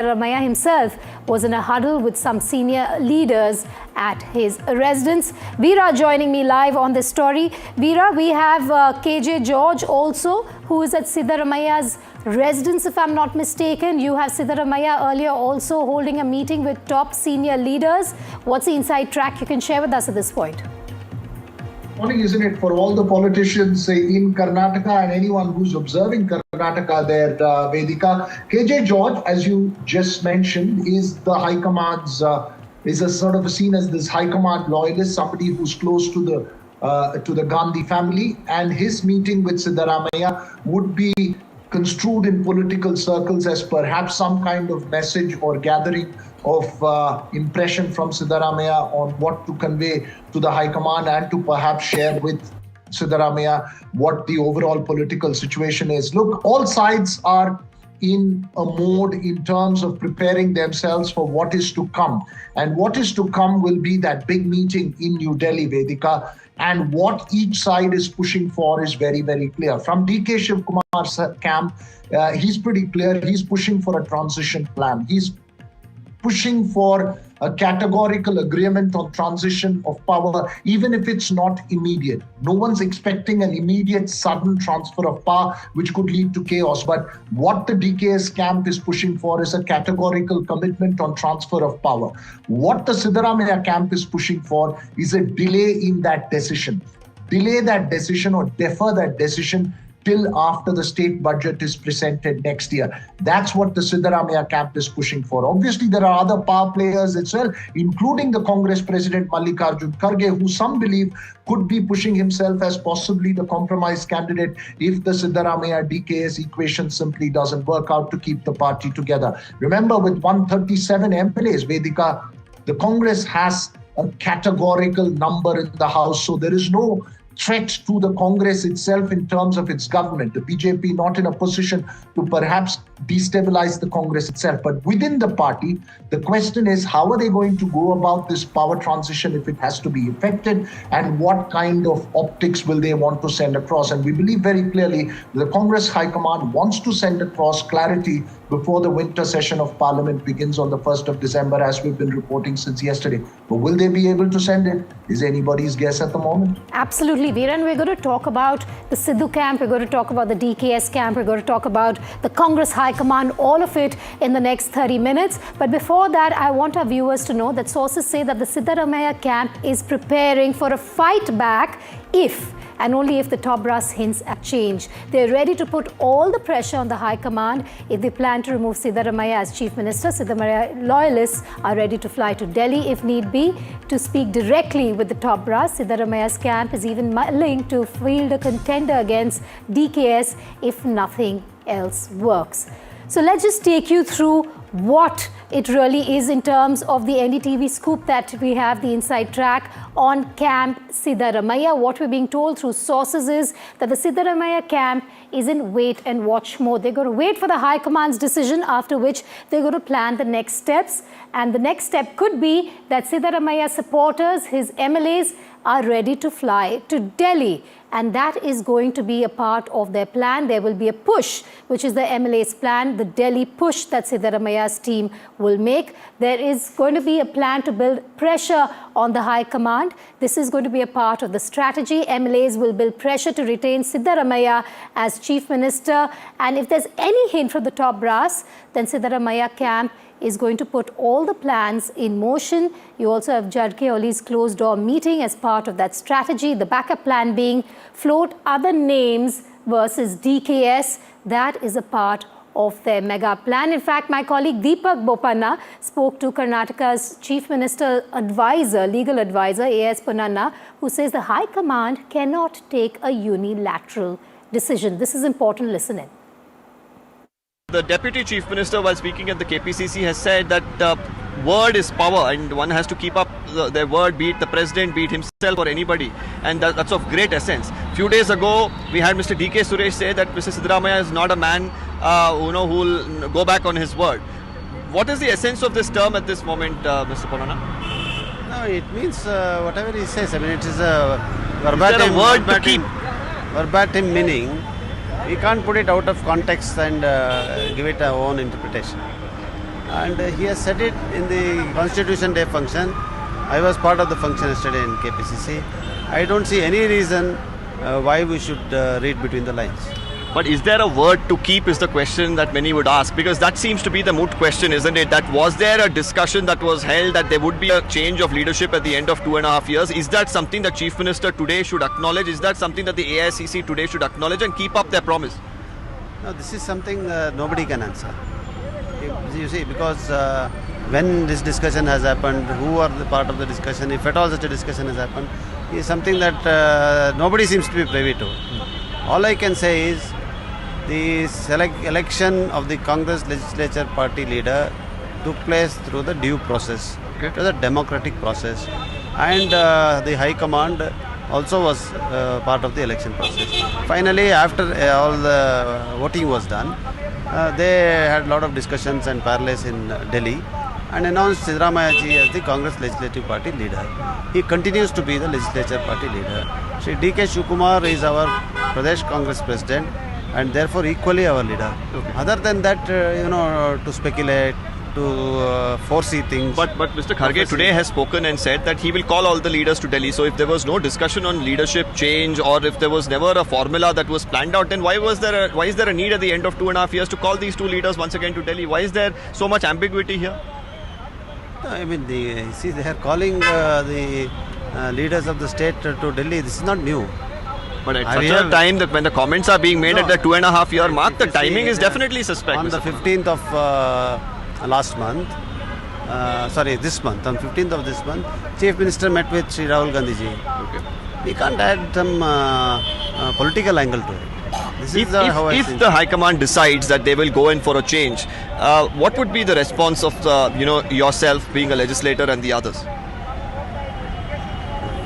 Siddaramaiah himself was in a huddle with some senior leaders at his residence. Veera joining me live on this story. Veera, we have KJ George also, who is at Siddaramaiah's residence, if I'm not mistaken. You have Siddaramaiah earlier also holding a meeting with top senior leaders. What's the inside track you can share with us at this point? Morning, isn't it, for all the politicians in Karnataka and anyone who's observing Karnataka there, Vedika. KJ George, as you just mentioned, is the High Command's, is a sort of seen as this High Command loyalist, somebody who's close to the Gandhi family, and his meeting with Siddaramaiah would be construed in political circles as perhaps some kind of message or gathering of impression from Siddaramaiah on what to convey to the High Command and to perhaps share with Siddaramaiah what the overall political situation is. Look, all sides are in a mode in terms of preparing themselves for what is to come. And what is to come will be that big meeting in New Delhi, Vedika. And what each side is pushing for is very, very clear. From DK Shivakumar's camp, he's pretty clear. He's pushing for a transition plan. He's pushing for a categorical agreement on transition of power, even if it's not immediate. No one's expecting an immediate sudden transfer of power, which could lead to chaos. But what the DKS camp is pushing for is a categorical commitment on transfer of power. What the Siddaramaiah camp is pushing for is a delay in that decision. Delay that decision or defer that decision till after the state budget is presented next year. That's what the Siddaramaiah camp is pushing for. Obviously, there are other power players as well, including the Congress President Mallikarjun Kharge, who some believe could be pushing himself as possibly the compromise candidate if the Siddaramaiah-DKS equation simply doesn't work out to keep the party together. Remember, with 137 MLAs, Vedika, the Congress has a categorical number in the House, so there is no threat to the Congress itself in terms of its government. The BJP not in a position to perhaps destabilize the Congress itself. But within the party, the question is, how are they going to go about this power transition if it has to be effected, and what kind of optics will they want to send across? And we believe very clearly the Congress High Command wants to send across clarity before the winter session of Parliament begins on the 1st of December, as we've been reporting since yesterday. But will they be able to send it? Is anybody's guess at the moment? Absolutely, Veera. And we're going to talk about the Sidhu camp, we're going to talk about the DKS camp, we're going to talk about the Congress High Command, all of it in the next 30 minutes. But before that, I want our viewers to know that sources say that the Siddaramaiah camp is preparing for a fight back if and only if the top brass hints at change. They're ready to put all the pressure on the High Command if they plan to remove Siddaramaiah as Chief Minister. Siddaramaiah loyalists are ready to fly to Delhi if need be to speak directly with the top brass. Siddaramaiah's camp is even willing to field a contender against DKS if nothing else works. So let's just take you through what it really is in terms of the NDTV scoop that we have, the inside track on Camp Siddaramaiah. What we're being told through sources is that the Siddaramaiah camp is in wait and watch mode. They're going to wait for the High Command's decision, after which they're going to plan the next steps. And the next step could be that Siddaramaiah supporters, his MLAs, are ready to fly to Delhi. And that is going to be a part of their plan. There will be a push, which is the MLA's plan, the Delhi push that Siddaramaiah's team will make. There is going to be a plan to build pressure on the High Command. This is going to be a part of the strategy. MLAs will build pressure to retain Siddaramaiah as Chief Minister. And if there's any hint from the top brass, then Siddaramaiah camp is going to put all the plans in motion. You also have Jadke Oli's closed door meeting as part of that strategy. The backup plan being float other names versus DKS. That is a part of their mega plan. In fact, my colleague Deepak Bopanna spoke to Karnataka's Chief Minister advisor, legal advisor, A.S. Ponnanna, who says the High Command cannot take a unilateral decision. This is important. Listen in. The Deputy Chief Minister, while speaking at the KPCC, has said that word is power and one has to keep up their word, be it the President, be it himself or anybody. And that's of great essence. Few days ago, we had Mr. DK Suresh say that Mr. Siddaramaiah is not a man who will go back on his word. What is the essence of this term at this moment, Mr. Ponnanna? No, it means whatever he says. I mean, it is a verbatim, word to keep. Verbatim meaning. We can't put it out of context and give it our own interpretation. And he has said it in the Constitution Day function. I was part of the function yesterday in KPCC. I don't see any reason why we should read between the lines. But is there a word to keep is the question that many would ask, because that seems to be the moot question, isn't it? That was there a discussion that was held that there would be a change of leadership at the end of 2.5 years? Is that something that Chief Minister today should acknowledge? Is that something that the AICC today should acknowledge and keep up their promise? No, this is something nobody can answer. You see, because when this discussion has happened, who are the part of the discussion, if at all such a discussion has happened, is something that nobody seems to be privy to. All I can say is the election of the Congress legislature party leader took place through the due process. It was a democratic process, and the High Command also was part of the election process. Finally, after all the voting was done, they had a lot of discussions and parleys in Delhi and announced Siddaramaiah ji as the Congress legislative party leader. He continues to be the legislature party leader. Shri DK Shivakumar is our Pradesh Congress president and therefore equally our leader. Okay. Other than that, to speculate, to foresee things. But Mr. Kharge today has spoken and said that he will call all the leaders to Delhi. So if there was no discussion on leadership change, or if there was never a formula that was planned out, then why is there a need at the end of 2.5 years to call these two leaders once again to Delhi? Why is there so much ambiguity here? No, I mean, they are calling the leaders of the state to Delhi. This is not new. But at such a time that when the comments are being made at the 2.5 year mark, the timing is definitely suspect. On the 15th of last month, this month, on 15th of this month, Chief Minister met with Shri Rahul Gandhi ji. Okay. We can't add some political angle to it. This is how I think. If the High Command decides that they will go in for a change, what would be the response of yourself being a legislator and the others?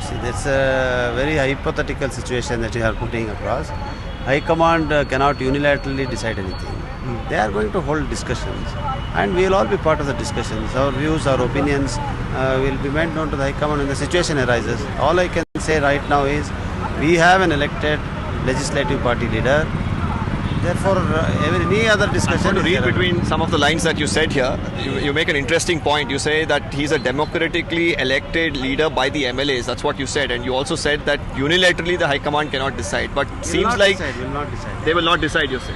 See, that's a very hypothetical situation that you are putting across. High Command cannot unilaterally decide anything. They are going to hold discussions, and we will all be part of the discussions. Our views, our opinions will be made known to the High Command when the situation arises. All I can say right now is we have an elected legislative party leader. Therefore, any other discussion. I'm going to read between some of the lines that you said here. You make an interesting point. You say that he's a democratically elected leader by the MLAs. That's what you said, and you also said that unilaterally the High Command cannot decide. But seems like will not decide. They will not decide. You say.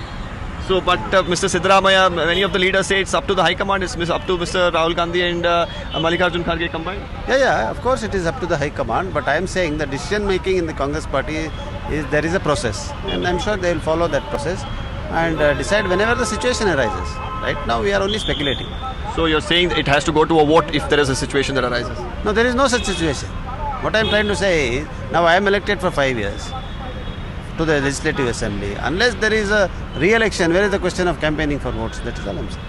So, but Mr. Siddaramaiah, many of the leaders say it's up to the High Command. It's up to Mr. Rahul Gandhi and Mallikarjun Kharge combined. Yeah. Of course, it is up to the High Command. But I am saying the decision making in the Congress party there is a process, and I'm sure they will follow that process and decide whenever the situation arises. Right now, we are only speculating. So you're saying it has to go to a vote if there is a situation that arises? No, there is no such situation. What I'm trying to say is, now I am elected for 5 years to the Legislative Assembly. Unless there is a re-election, where is the question of campaigning for votes? That is all I'm saying.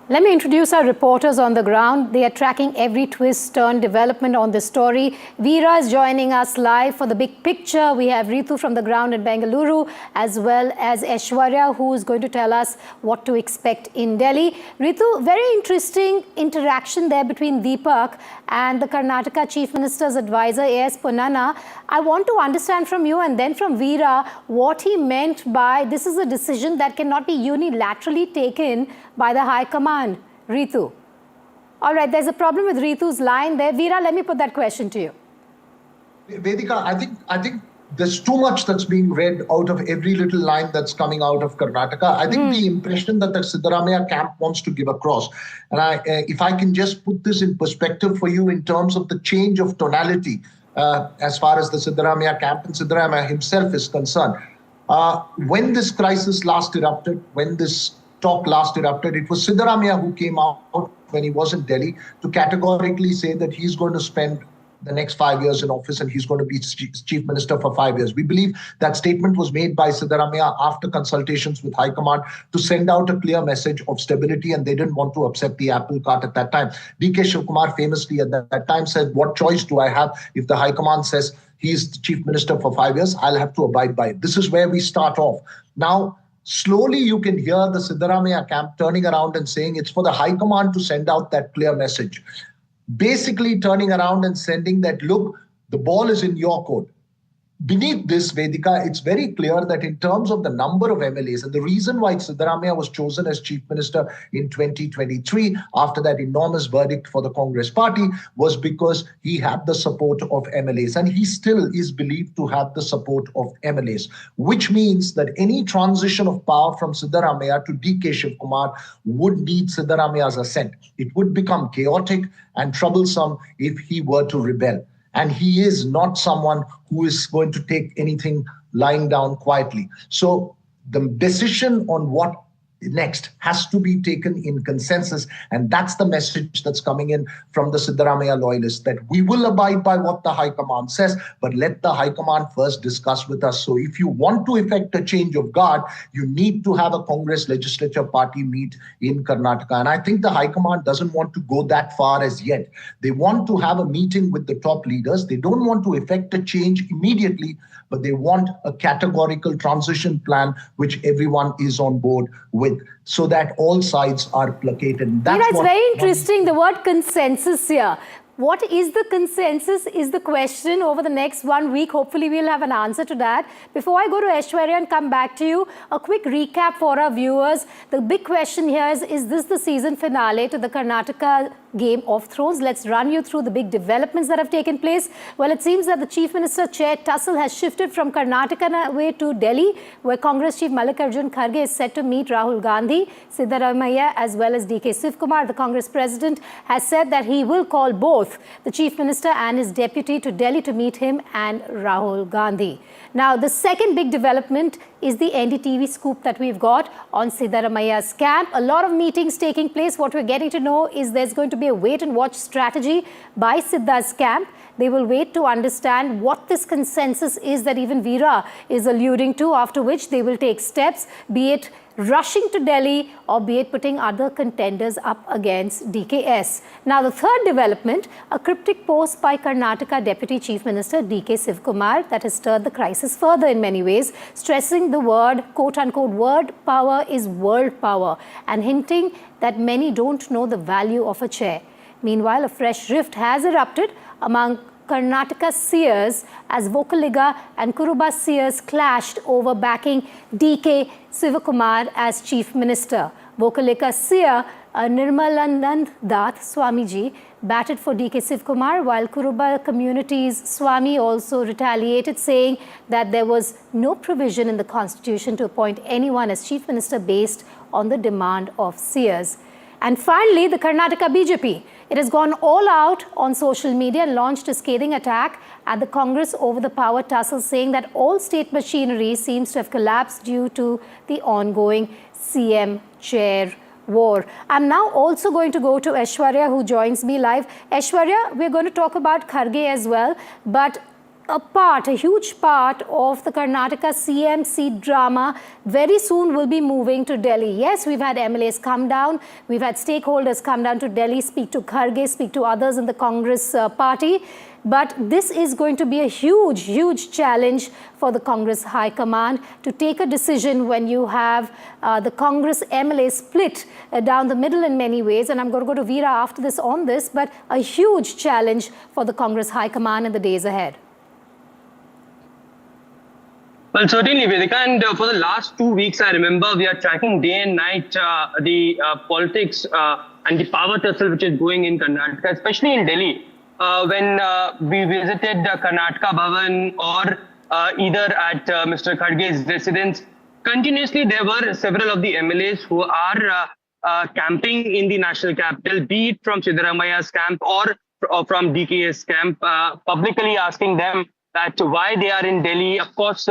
Let me introduce our reporters on the ground. They are tracking every twist, turn, development on this story. Veera is joining us live for the big picture. We have Ritu from the ground in Bengaluru, as well as Aishwarya, who is going to tell us what to expect in Delhi. Ritu, very interesting interaction there between Deepak and the Karnataka Chief Minister's advisor, A.S. Ponnanna. I want to understand from you and then from Veera what he meant by this is a decision that cannot be unilaterally taken by the High Command. Ritu. All right, there's a problem with Ritu's line there. Veera, let me put that question to you. Vedika, I think there's too much that's being read out of every little line that's coming out of Karnataka. I think the impression that the Siddaramaiah camp wants to give across, and if I can just put this in perspective for you in terms of the change of tonality as far as the Siddaramaiah camp and Siddaramaiah himself is concerned. When this crisis last erupted, when this talk last erupted, it was Siddaramaiah who came out when he was in Delhi to categorically say that he's going to spend the next 5 years in office and he's going to be Chief Minister for 5 years. We believe that statement was made by Siddaramaiah after consultations with High Command to send out a clear message of stability, and they didn't want to upset the apple cart at that time. DK Shivakumar famously at that time said, what choice do I have if the High Command says he's the Chief Minister for 5 years? I'll have to abide by it. This is where we start off. Now, slowly you can hear the Siddaramaiah camp turning around and saying it's for the High Command to send out that clear message. Basically turning around and sending that, look, the ball is in your court. beneath this, Vedika, it's very clear that in terms of the number of MLAs, and the reason why Siddaramaiah was chosen as Chief Minister in 2023, after that enormous verdict for the Congress party, was because he had the support of MLAs. And he still is believed to have the support of MLAs, which means that any transition of power from Siddaramaiah to DK Shivakumar would need Siddaramaiah's assent. It would become chaotic and troublesome if he were to rebel. And he is not someone who is going to take anything lying down quietly. So the decision on what next has to be taken in consensus. And that's the message that's coming in from the Siddaramaiah loyalists, that we will abide by what the High Command says, but let the High Command first discuss with us. So if you want to effect a change of guard, you need to have a Congress legislature party meet in Karnataka. And I think the High Command doesn't want to go that far as yet. They want to have a meeting with the top leaders. They don't want to effect a change immediately, but they want a categorical transition plan which everyone is on board with, so that all sides are placated. That's very interesting, the word consensus here. What is the consensus is the question over the next 1 week. Hopefully, we'll have an answer to that. Before I go to Aishwarya and come back to you, a quick recap for our viewers. The big question here is this the season finale to the Karnataka Game of Thrones? Let's run you through the big developments that have taken place. Well, it seems that the Chief Minister chair, Tussle, has shifted from Karnataka away to Delhi, where Congress Chief Mallikarjun Kharge is set to meet Rahul Gandhi, Siddaramaiah, as well as DK Shivakumar. The Congress president has said that he will call both the Chief Minister and his deputy to Delhi to meet him and Rahul Gandhi. Now, the second big development is the NDTV scoop that we've got on Siddaramaiah's camp. A lot of meetings taking place. What we're getting to know is there's going to be a wait-and-watch strategy by Sidda's camp. They will wait to understand what this consensus is that even Veera is alluding to, after which they will take steps, be it rushing to Delhi or be it putting other contenders up against DKS. Now, the third development, a cryptic post by Karnataka Deputy Chief Minister DK Shivakumar that has stirred the crisis further in many ways, stressing the word, quote-unquote, word power is world power, and hinting that many don't know the value of a chair. Meanwhile, a fresh rift has erupted among Karnataka seers as Vocaliga and Kuruba seers clashed over backing DK Shivakumar as Chief Minister. Vocaliga seer Nirmalanand Dath Swamiji batted for DK Shivakumar, while Kuruba community's Swami also retaliated, saying that there was no provision in the constitution to appoint anyone as Chief Minister based on the demand of seers. And finally, the Karnataka BJP. It has gone all out on social media and launched a scathing attack at the Congress over the power tussle, saying that all state machinery seems to have collapsed due to the ongoing CM chair war. I'm now also going to go to Aishwarya, who joins me live. Aishwarya, we're going to talk about Kharge as well, but a huge part of the Karnataka CM seat drama very soon will be moving to Delhi. Yes, we've had MLAs come down, we've had stakeholders come down to Delhi, speak to Kharge, speak to others in the Congress party. But this is going to be a huge, huge challenge for the Congress High Command to take a decision when you have the Congress MLA split down the middle in many ways. And I'm going to go to Veera after this on this, but a huge challenge for the Congress High Command in the days ahead. Well, certainly, Vedika, and for the last 2 weeks, I remember we are tracking day and night the politics and the power tussle which is going in Karnataka, especially in Delhi. When we visited Karnataka Bhavan or either at Mr. Kharge's residence, continuously there were several of the MLAs who are camping in the national capital, be it from Siddaramaiah's camp or from DK's camp, publicly asking them that why they are in Delhi. Of course,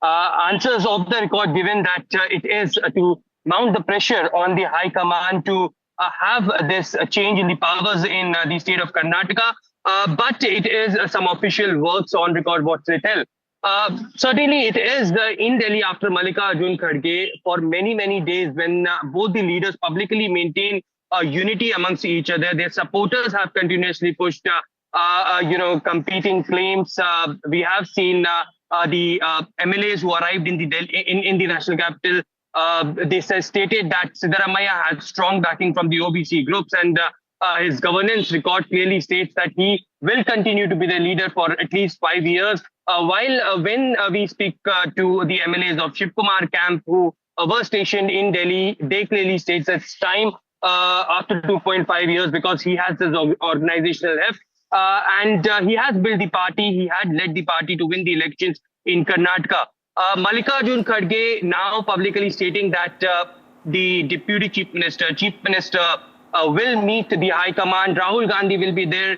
answers of the record given that it is to mount the pressure on the High Command to have this change in the powers in the state of Karnataka. But it is some official works on record what they tell. Certainly, it is in Delhi after Mallikarjun Kharge for many, many days when both the leaders publicly maintain unity amongst each other. Their supporters have continuously pushed competing claims. We have seen the MLAs who arrived in the Delhi, in the national capital. They stated that Siddaramaiah had strong backing from the OBC groups, and his governance record clearly states that he will continue to be the leader for at least 5 years. When we speak to the MLAs of Shivakumar camp who were stationed in Delhi, they clearly states that it's time after 2.5 years because he has his organizational heft and he has built the party. He had led the party to win the elections in Karnataka. Mallikarjun Kharge now publicly stating that the Deputy Chief Minister will meet the High Command. Rahul Gandhi will be there.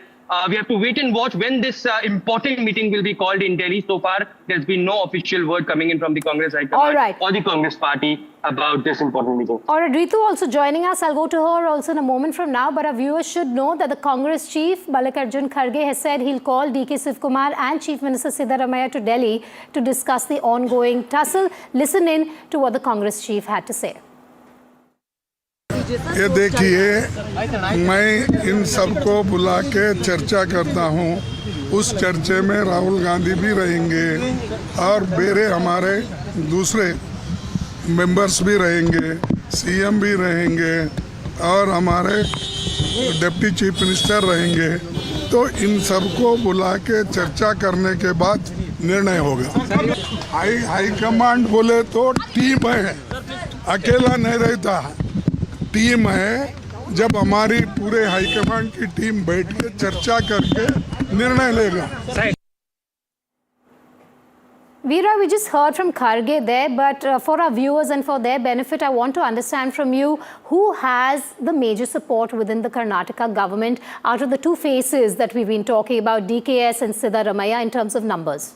We have to wait and watch when this important meeting will be called in Delhi. So far, there's been no official word coming in from the Congress High Command or the Congress Party about this important meeting. All right, Ritu also joining us. I'll go to her also in a moment from now. But our viewers should know that the Congress chief, Mallikarjun Kharge, has said he'll call DK Shivakumar and Chief Minister Siddaramaiah to Delhi to discuss the ongoing tussle. Listen in to what the Congress chief had to say. ये देखिए, मैं इन सबको बुला के चर्चा करता हूँ। उस चर्चे में राहुल गांधी भी रहेंगे और मेरे हमारे दूसरे मेंबर्स भी रहेंगे, सीएम भी रहेंगे और हमारे डिप्टी चीफ मिनिस्टर रहेंगे। तो इन सबको बुला के चर्चा करने के बाद निर्णय होगा। हाई कमांड बोले तो टीम है, अकेला नहीं रहता, टीम है। जब हमारी पूरे हाईकमांड की टीम बैठ के चर्चा करके निर्णय लेगा। Veera, we just heard from Kharge there, but for our viewers and for their benefit, I want to understand from you who has the major support within the Karnataka government out of the two faces that we've been talking about, DKS and Siddaramaiah, in terms of numbers.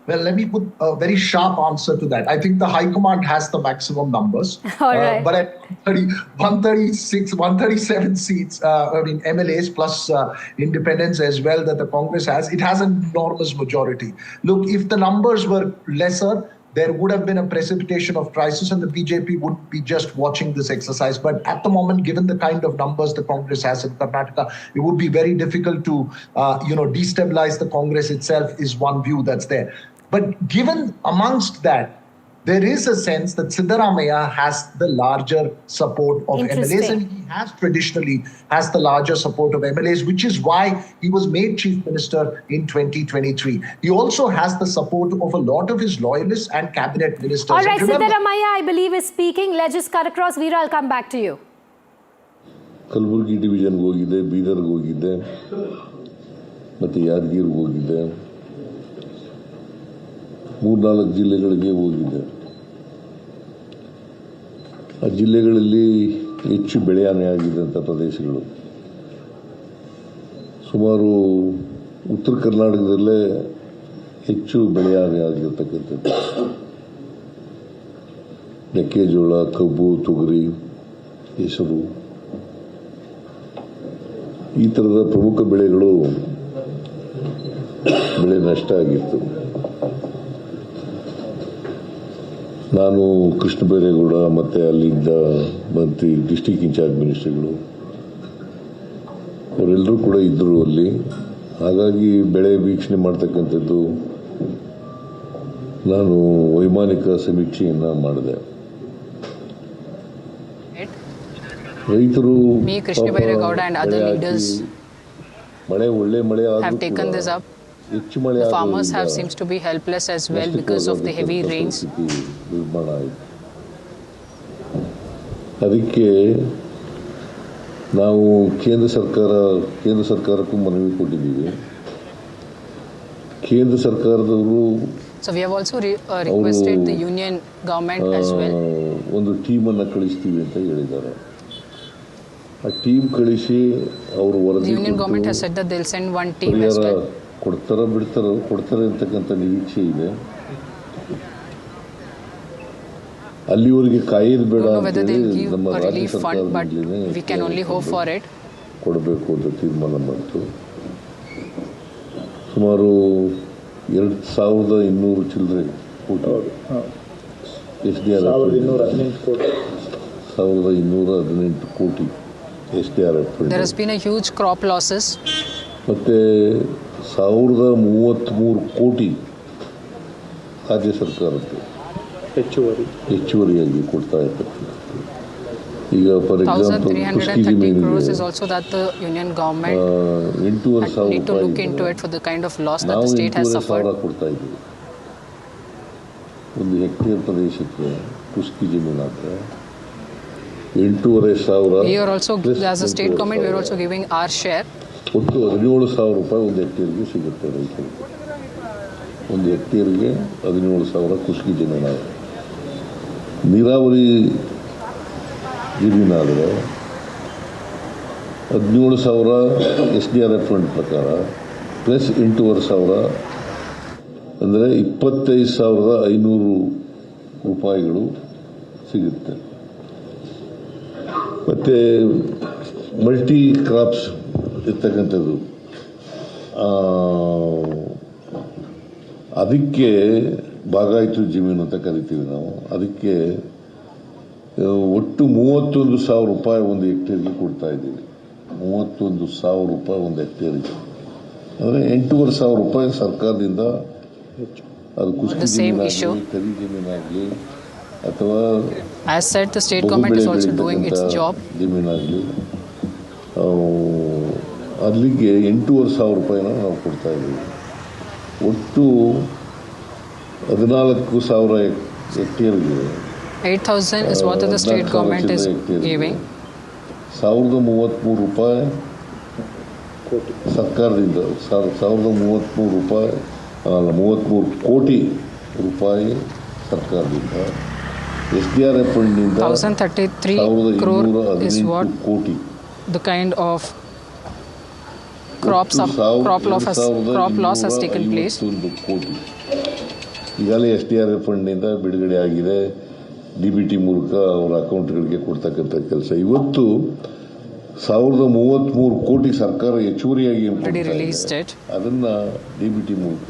Well, let me put a very sharp answer to that. I think the High Command has the maximum numbers. All right. But at 137 seats, MLAs plus independents as well that the Congress has, it has an enormous majority. Look, if the numbers were lesser, there would have been a precipitation of crisis and the BJP would be just watching this exercise. But at the moment, given the kind of numbers the Congress has in Karnataka, it would be very difficult to, destabilize the Congress itself is one view that's there. But given amongst that, there is a sense that Siddaramaiah has the larger support of MLAs, and he has traditionally has the larger support of MLAs, which is why he was made Chief Minister in 2023. He also has the support of a lot of his loyalists and cabinet ministers. All right, Siddaramaiah, I believe, is speaking. Let's just cut across. Veera, I'll come back to you. Kalaburagi ಡಿವಿಷನ್ಗೆ ಹೋಗಿದೆ, ಬೀದರ್ಗೆ ಹೋಗಿದೆ, ಮತ್ತು ಯಾದಗಿರಿಗೆ ಹೋಗಿದೆ, 3-4 ಜಿಲ್ಲೆಗಳಿಗೆ ಹೋಗಿದೆ. ಆ ಜಿಲ್ಲೆಗಳಲ್ಲಿ ಹೆಚ್ಚು ಬೆಳೆಹಾನಿ ಆಗಿದ್ದಂಥ ಪ್ರದೇಶಗಳು ಸುಮಾರು ಉತ್ತರ ಕರ್ನಾಟಕದಲ್ಲೇ ಹೆಚ್ಚು ಬೆಳೆಹಾನಿ ಆಗಿರ್ತಕ್ಕಂಥದ್ದು. ಮೆಕ್ಕೆಜೋಳ, ಕಬ್ಬು, ತೊಗರಿ, ಹೆಸರು ಈ ಥರದ ಪ್ರಮುಖ ಬೆಳೆಗಳು ಬೆಳೆ ನಷ್ಟ ಆಗಿತ್ತು. ನಾನು ಕೃಷ್ಣ ಬೈರೇಗೌಡ ಮತ್ತು ಅಲ್ಲಿದ್ದ ಮಂತ್ರಿ ಡಿಸ್ಟ್ರಿಕ್ಟ್ ಇನ್ಚಾರ್ಜ್ ಮಿನಿಸ್ಟರ್ಗಳು ಅವರೆಲ್ಲರೂ ಕೂಡ ಇದ್ದರು ಅಲ್ಲಿ. ಹಾಗಾಗಿ ಬೆಳೆ ವೀಕ್ಷಣೆ ಮಾಡ್ತಕ್ಕಂಥದ್ದು ನಾನು ವೈಮಾನಿಕ ಸಮೀಕ್ಷೆಯನ್ನು ಮಾಡಿದೆ. ರೈತರು ಮಳೆ ಒಳ್ಳೆ ಮಳೆ have taken this up. The farmers have seems to be helpless as well because of the heavy rains. ಅದಕ್ಕೆ ನಾವು ಕೇಂದ್ರ ಸರ್ಕಾರಕ್ಕೂ ಮನವಿ ಕೊಟ್ಟಿದ್ದೀವಿ. ಕೇಂದ್ರ ಸರ್ಕಾರದವರು So we have also requested the union government as well. ಒಂದು ಟೀಮನ್ನು ಕಳಿಸ್ತೀವಿ ಅಂತ ಹೇಳಿದ್ದಾರೆ. ಆ ಟೀಮ್ ಕಳಿಸಿ ಅವರು ವರದಿ The union government has said that they'll send one team as well. ಕೊಡ್ತಾರೆ ಅಂತಕ್ಕಂಥ ನಿರೀಕ್ಷೆ ಇದೆ. ಅಲ್ಲಿವರೆಗೆ ಕಾಯೋದು ಬೇಡ ಅಂತೇಳಿ ನಮ್ಮ ರಾಜ್ಯ ಸರ್ಕಾರದಲ್ಲಿ ಕೊಡಬೇಕು ಅಂತ ತೀರ್ಮಾನ ಮಾಡಿತು. ಸುಮಾರು 2200 ಚಿಲ್ಲರೆ ಕೋಟಿ SDRF 1218 ಕೋಟಿ SDRF. There has been a huge crop losses. ಮತ್ತು 1033 ಕೋಟಿ ರಾಜ್ಯ ಸರ್ಕಾರಕ್ಕೆ ಹೆಚ್ಚುವರಿಯಾಗಿ ಕೊಡ್ತಾ ಇರ್ತಕ್ಕಂಥದ್ದು. ಈಗ for example 1,330 crores is also that the union government 8,500 need to look into it for the kind of loss that the state has suffered. ನಾವು 8,500 ಕೊಡ್ತಾ ಇದ್ದೀವಿ ಒಂದು ಹೆಕ್ಟೇರ್ ಪ್ರದೇಶಕ್ಕೆ ಕುಸ್ಕಿ ಜಮೀನಾದ್ರೆ 8,500. We are also, as a state government, we are also giving our share. ಒಟ್ಟು 17,000 ರೂಪಾಯಿ ಒಂದು ಹೆಕ್ಟೇರ್ಗೆ ಸಿಗುತ್ತೆ ರೈತರಿಗೆ. ಒಂದು ಹೆಕ್ಟೇರ್ಗೆ 17,000 ಕುಸ್ಕಿ ಜಮೀನಾದರೆ, ನೀರಾವರಿ ಜಮೀನಾದರೆ 17,000 SDRF ಫಂಡ್ ಪ್ರಕಾರ ಪ್ಲಸ್ 8,500 ಅಂದರೆ 25,500 ರೂಪಾಯಿಗಳು ಸಿಗುತ್ತೆ. ಮತ್ತು ಮಲ್ಟಿ ಕ್ರಾಪ್ಸ್ ಇರ್ತಕ್ಕಂಥದ್ದು ಅದಕ್ಕೆ ಬಾಗಾಯಿತು ಜಮೀನು ಅಂತ ಕರಿತೀವಿ ನಾವು. ಅದಕ್ಕೆ ಒಟ್ಟು 31,000 ರೂಪಾಯಿ ಒಂದು ಹೆಕ್ಟೇರ್ಗೆ ಕೊಡ್ತಾ ಇದ್ದೀವಿ. 31,000 ರೂಪಾಯಿ ಒಂದು ಹೆಕ್ಟೇರ್ಗೆ ಅಂದರೆ 8,500 ರೂಪಾಯಿ ಸರ್ಕಾರದಿಂದ ಅದು ಕುಸ್ಕಿ ಜಮೀನಾಗಲಿ ಕರಿ ಜಮೀನಾಗಲಿ ಅಥವಾ as said, the state government is also doing its job. ಜಮೀನಾಗಲಿ ಅಲ್ಲಿಗೆ 8,500 ರೂಪಾಯಿನ ನಾವು ಕೊಡ್ತಾ ಇದ್ದೀವಿ. ಒಟ್ಟು 14,000 ಹೆಕ್ಟೇರ್ಗೆ 8,000 is what the state government is giving. 1,033 ರೂಪಾಯಿ ಸರ್ಕಾರದಿಂದ 1,033 ರೂಪಾಯಿ ಅಲ್ಲ 33 ಕೋಟಿ ರೂಪಾಯಿ ಸರ್ಕಾರದಿಂದ. SDRF ಫಂಡ್ನಿಂದ 1,033 crore is what ಕೋಟಿ the kind of crop loss has taken place. 1 ಕೋಟಿ ಈಗಾಗಲೇ SDRF ಫಂಡ್ನಿಂದ ಬಿಡುಗಡೆ ಆಗಿದೆ. DBT ಮೂಲಕ ಅವರ ಅಕೌಂಟ್ಗಳಿಗೆ ಕೊಡ್ತಕ್ಕಂಥ ಕೆಲಸ. ಇವತ್ತು 1,033 ಕೋಟಿ ಸರ್ಕಾರ ಹೆಚ್ಚುವರಿಯಾಗಿ ಅದನ್ನು DBT ಮೂಲಕ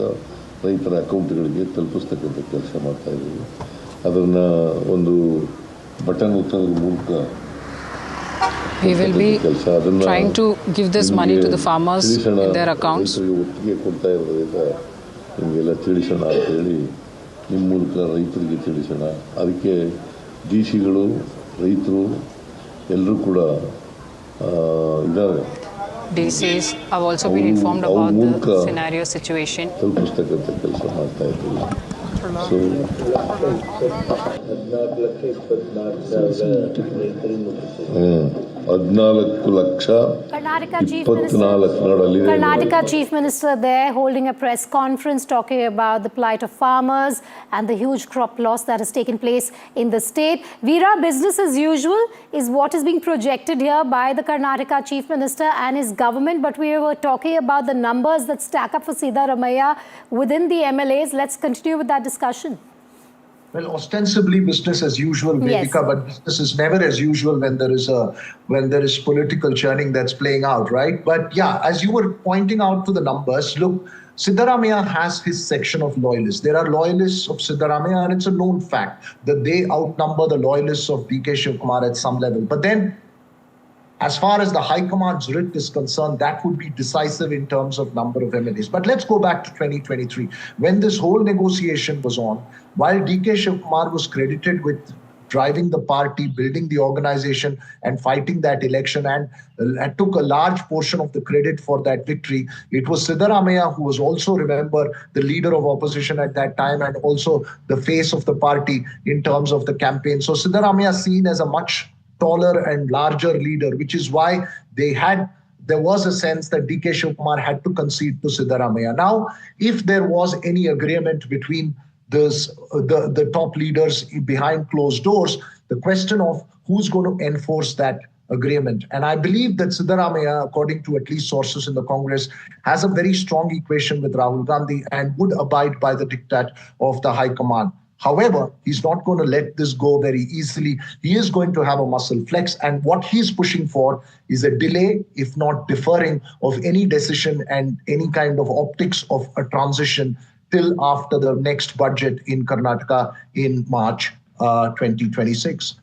ರೈತರ ಅಕೌಂಟ್ಗಳಿಗೆ ತಲುಪಿಸ್ತಕ್ಕಂಥ ಕೆಲಸ ಮಾಡ್ತಾ ಇದ್ದೀವಿ. ಅದನ್ನು ಒಂದು ಬಟನ್ ಒತ್ತೋದ್ರ ಮೂಲಕ we will be trying to give this money to the farmers in their accounts. ಒಟ್ಟಿಗೆ ಕೊಡ್ತಾ ಇರೋದ್ರಿಂದ ನಿಮಗೆಲ್ಲ ತಿಳಿಸೋಣ ಅಂತೇಳಿ ನಿಮ್ಮ ಮೂಲಕ ರೈತರಿಗೆ ತಿಳಿಸೋಣ. ಅದಕ್ಕೆ DCಗಳು ರೈತರು ಎಲ್ಲರೂ ಕೂಡ ಇದ್ದಾರೆ. DCs have also been informed about the scenario situation. ತಲುಪಿಸ್ತಕ್ಕಂಥ ಕೆಲಸ ಮಾಡ್ತಾ ಇದ್ದೀವಿ. So 14 lakh Karnataka Chief Minister there holding a press conference talking about the plight of farmers and the huge crop loss that has taken place in the state. Veera, business as usual is what is being projected here by the Karnataka Chief Minister and his government, but we were talking about the numbers that stack up for Siddaramaiah within the MLAs. Let's continue with that discussion. Well, ostensibly business as usual, Vedika, but business is never as usual when there is political churning that's playing out, right? But yeah, as you were pointing out to the numbers, look, Siddaramaiah has his section of loyalists. There are loyalists of Siddaramaiah, and it's a known fact that they outnumber the loyalists of DK Shivakumar at some level. But then, as far as the High Command's writ is concerned, that would be decisive in terms of number of MLAs. But let's go back to 2023. When this whole negotiation was on, while DK Shivakumar was credited with driving the party, building the organization and fighting that election and took a large portion of the credit for that victory, it was Siddaramaiah who was also, remember, the leader of opposition at that time and also the face of the party in terms of the campaign. So Siddaramaiah seen as a much taller and larger leader, which is why there was a sense that DK Shivakumar had to concede to Siddaramaiah. Now, if there was any agreement between the top leaders behind closed doors, the question of who's going to enforce that agreement. And I believe that Siddaramaiah, according to at least sources in the Congress, has a very strong equation with Rahul Gandhi and would abide by the diktat of the High Command. However, he's not going to let this go very easily. He is going to have a muscle flex, and what he's pushing for is a delay, if not deferring, of any decision and any kind of optics of a transition till after the next budget in Karnataka in March 2026.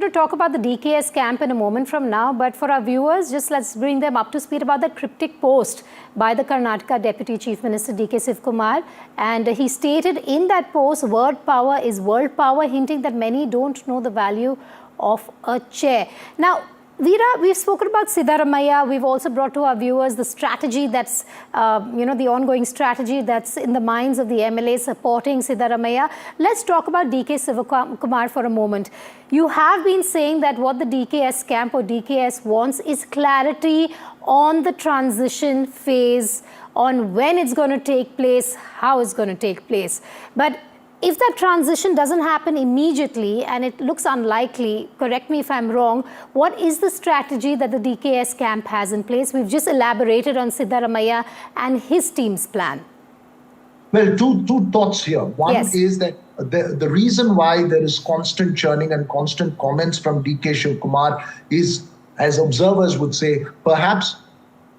going to talk about the DKS camp in a moment from now, but for our viewers, just let's bring them up to speed about the cryptic post by the Karnataka Deputy Chief Minister DK Shivakumar. And he stated in that post, word power is world power, hinting that many don't know the value of a chair. Now, Veera, we've spoken about Siddaramaiah. We've also brought to our viewers the strategy that's, the ongoing strategy that's in the minds of the MLAs supporting Siddaramaiah. Let's talk about DK Shivakumar for a moment. You have been saying that what the DKS camp or DKS wants is clarity on the transition phase, on when it's going to take place, how it's going to take place. But if that transition doesn't happen immediately, and it looks unlikely, correct me if I'm wrong, what is the strategy that the DKS camp has in place? We've just elaborated on Siddaramaiah and his team's plan. Well, two thoughts here. One Yes. is that the reason why there is constant churning and constant comments from DK Shivakumar is, as observers would say, perhaps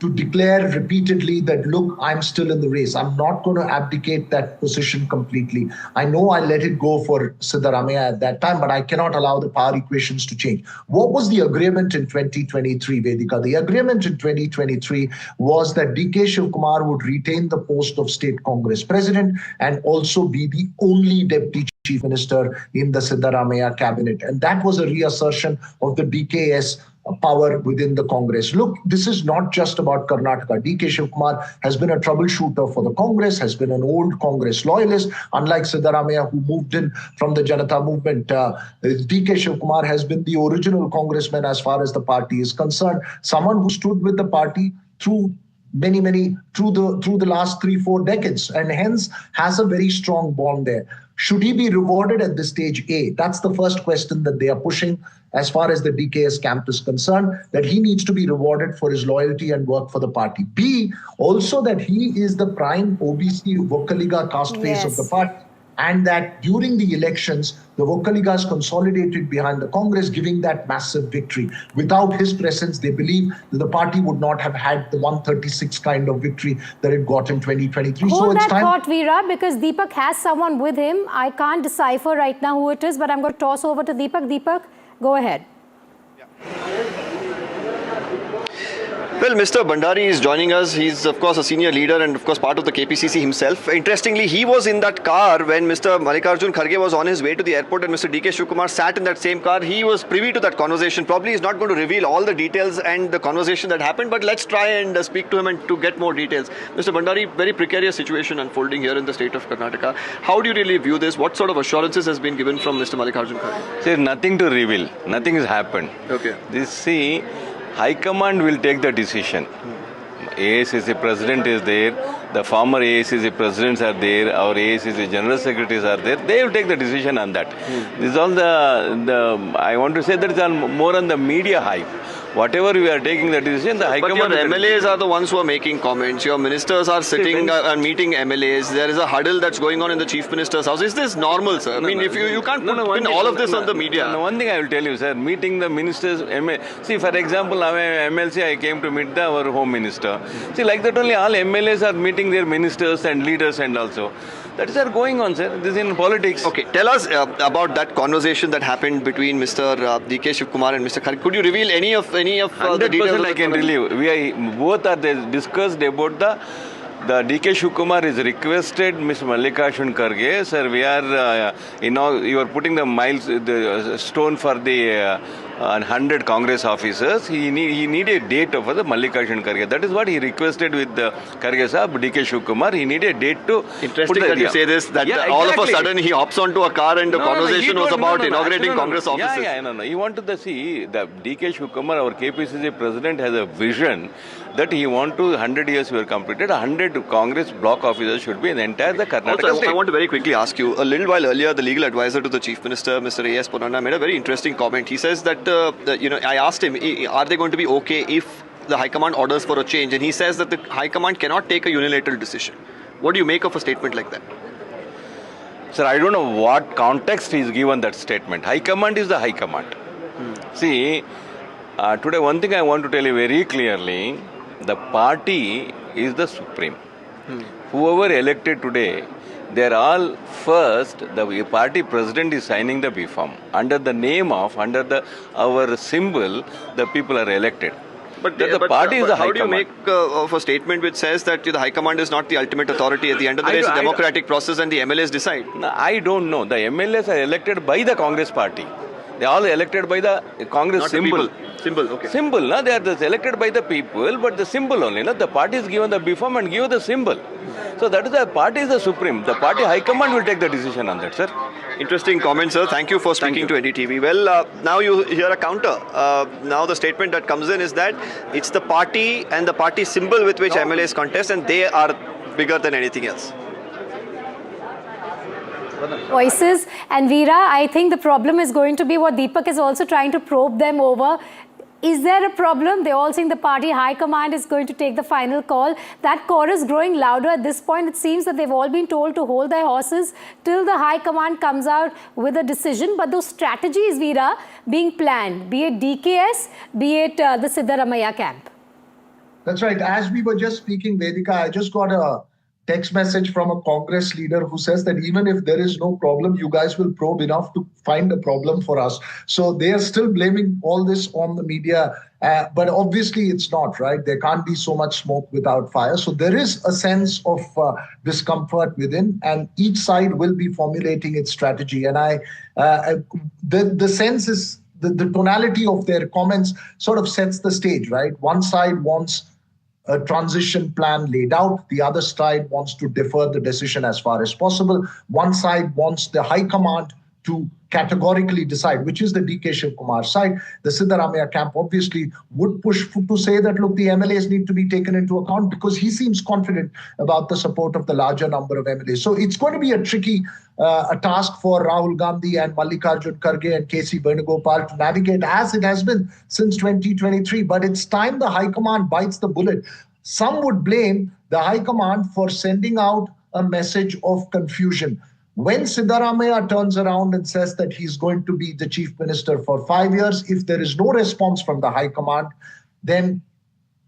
to declare repeatedly that, look, I'm still in the race. I'm not going to abdicate that position completely. I know I let it go for Siddaramaiah at that time, but I cannot allow the power equations to change. What was the agreement in 2023, Vedika? The agreement in 2023 was that DK Shivakumar would retain the post of State Congress President and also be the only Deputy Chief Minister in the Siddaramaiah cabinet. And that was a reassertion of the DKS power within the Congress. Look, this is not just about Karnataka. DK Shivakumar has been a troubleshooter for the Congress, has been an old Congress loyalist, unlike Siddaramaiah, who moved in from the Janata movement. DK Shivakumar has been the original congressman as far as the party is concerned, someone who stood with the party through through the last 3-4 decades, and hence has a very strong bond there. Should he be rewarded at this stage? A, that's the first question that they are pushing as far as the DKS camp is concerned, that he needs to be rewarded for his loyalty and work for the party. B, also that he is the prime OBC Vokkaliga caste face of the party, and that during the elections, the Vokkaligas consolidated behind the Congress, giving that massive victory. Without his presence, they believe that the party would not have had the 136 kind of victory that it got in 2023. Hold that thought, Veera, because Deepak has someone with him. I can't decipher right now who it is, but I'm going to toss over to Deepak. Deepak, go ahead. Well, Mr. Bhandari is joining us. He's, of course, a senior leader and, of course, part of the KPCC himself. Interestingly, he was in that car when Mr. Mallikarjun Kharge was on his way to the airport and Mr. DK Shivakumar sat in that same car. He was privy to that conversation. Probably he's not going to reveal all the details and the conversation that happened, but let's try and speak to him and to get more details. Mr. Bhandari, very precarious situation unfolding here in the state of Karnataka. How do you really view this? What sort of assurances has been given from Mr. Mallikarjun Kharge? See, nothing to reveal. Nothing has happened. Okay. See, High Command will take the decision. AICC President is there, the former AICC Presidents are there, our AICC General Secretaries are there. They will take the decision on that. This is all the I want to say that it's more on the media hype. Whatever we are taking the decision, the High Command... But your MLAs are the ones who are making comments. Your ministers are sitting and meeting MLAs. There is a huddle that's going on in the Chief Minister's house. Is this normal, sir? If you can't put all of this on the media. One thing I will tell you, sir, meeting the ministers... See, for example, I'm a MLC, I came to meet our Home Minister. See, like that only all MLAs are meeting their ministers and leaders and also. That is going on, sir. This is in politics. Okay, tell us about that conversation that happened between Mr. DK Shivakumar and Mr. Kharge. Could you reveal any of the details? I can relieve. Both are discussed about the DK Shivakumar is requested Mr. Mallikarjun Kharge, sir, we are, you are putting the stone for the 100 Congress officers. He need a date for the Mallikarjun Kharge. That is what he requested with the Kharge Sahab, DK Shivakumar. He need a date to... Interesting that you say this, that all of a sudden he hops onto a car and the conversation was about inaugurating Congress offices. He wanted to see the DK Shivakumar, our KPCC President, has a vision that he want to 100 years were completed, 100 Congress block officers should be in the entire Karnataka also, state. I want to very quickly ask you, a little while earlier, the legal advisor to the Chief Minister, Mr. A.S. Ponnanna, made a very interesting comment. He says that, I asked him, are they going to be okay if the High Command orders for a change? And he says that the High Command cannot take a unilateral decision. What do you make of a statement like that? Sir, I don't know what context he's given that statement. High Command is the High Command. See, today one thing I want to tell you very clearly, the party is the supreme. Whoever elected today, They're all first, the party president is signing the B form. Under the name of, our symbol, the people are elected. But the party is the high how do you command. make of a statement which says that the high command is not the ultimate authority? At the end of the day, it's a democratic process and the MLAs decide. No, I don't know. The MLAs are elected by the Congress party. They are all elected by the Congress Not symbol. Symbol, okay. Symbol, no? They are elected by the people, but the symbol only. No? The party is given the B form and give the symbol. So that is the party is the supreme. The party high command will take the decision on that, sir. Interesting comment, sir. Thank you for speaking to NDTV. Well, now you hear a counter. Now the statement that comes in is that it's the party and the party symbol with which MLAs contest, and they are bigger than anything else. Voices. And Veera, I think the problem is going to be what Deepak is also trying to probe them over. Is there a problem? They're all saying the party high command is going to take the final call. That chorus growing louder at this point. It seems that they've all been told to hold their horses till the high command comes out with a decision. But those strategies, Veera, being planned, be it DKS, be it the Siddaramaiah camp. That's right. As we were just speaking, Vedika, I just got a text message from a Congress leader who says that even if there is no problem, you guys will probe enough to find a problem for us. So they are still blaming all this on the media. But obviously it's not, right? There can't be so much smoke without fire. So there is a sense of discomfort within, and each side will be formulating its strategy. And the sense is the tonality of their comments sort of sets the stage, right? One side wants a transition plan laid out. The other side wants to defer the decision as far as possible. One side wants the high command to categorically decide, which is the DK Shivakumar side. The Siddaramaiah camp obviously would push to say that, look, the MLAs need to be taken into account, because he seems confident about the support of the larger number of MLAs. So it's going to be a tricky a task for Rahul Gandhi and Mallikarjun Kharge and KC Venugopal to navigate, as it has been since 2023. But it's time the High Command bites the bullet. Some would blame the High Command for sending out a message of confusion. When Siddaramaiah turns around and says that he's going to be the chief minister for 5 years, if there is no response from the High Command, then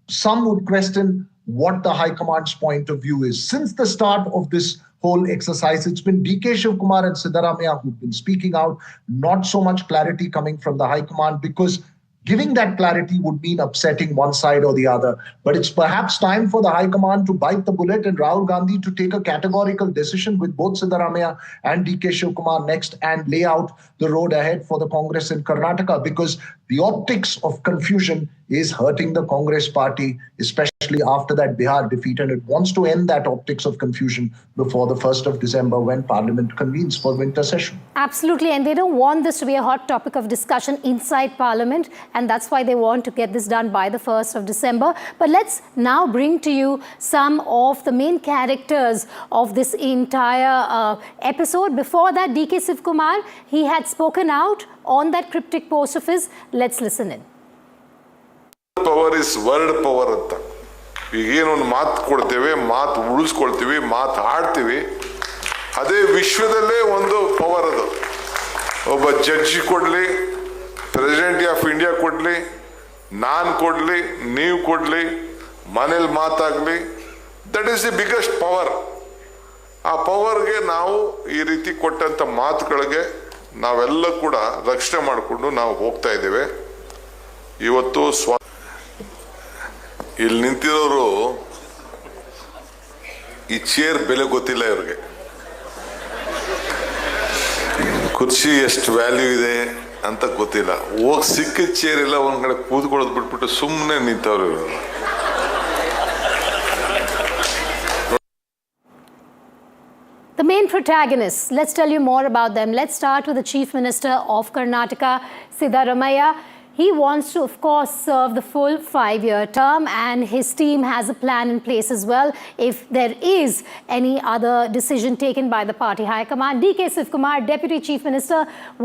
some would question what the High Command's point of view is. Since the start of this whole exercise, it's been DK Shivakumar and Siddaramaiah who've been speaking out, not so much clarity coming from the High Command, because giving that clarity would mean upsetting one side or the other. But it's perhaps time for the High Command to bite the bullet and Rahul Gandhi to take a categorical decision with both Siddaramaiah and DK Shivakumar next and lay out the road ahead for the Congress in Karnataka, because the optics of confusion is hurting the Congress party, especially after that Bihar defeat, and it wants to end that optics of confusion before the 1st of December when Parliament convenes for winter session. Absolutely, and they don't want this to be a hot topic of discussion inside Parliament, and that's why they want to get this done by the 1st of December. But let's now bring to you some of the main characters of this entire episode. Before that, DK Shivakumar, he had spoken out on that cryptic post of his. Let's listen in. Power is word power ಅಂತ. ಈಗೇನೊಂದು ಮಾತು ಕೊಡ್ತೇವೆ, ಮಾತು ಉಳಿಸ್ಕೊಳ್ತೀವಿ, ಮಾತು ಆಡ್ತೀವಿ, ಅದೇ ವಿಶ್ವದಲ್ಲೇ ಒಂದು power ಅದು. ಒಬ್ಬ ಜಡ್ಜಿ ಕೊಡ್ಲಿ, ಪ್ರೆಸಿಡೆಂಟ್ ಆಫ್ ಇಂಡಿಯಾ ಕೊಡ್ಲಿ, ನಾನು ಕೊಡ್ಲಿ, ನೀವು ಕೊಡ್ಲಿ, ಮನೇಲಿ ಮಾತಾಗ್ಲಿ, that is the biggest power. ಆ ಪವರ್ಗೆ ನಾವು ಈ ರೀತಿ ಕೊಟ್ಟಂತ ಮಾತುಗಳಿಗೆ ನಾವೆಲ್ಲ ಕೂಡ ರಕ್ಷಣೆ ಮಾಡಿಕೊಂಡು ನಾವು ಹೋಗ್ತಾ ಇದ್ದೇವೆ. ಇವತ್ತು ಇಲ್ಲಿ ನಿಂತಿರೋರು ಈ ಚೇರ್ ಬೆಲೆ ಗೊತ್ತಿಲ್ಲ ಇವ್ರಿಗೆ. ಕುರ್ಚಿ ಎಷ್ಟು ವ್ಯಾಲ್ಯೂ ಇದೆ ಅಂತ ಗೊತ್ತಿಲ್ಲ. ಹೋಗಿ ಸಿಕ್ಕಿದ ಚೇರ್ ಎಲ್ಲ ಒಂದ್ ಕಡೆ ಕೂತ್ಕೊಳ್ಳೋದು ಬಿಟ್ಬಿಟ್ಟು ಸುಮ್ಮನೆ ನಿಂತವ್ರು ಇವರು. The main protagonists, let's tell you more about them. Let's start with the Chief Minister of Karnataka, Siddaramaiah. He wants to, of course, serve the full 5-year term, and his team has a plan in place as well if there is any other decision taken by the party high command. DK Shivakumar, Deputy Chief Minister,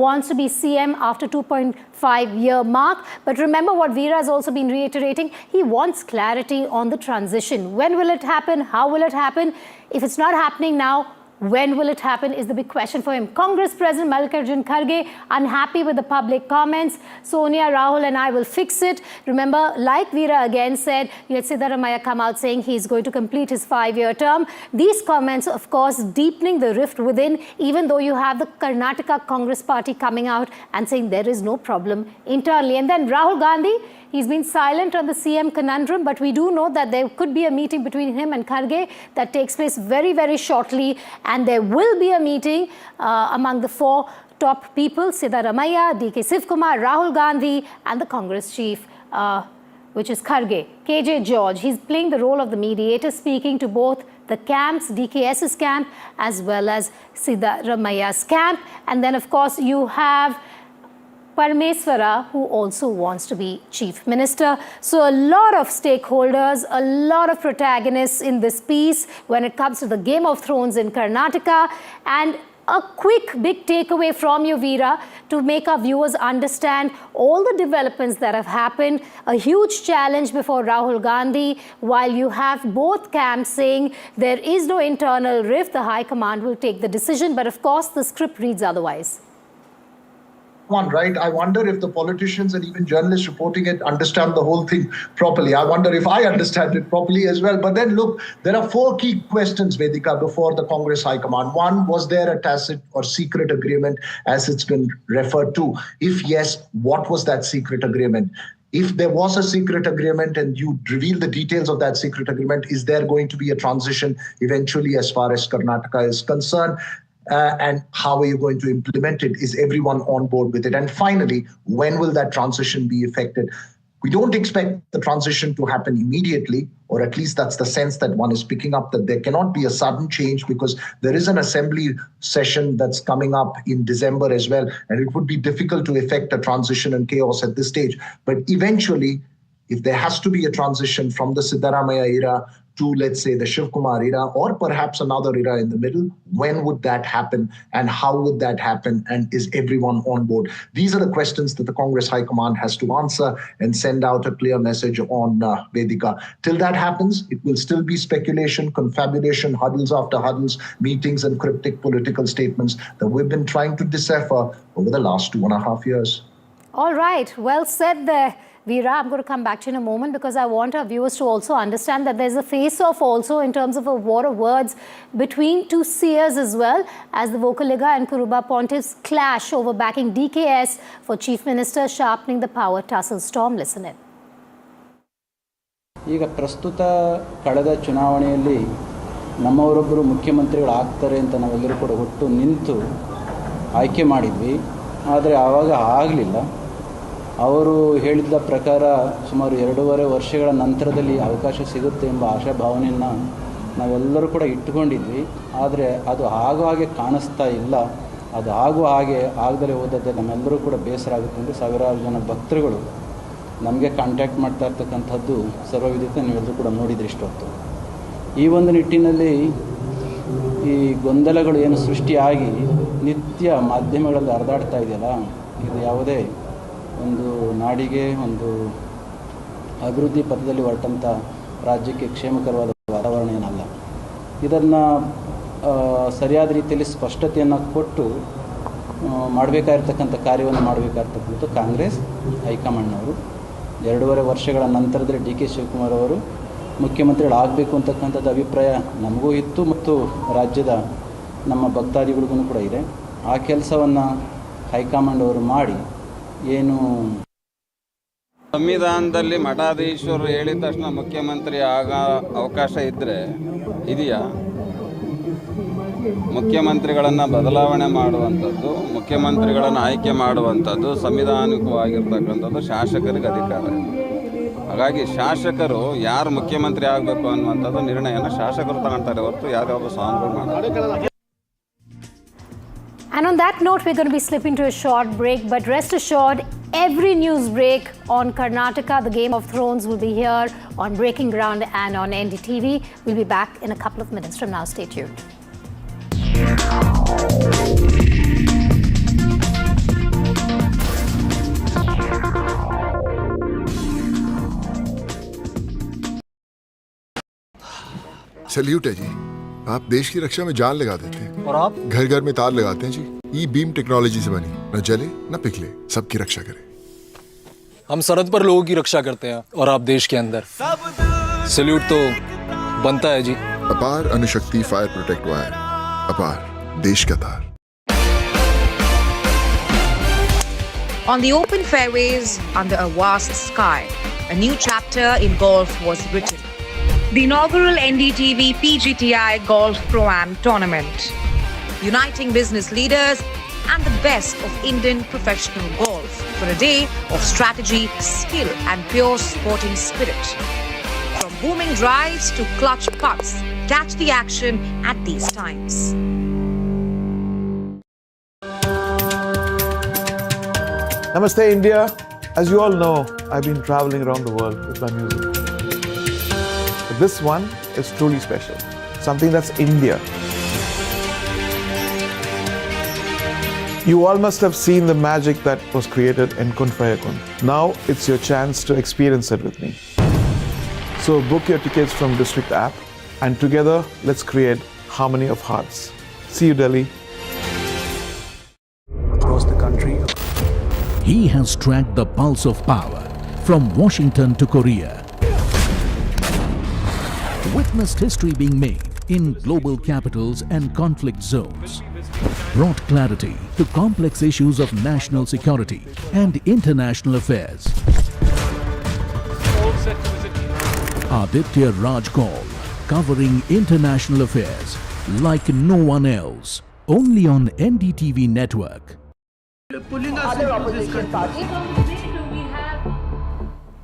wants to be CM after 2.5-year mark. But remember what Veera has also been reiterating, he wants clarity on the transition. When will it happen? How will it happen? If it's not happening now, When will it happen is the big question for him. Congress President Mallikarjun Kharge unhappy with the public comments. Sonia, Rahul and I will fix it. Remember, like Veera again said, you had Siddaramaiah come out saying he's going to complete his 5-year term. These comments, of course, deepening the rift within, even though you have the Karnataka Congress Party coming out and saying there is no problem internally. And then Rahul Gandhi, he's been silent on the CM conundrum, but we do know that there could be a meeting between him and Kharge that takes place very, very shortly. And there will be a meeting among the 4 top people, Siddaramaiah, DK Shivakumar, Rahul Gandhi, and the Congress chief, which is Kharge, KJ George. He's playing the role of the mediator, speaking to both the camps, DKS's camp, as well as Siddaramaiah's camp. And then, of course, you have Parameswara, who also wants to be Chief Minister. So a lot of stakeholders, a lot of protagonists in this piece when it comes to the Game of Thrones in Karnataka. And a quick big takeaway from you, Veera, to make our viewers understand all the developments that have happened. A huge challenge before Rahul Gandhi, while you have both camps saying there is no internal rift, the High Command will take the decision. But of course, the script reads otherwise. Right? I wonder if the politicians and even journalists reporting it understand the whole thing properly. I wonder if I understand it properly as well. But then look, there are 4 key questions, Vedika, before the Congress High Command. One, was there a tacit or secret agreement as it's been referred to? If yes, what was that secret agreement? If there was a secret agreement and you reveal the details of that secret agreement, is there going to be a transition eventually as far as Karnataka is concerned? And how are you going to implement it? Is everyone on board with it? And finally, when will that transition be effected? We don't expect the transition to happen immediately, or at least that's the sense that one is picking up, that there cannot be a sudden change because there is an assembly session that's coming up in December as well. And it would be difficult to effect a transition and chaos at this stage. But eventually, if there has to be a transition from the Siddaramaiah era to, let's say, the Shivakumar era, or perhaps another era in the middle, when would that happen and how would that happen, and is everyone on board? These are the questions that the Congress High Command has to answer and send out a clear message on Vedika. Till that happens, it will still be speculation, confabulation, huddles after huddles, meetings and cryptic political statements that we've been trying to decipher over the last 2.5 years. All right, well said there. Veera, I'm going to come back to you in a moment because I want our viewers to also understand that there's a face-off also in terms of a war of words between 2 seers as well, as the Vocaliga and Kuruba pontiffs clash over backing DKS for Chief Minister, sharpening the power tussle storm. Listen in. ಈಗ ಪ್ರಸ್ತುತ ಕಳೆದ ಚುನಾವಣೆಯಲ್ಲಿ ನಮ್ಮವರೊಬ್ಬರು ಮುಖ್ಯಮಂತ್ರಿಗಳು ಆಗ್ತಾರೆ ಅಂತ ನಾವೆಲ್ಲರೂ ಕೂಡ ಒಟ್ಟು ನಿಂತು ಆಯ್ಕೆ ಮಾಡಿದ್ವಿ. ಆದರೆ ಆವಾಗ ಆಗಲಿಲ್ಲ. ಅವರು ಹೇಳಿದ ಪ್ರಕಾರ ಸುಮಾರು 2.5 ವರ್ಷಗಳ ನಂತರದಲ್ಲಿ ಅವಕಾಶ ಸಿಗುತ್ತೆ ಎಂಬ ಆಶಾಭಾವನೆಯನ್ನು ನಾವೆಲ್ಲರೂ ಕೂಡ ಇಟ್ಟುಕೊಂಡಿದ್ವಿ. ಆದರೆ ಅದು ಆಗೋ ಹಾಗೆ ಕಾಣಿಸ್ತಾ ಇಲ್ಲ. ಅದು ಆಗುವ ಹಾಗೆ ಆಗದಲೇ ಹೋದದ್ದೇ ನಮ್ಮೆಲ್ಲರೂ ಕೂಡ ಬೇಸರ ಆಗುತ್ತೆ ಅಂದರೆ ಸಾವಿರಾರು ಜನ ಭಕ್ತರುಗಳು ನಮಗೆ ಕಾಂಟ್ಯಾಕ್ಟ್ ಮಾಡ್ತಾ ಇರ್ತಕ್ಕಂಥದ್ದು ಸರ್ವವಿದಿತ, ನೀವೆಲ್ಲರೂ ಕೂಡ ನೋಡಿದ್ರಿ ಇಷ್ಟೊತ್ತು. ಈ ಒಂದು ನಿಟ್ಟಿನಲ್ಲಿ ಈ ಗೊಂದಲಗಳು ಏನು ಸೃಷ್ಟಿಯಾಗಿ ನಿತ್ಯ ಮಾಧ್ಯಮಗಳಲ್ಲಿ ಹರಿದಾಡ್ತಾ ಇದೆಯಲ್ಲ, ಇದು ಯಾವುದೇ ಒಂದು ನಾಡಿಗೆ ಒಂದು ಅಭಿವೃದ್ಧಿ ಪಥದಲ್ಲಿ ಹೊರಟಂಥ ರಾಜ್ಯಕ್ಕೆ ಕ್ಷೇಮಕರವಾದ ವಾತಾವರಣ ಏನಲ್ಲ. ಇದನ್ನು ಸರಿಯಾದ ರೀತಿಯಲ್ಲಿ ಸ್ಪಷ್ಟತೆಯನ್ನು ಕೊಟ್ಟು ಮಾಡಬೇಕಾಗಿರ್ತಕ್ಕಂಥ ಕಾರ್ಯವನ್ನು ಮಾಡಬೇಕಾಗಿರ್ತಕ್ಕಂಥ ಕಾಂಗ್ರೆಸ್ ಹೈಕಮಾಂಡ್ನವರು 2.5 ವರ್ಷಗಳ ನಂತರದಲ್ಲಿ DK ಶಿವಕುಮಾರ್ ಅವರು ಮುಖ್ಯಮಂತ್ರಿಗಳಾಗಬೇಕು ಅಂತಕ್ಕಂಥದ್ದು ಅಭಿಪ್ರಾಯ ನಮಗೂ ಇತ್ತು ಮತ್ತು ರಾಜ್ಯದ ನಮ್ಮ ಭಕ್ತಾದಿಗಳಿಗೂ ಕೂಡ ಇದೆ. ಆ ಕೆಲಸವನ್ನು ಹೈಕಮಾಂಡ್ ಅವರು ಮಾಡಿ ಏನು ಸಂವಿಧಾನದಲ್ಲಿ ಮಠಾಧೀಶರು ಹೇಳಿದ ತಕ್ಷಣ ಮುಖ್ಯಮಂತ್ರಿ ಆಗ ಅವಕಾಶ ಇದ್ದರೆ ಇದೆಯಾ? ಮುಖ್ಯಮಂತ್ರಿಗಳನ್ನು ಬದಲಾವಣೆ ಮಾಡುವಂಥದ್ದು, ಮುಖ್ಯಮಂತ್ರಿಗಳನ್ನು ಆಯ್ಕೆ ಮಾಡುವಂಥದ್ದು ಸಂವಿಧಾನಿಕವಾಗಿರ್ತಕ್ಕಂಥದ್ದು ಶಾಸಕರಿಗೆ ಅಧಿಕಾರ. ಹಾಗಾಗಿ ಶಾಸಕರು ಯಾರು ಮುಖ್ಯಮಂತ್ರಿ ಆಗಬೇಕು ಅನ್ನುವಂಥದ್ದು ನಿರ್ಣಯನ ಶಾಸಕರು ತಗೊಳ್ತಾರೆ ಹೊರತು ಯಾವ್ಯಾವ ಸ್ವಾಮಿಗಳು ಮಾಡ್ತಾರೆ. And on that note, we're going to be slipping to a short break, but rest assured, every news break on Karnataka, the Game of Thrones, will be here on Breaking Ground and on NDTV. We'll be back in a couple of minutes from now. Stay tuned. Salute है जी, आप देश की रक्षा में जान लगा देते हैं। और आप? घर घर में तार लगाते हैं जी। ई-बीम टेक्नोलॉजी से बनी, न जले न पिघले, सबकी रक्षा करे। हम सरहद पर लोगों की रक्षा करते हैं और आप देश के अंदर। सैल्यूट तो बनता है जी। अपार अणुशक्ति फायर प्रोटेक्ट वायर, अपार देश का तार। On the open fairways under a vast sky, a new chapter in golf was written. The inaugural NDTV PGTI Golf Pro-Am Tournament, uniting business leaders and the best of Indian professional golf for a day of strategy, skill and pure sporting spirit. From booming drives to clutch putts, catch the action at these times. Namaste India. As you all know, I've been traveling around the world with my music. But this one is truly special. Something that's India. You all must have seen the magic that was created in Kun Faya Kun. Now it's your chance to experience it with me. So book your tickets from District app and together let's create harmony of hearts. See you Delhi. Across the country. He has tracked the pulse of power from Washington to Korea. Witnessed history being made in global capitals and conflict zones. Brought clarity to complex issues of national security and international affairs. Aditya Raj Kaul, covering international affairs like no one else. Only on NDTV network.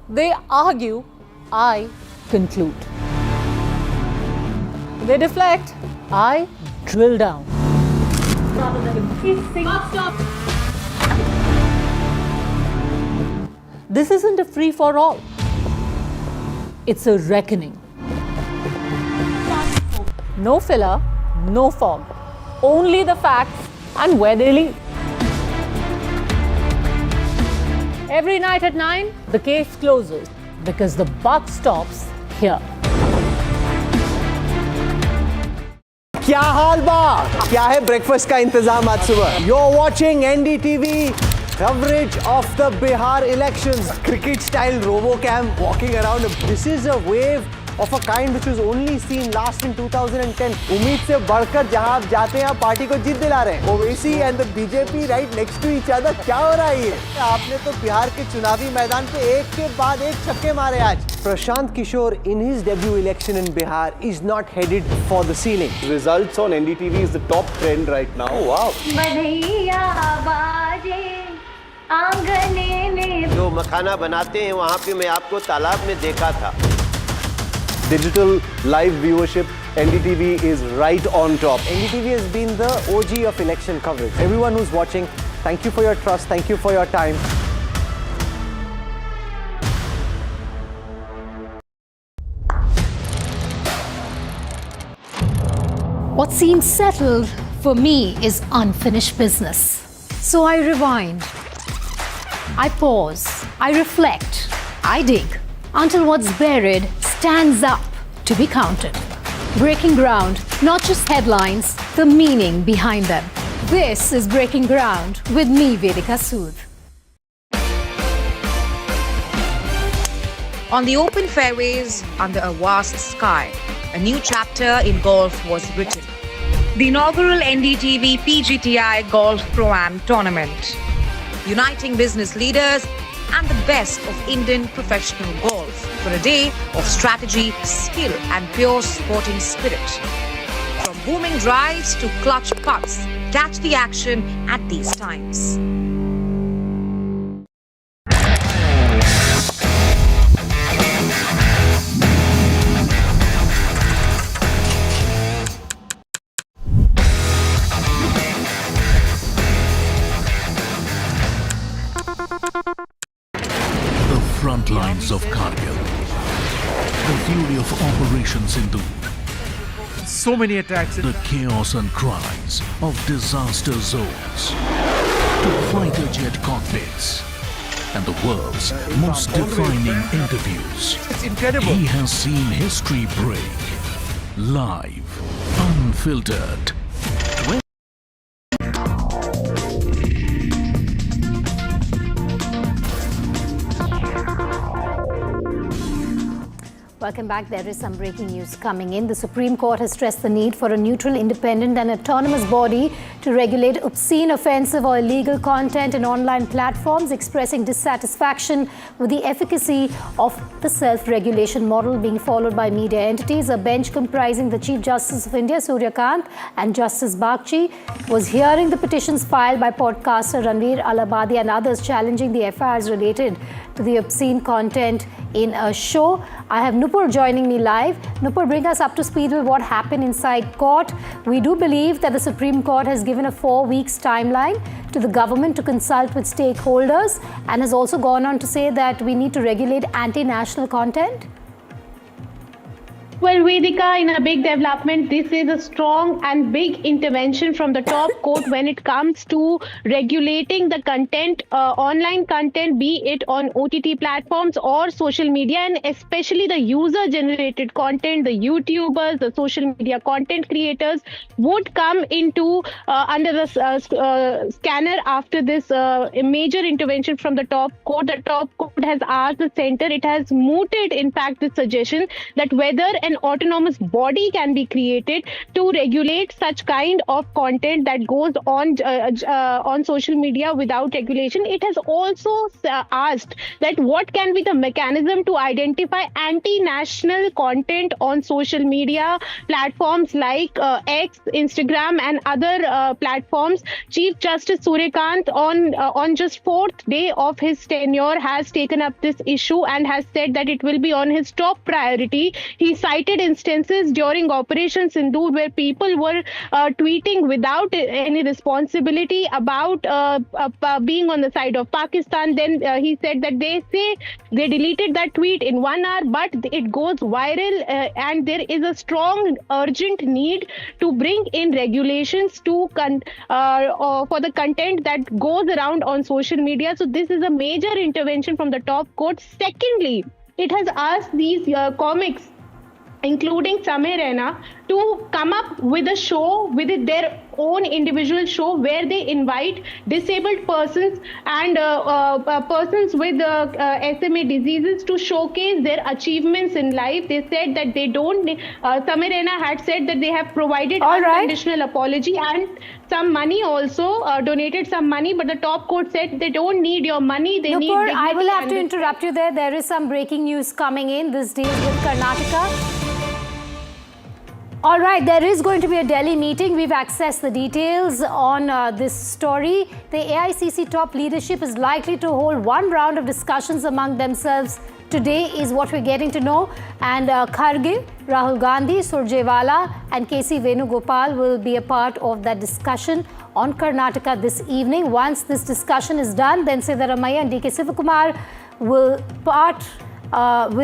They argue, I conclude. They deflect, I drill down. This isn't a free-for-all. It's a reckoning. No filler, no fog. Only the facts and where they lead. Every night at 9, the case closes because the buck stops here. क्या हाल बा? क्या है breakfast का इंतजाम आज सुबह? You're watching NDTV coverage of the Bihar elections. Cricket style RoboCam walking around. This is a wave of a kind which was only seen last in 2010. उम्मीद से बढ़कर जहां आप जाते हैं आप पार्टी को जीत दिला रहे हैं. Owaisi and the BJP right next to each other. क्या हो रहा है ये? आपने तो बिहार के चुनावी मैदान पे एक के बाद एक छक्के मारे आज. Prashant Kishore in his debut election in Bihar is not headed for the ceiling. Results on NDTV is the top trend right now. Wow. जो मखाना बनाते हैं वहाँ पे मैं आपको तालाब में देखा था. Digital live viewership, NDTV is right on top. NDTV has been the OG of election coverage. Everyone who's watching, thank you for your trust, thank you for your time. What seems settled for me is unfinished business. So I rewind, I pause, I reflect, I dig until what's buried stands up to be counted. Breaking ground, not just headlines, the meaning behind them. This is Breaking Ground with me, Vedika Sood. On the open fairways under a vast sky, a new chapter in golf was written. The inaugural NDTV PGTI Golf Pro-Am Tournament, uniting business leaders and the best of Indian professional golf for a day of strategy, skill and pure sporting spirit. From booming drives to clutch putts, catch the action at these times. Front lines of Kargil, the fury of Operation Sindhu, so many attacks, the chaos and cries of disaster zones, to fighter jet cockpits, and the world's most defining interviews. It's incredible. He has seen history break live, unfiltered. Welcome back. There is some breaking news coming in. The Supreme Court has stressed the need for a neutral, independent and autonomous body to regulate obscene, offensive or illegal content in online platforms, expressing dissatisfaction with the efficacy of the self-regulation model being followed by media entities. A bench comprising the Chief Justice of India, Surya Kant, and Justice Bagchi was hearing the petitions filed by podcaster Ranveer Alabadi and others challenging the FIRs related to the obscene content in a show. I have Nupur joining me live. Nupur, bring us up to speed with what happened inside court. We do believe that the Supreme Court has given a 4 weeks timeline to the government to consult with stakeholders and has also gone on to say that we need to regulate anti-national content. Well, Vedika, in a big development, this is a strong and big intervention from the top court when it comes to regulating the content, online content, be it on OTT platforms or social media, and especially the user-generated content, the YouTubers, the social media content creators would come into under the scanner after this major intervention from the top court. The top court has asked the center, it has mooted, in fact, the suggestion that whether an autonomous body can be created to regulate such kind of content that goes on social media without regulation. It has also asked that what can be the mechanism to identify anti-national content on social media platforms like X, Instagram and other platforms. Chief Justice Surya Kant on just 4th day of his tenure has taken up this issue and has said that it will be on his top priority. He cited instances during Operation Sindoor where people were tweeting without any responsibility about being on the side of Pakistan. Then he said that they say they deleted that tweet in 1 hour, but it goes viral and there is a strong urgent need to bring in regulations to for the content that goes around on social media. So this is a major intervention from the top court. Secondly, it has asked these comics, including Samir Raina, to come up with a show, with their own individual show where they invite disabled persons and persons with SMA diseases to showcase their achievements in life. They said that they don't, Samir Raina had said that they have provided unconditional apology and some money also, donated some money, but the top court said they don't need your money, they need dignity. I will have to interrupt you there. There is some breaking news coming in. This deals with Karnataka. All right, there is going to be a Delhi meeting. We've accessed the details on this story. The AICC top leadership is likely to hold one round of discussions among themselves today is what we're getting to know. And Kharge, Rahul Gandhi, Surjewala and KC Venugopal will be a part of that discussion on Karnataka this evening. Once this discussion is done, then Siddaramaiah and DK Shivakumar will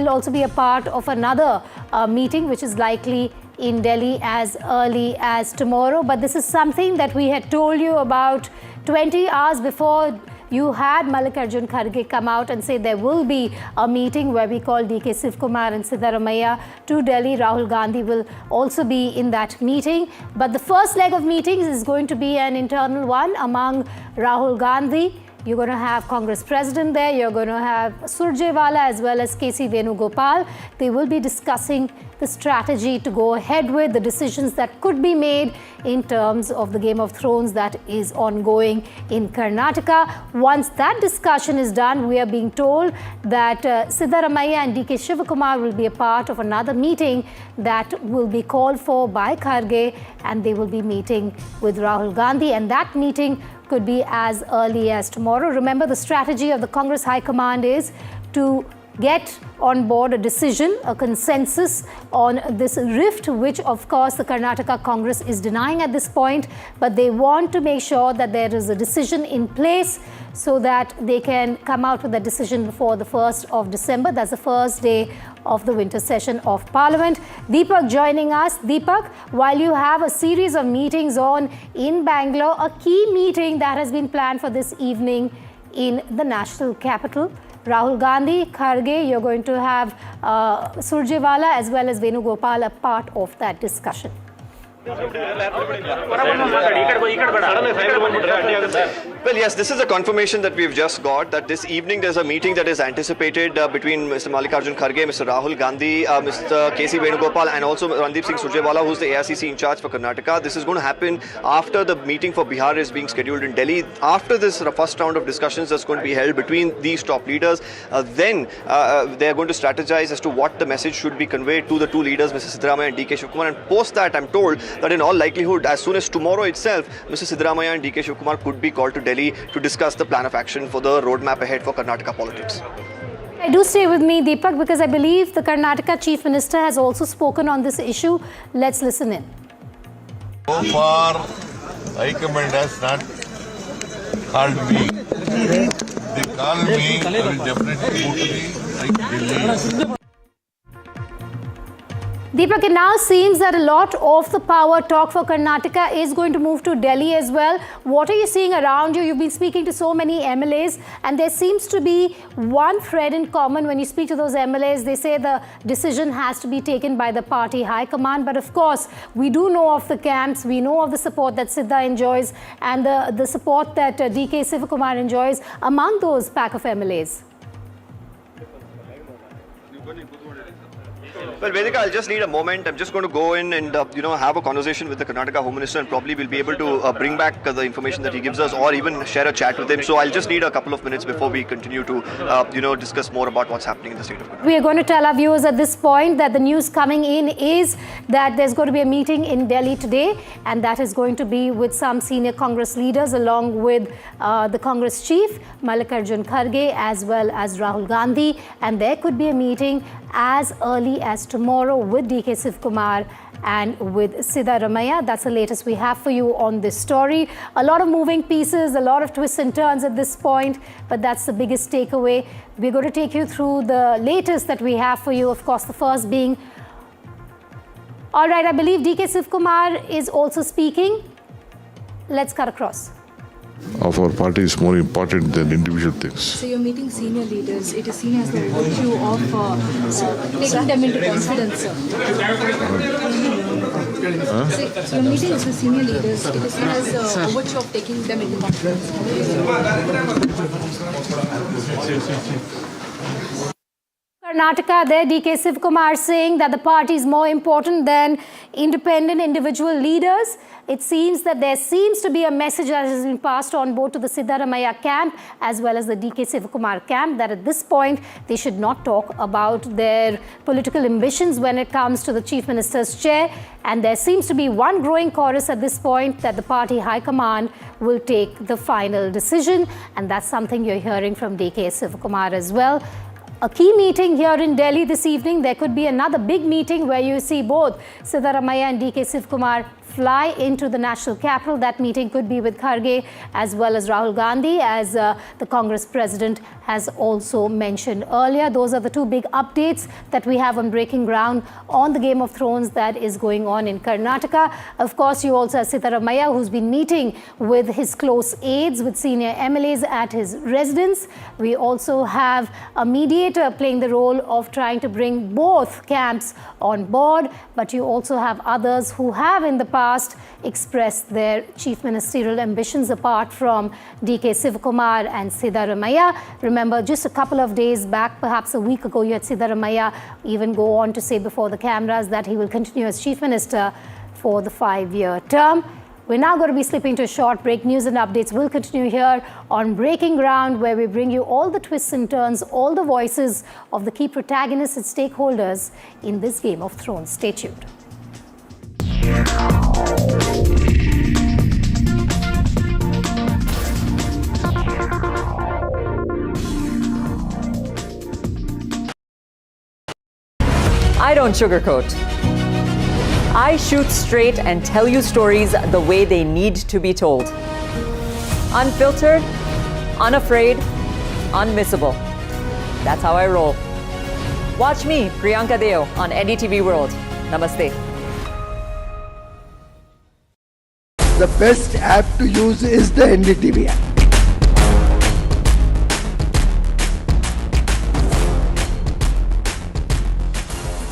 also be a part of another meeting which is likely in Delhi as early as tomorrow. But this is something that we had told you about 20 hours before. You had Mallikarjun Kharge come out and say there will be a meeting where we call DK Shivakumar and Siddaramaiah to Delhi. Rahul Gandhi will also be in that meeting. But the first leg of meetings is going to be an internal one among Rahul Gandhi. You're going to have Congress President there. You're going to have Surjewala as well as KC Venugopal. They will be discussing the strategy to go ahead with, the decisions that could be made in terms of the Game of Thrones that is ongoing in Karnataka. Once that discussion is done, we are being told that Siddaramaiah and DK Shivakumar will be a part of another meeting that will be called for by Kharge, and they will be meeting with Rahul Gandhi, and that meeting could be as early as tomorrow. Remember, the strategy of the Congress High Command is to get on board a decision, a consensus on this rift, which of course the Karnataka Congress is denying at this point, but they want to make sure that there is a decision in place so that they can come out with a decision before the 1st of December. That's the first day of the winter session of Parliament. Deepak joining us. Deepak, while you have a series of meetings on in Bangalore, a key meeting that has been planned for this evening in the national capital. Rahul Gandhi, Kharge, you're going to have Surjewala as well as Venugopal a part of that discussion. Well, yes, this is a confirmation that we've just got that this evening there's a meeting that is anticipated between Mr. Mallikarjun Kharge, Mr. Rahul Gandhi, Mr. KC Venugopal and also Randeep Singh Surjewala, who's the AICC in charge for Karnataka. This is going to happen after the meeting for Bihar is being scheduled in Delhi. After this first round of discussions that's going to be held between these top leaders, then they're going to strategize as to what the message should be conveyed to the two leaders, Mr. Siddaramaiah and DK Shivakumar. And post that, I'm told that in all likelihood, as soon as tomorrow itself, Mr. Siddaramaiah and DK Shivakumar could be called to Delhi to discuss the plan of action for the roadmap ahead for Karnataka politics. Do stay with me, Deepak, because I believe the Karnataka Chief Minister has also spoken on this issue. Let's listen in. So far, High Command has not called me. They call me, I will definitely go to Delhi. Deepak, it now seems that a lot of the power talk for Karnataka is going to move to Delhi as well. What are you seeing around you? You've been speaking to so many MLAs, and there seems to be one thread in common. When you speak to those MLAs, they say the decision has to be taken by the party high command. But of course, we do know of the camps, we know of the support that Sidda enjoys and the support that DK Shivakumar enjoys among those pack of MLAs. Well, Vedika, I'll just need a moment. I'm just going to go in and have a conversation with the Karnataka Home Minister, and probably we'll be able to bring back the information that he gives us, or even share a chat with him. So I'll just need a couple of minutes before we continue to discuss more about what's happening in the state of Karnataka. We are going to tell our viewers at this point that the news coming in is that there's going to be a meeting in Delhi today, and that is going to be with some senior Congress leaders along with the Congress chief Mallikarjun Kharge as well as Rahul Gandhi, and there could be a meeting as early as tomorrow with DK Shivakumar and with Siddaramaiah. That's the latest we have for you on this story. A lot of moving pieces, a lot of twists and turns at this point, but that's the biggest takeaway. We're going to take you through the latest that we have for you. Of course, the first being, all right, I believe DK Shivakumar is also speaking. Let's cut across. Of our party is more important than individual things. So you're meeting senior leaders. It is seen as the virtue of taking them into confidence, sir. So you're meeting with senior leaders. It is seen as a virtue of taking them into confidence. Karnataka, there DK Shivakumar saying that the party is more important than independent individual leaders. It seems that there seems to be a message that has been passed on both to the Siddaramaiah camp as well as the DK Shivakumar camp that at this point they should not talk about their political ambitions when it comes to the Chief Minister's chair. And there seems to be one growing chorus at this point that the party high command will take the final decision. And that's something you're hearing from DK Shivakumar as well. A key meeting here in Delhi this evening. There could be another big meeting where you see both Siddaramaiah and DK Shivakumar fly into the national capital. That meeting could be with Kharge as well as Rahul Gandhi, as the Congress president has also mentioned earlier. Those are the two big updates that we have on Breaking Ground on the Game of Thrones that is going on in Karnataka. Of course, you also have Siddaramaiah, who's been meeting with his close aides, with senior MLAs at his residence. We also have a mediator playing the role of trying to bring both camps on board, but you also have others who have in the past expressed their chief ministerial ambitions apart from DK Shivakumar and Siddaramaiah. Remember, just a couple of days back, perhaps a week ago, you had Siddaramaiah even go on to say before the cameras that he will continue as chief minister for the 5-year term. We're now going to be slipping to a short break. News and updates will continue here on Breaking Ground, where we bring you all the twists and turns, all the voices of the key protagonists and stakeholders in this Game of Thrones. Stay tuned. I don't sugarcoat. I shoot straight and tell you stories the way they need to be told. Unfiltered, unafraid, unmissable. That's how I roll. Watch me, Priyanka Deo, on NDTV World. Namaste. The best app to use is the NDTV app.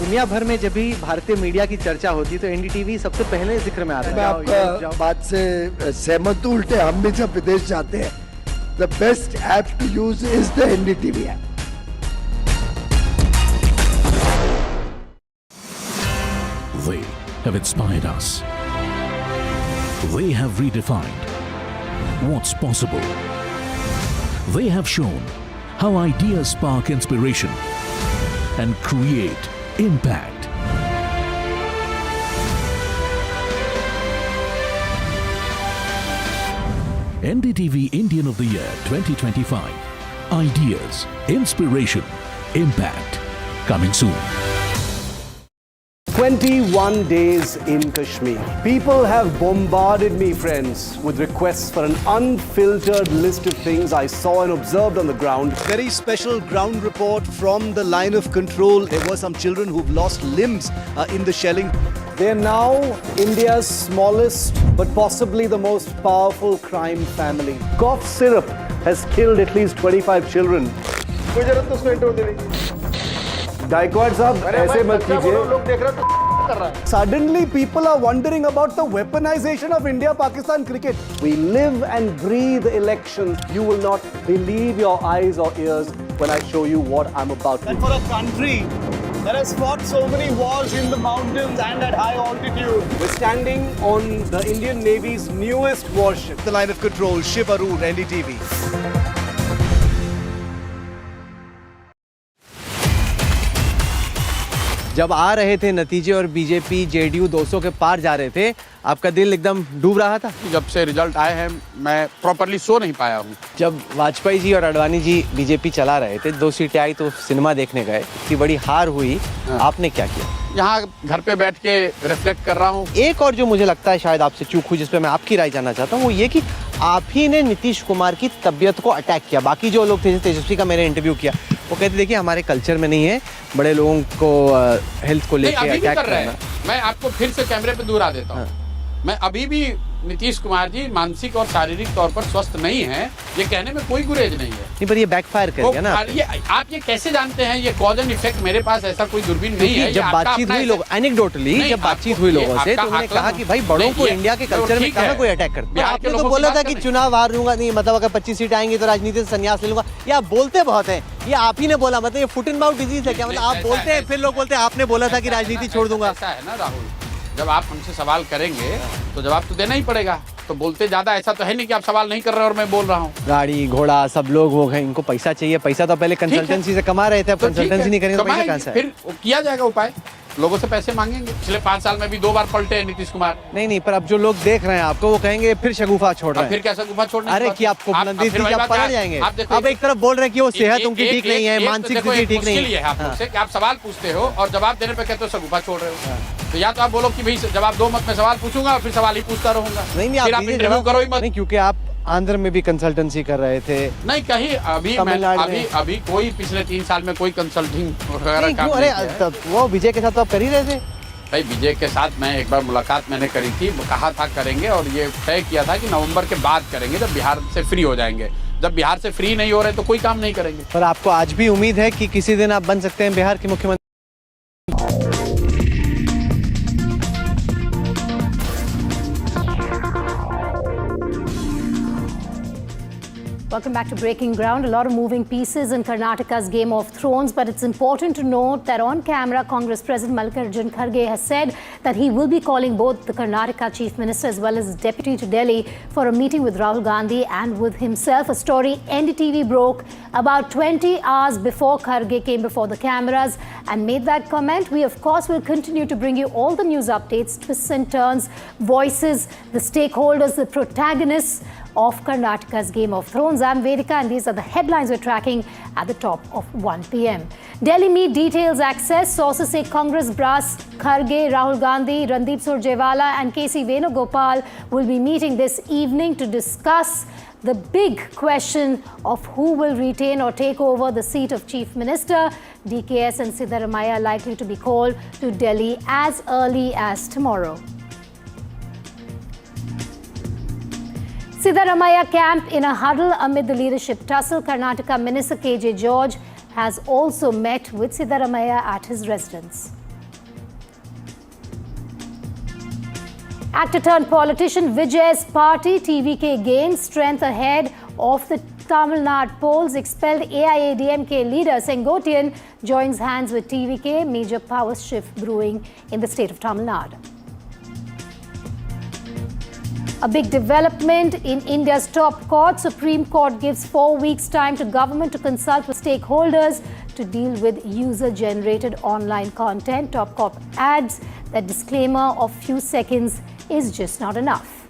दुनिया भर में जब भी भारतीय media की चर्चा होती है तो एनडीटीवी सबसे पहले जिक्र में आता है। मैं आपका बात से सहमत हूं, उल्टे हम भी जब विदेश जाते हैं, the best app to use is the NDTV app. They have inspired us. They have redefined what's possible. They have shown how ideas spark inspiration and create impact. NDTV Indian of the Year 2025. Ideas, inspiration, impact. Coming soon. 21 days in Kashmir. People have bombarded me, friends, with requests for an unfiltered list of things I saw and observed on the ground. Very special ground report from the line of control. There were some children who've lost limbs in the shelling. They are now India's smallest but possibly the most powerful crime family. Cough syrup has killed at least 25 children. Gaikwad sahab, aise mat kijiye. Suddenly people are wondering about the weaponization of India-Pakistan cricket. We live and breathe elections. You will not believe your eyes or ears when I show you what I'm about to do. And for a country that has fought so many wars in the mountains and at high altitude. We're standing on the Indian Navy's newest warship. The line of control, Shivaroo, NDTV. जब आ रहे थे नतीजे और BJP JDU 200 के पार जा रहे थे, आपका दिल एकदम डूब रहा था? जब से रिजल्ट आए हैं मैं प्रॉपर्ली सो नहीं पाया हूँ। जब वाजपेयी जी और अडवाणी जी बीजेपी चला रहे थे, 2 सीटें आई तो सिनेमा देखने गए, इतनी बड़ी हार हुई, आपने क्या किया? यहाँ घर पे बैठ के रिफ्लेक्ट कर रहा हूँ। एक और जो मुझे लगता है शायद आपसे चूक हुई, जिस पे मैं आपकी राय जानना चाहता हूँ, वो ये कि आप ही ने नीतीश कुमार की तबीयत को अटैक किया। बाकी जो लोग थे, तेजस्वी का मैंने इंटरव्यू किया, वो कहते देखिए हमारे कल्चर में नहीं है बड़े लोगों को हेल्थ को लेकर अटैक करना। मैं आपको फिर से कैमरे पे दूर आ देता हूँ। मैं अभी भी नीतीश कुमार जी मानसिक और शारीरिक तौर पर स्वस्थ नहीं है, ये कहने में कोई गुरेज नहीं है। नहीं, पर ये बैकफायर करेगा ना। आप ये कैसे जानते हैं? ये कॉज एंड इफेक्ट, मेरे पास ऐसा कोई दूरबीन नहीं है। जब बातचीत हुई लोग एनेक्डोटली जब बातचीत हुई लोगों से, तो उन्होंने कहा कि भाई बड़ों को इंडिया के कल्चर में कहाँ कोई अटैक करता है। आपने तो बोला था कि चुनाव हार लूंगा, नहीं मतलब अगर 25 सीट आएंगी तो राजनीति से संन्यास ले लूंगा। ये आप बोलते बहुत हैं, ये आप ही ने बोला, मतलब ये फुट एंड माउथ डिजीज है क्या? मतलब आप बोलते हैं फिर लोग बोलते हैं आपने बोला था कि राजनीति छोड़ दूंगा। ऐसा है ना राहुल, जब आप हमसे सवाल करेंगे तो जवाब तो देना ही पड़ेगा। तो बोलते ज्यादा ऐसा तो है नहीं कि आप सवाल नहीं कर रहे और मैं बोल रहा हूँ। गाड़ी घोड़ा सब लोग वो हैं, इनको पैसा चाहिए। पैसा तो पहले कंसल्टेंसी से कमा रहे थे, अब कंसल्टेंसी नहीं करेंगे तो पैसा कहाँ से? फिर किया जाएगा उपाय, लोगों से पैसे मांगेंगे। पिछले 5 साल में भी 2 बार पलटे हैं नीतीश कुमार। नहीं, पर अब जो लोग देख रहे हैं आपको, वो कहेंगे फिर शगुफा छोड़ रहे हैं। फिर क्या शगुफा छोड़ना? अरे कि आपको पलट जाएंगे। अब एक तरफ बोल रहे हैं कि वो सेहत उनकी ठीक नहीं है, मानसिक स्थिति ठीक नहीं है। आप सवाल पूछते हो और जवाब देने पे कहते हो शगुफा छोड़ रहे हो। तो या तो आप बोलो कि भाई जवाब दो मत, मैं सवाल पूछूंगा और फिर सवाल ही पूछता रहूंगा। नहीं, आप इंटरव्यू करो ही मत। नहीं, क्योंकि आप आंध्र में भी कंसल्टेंसी कर रहे थे। नहीं, कहीं अभी कोई पिछले 3 साल में कोई कंसल्टिंग वगैरह काम नहीं किया। वो विजय के साथ तो आप कर ही रहे थे। भाई विजय के साथ मैं एक बार मुलाकात मैंने करी थी, कहा था करेंगे और ये तय किया था कि नवंबर के बाद करेंगे, जब बिहार से फ्री हो जाएंगे। जब बिहार से फ्री नहीं हो रहे तो कोई काम नहीं करेंगे। पर आपको आज भी उम्मीद है कि किसी दिन आप बन सकते हैं बिहार के मुख्यमंत्री? Welcome back to Breaking Ground. A lot of moving pieces in Karnataka's Game of Thrones, but it's important to note that on camera, Congress President Mallikarjun Kharge has said that he will be calling both the Karnataka Chief Minister as well as his deputy to Delhi for a meeting with Rahul Gandhi and with himself. A story NDTV broke about 20 hours before Kharge came before the cameras and made that comment. We, of course, will continue to bring you all the news updates, twists and turns, voices, the stakeholders, the protagonists of Karnataka's Game of Thrones. I'm Vedika and these are the headlines we're tracking at the top of 1 p.m. Delhi meet details access. Sources say Congress brass Kharge, Rahul Gandhi, Randeep Surjewala and KC Venugopal will be meeting this evening to discuss the big question of who will retain or take over the seat of Chief Minister. DKS and Siddaramaiah are likely to be called to Delhi as early as tomorrow. Siddaramaiah camped in a huddle amid the leadership tussle. Karnataka Minister KJ George has also met with Siddaramaiah at his residence. Actor turned politician Vijay's party TVK gains strength ahead of the Tamil Nadu polls. Expelled AIADMK leader Sengotian joins hands with TVK. Major power shift brewing in the state of Tamil Nadu. A big development in India's top court. Supreme Court gives 4 weeks' time to government to consult with stakeholders to deal with user-generated online content. Top court adds that disclaimer of few seconds is just not enough.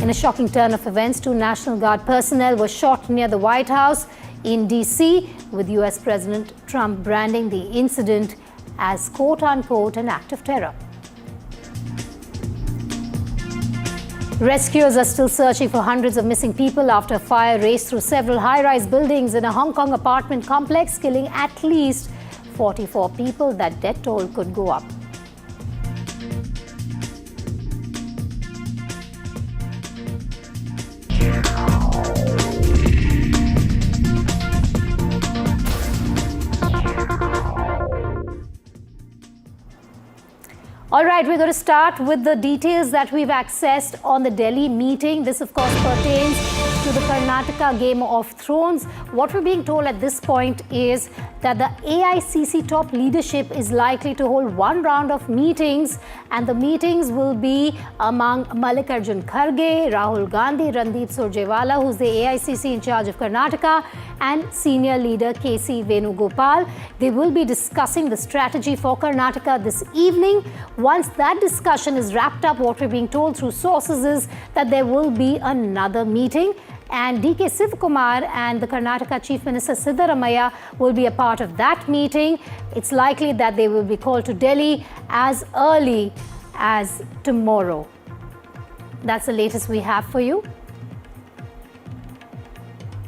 In a shocking turn of events, 2 National Guard personnel were shot near the White House in DC, with US President Trump branding the incident as quote-unquote an act of terror. Rescuers are still searching for hundreds of missing people after a fire raced through several high-rise buildings in a Hong Kong apartment complex, killing at least 44 people. That death toll could go up. All right, we're going to start with the details that we've accessed on the Delhi meeting. This, of course, pertains to the Karnataka Game of Thrones. What we're being told at this point is that the AICC top leadership is likely to hold one round of meetings, and the meetings will be among Mallikarjun Kharge, Rahul Gandhi, Randeep Surjewala, who's the AICC in charge of Karnataka, and senior leader KC Venugopal. They will be discussing the strategy for Karnataka this evening. Once that discussion is wrapped up, what we're being told through sources is that there will be another meeting, and DK Shivakumar and the Karnataka Chief Minister Siddaramaiah will be a part of that meeting. It's likely that they will be called to Delhi as early as tomorrow. That's the latest we have for you.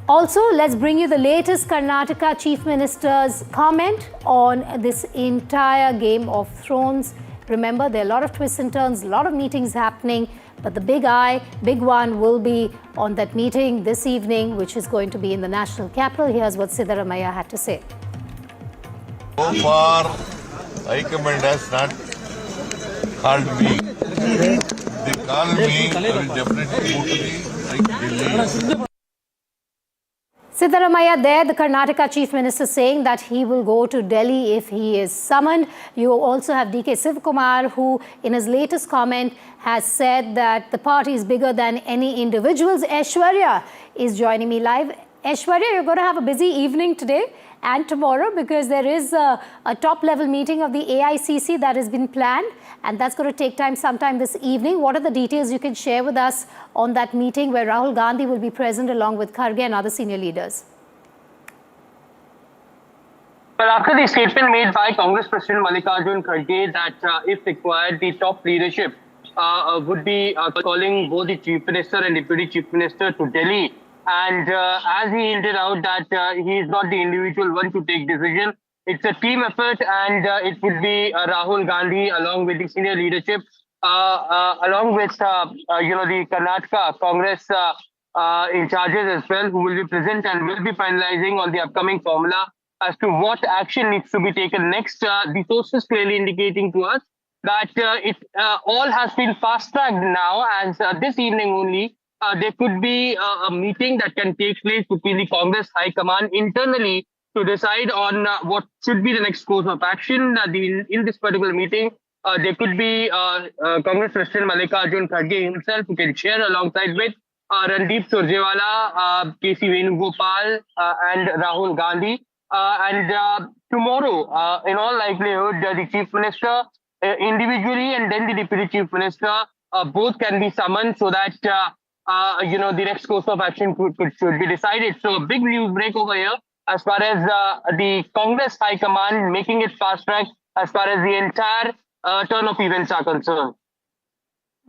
Also, let's bring you the latest Karnataka Chief Minister's comment on this entire Game of Thrones. Remember, there are a lot of twists and turns, a lot of meetings happening, but the big one will be on that meeting this evening, which is going to be in the national capital. Here's what Siddaramaiah had to say. So far, High Command has not called me. They call me, I will definitely go to the Delhi. Siddaramaiah there, the Karnataka Chief Minister, saying that he will go to Delhi if he is summoned. You also have DK Shivakumar, who in his latest comment has said that the party is bigger than any individuals. Aishwarya is joining me live. Aishwarya, you're going to have a busy evening today and tomorrow because there is a top-level meeting of the AICC that has been planned, and that's going to take time sometime this evening. What are the details you can share with us on that meeting where Rahul Gandhi will be present along with Kharge and other senior leaders? Well, after the statement made by Congress President Mallikarjun Kharge that if required, the top leadership would be calling both the Chief Minister and Deputy Chief Minister to Delhi. And as he hinted out that he is not the individual one to take decision, it's a team effort, and it would be Rahul Gandhi along with the senior leadership, along with the Karnataka Congress in charges as well, who will be present and will be finalizing on the upcoming formula as to what action needs to be taken next. The sources clearly indicating to us that it all has been fast-tracked now, and this evening only, there could be a meeting that can take place between the Congress High Command internally to decide on what should be the next course of action. In this particular meeting, there could be Congress President Mallikarjun Kharge himself, who can chair alongside with Randeep Surjewala, KC Venugopal, and Rahul Gandhi. And tomorrow, in all likelihood, the Chief Minister individually and then the Deputy Chief Minister both can be summoned so that the next course of action should be decided. So a big news break over here as far as the Congress High Command making it fast track as far as the entire turn of events are concerned.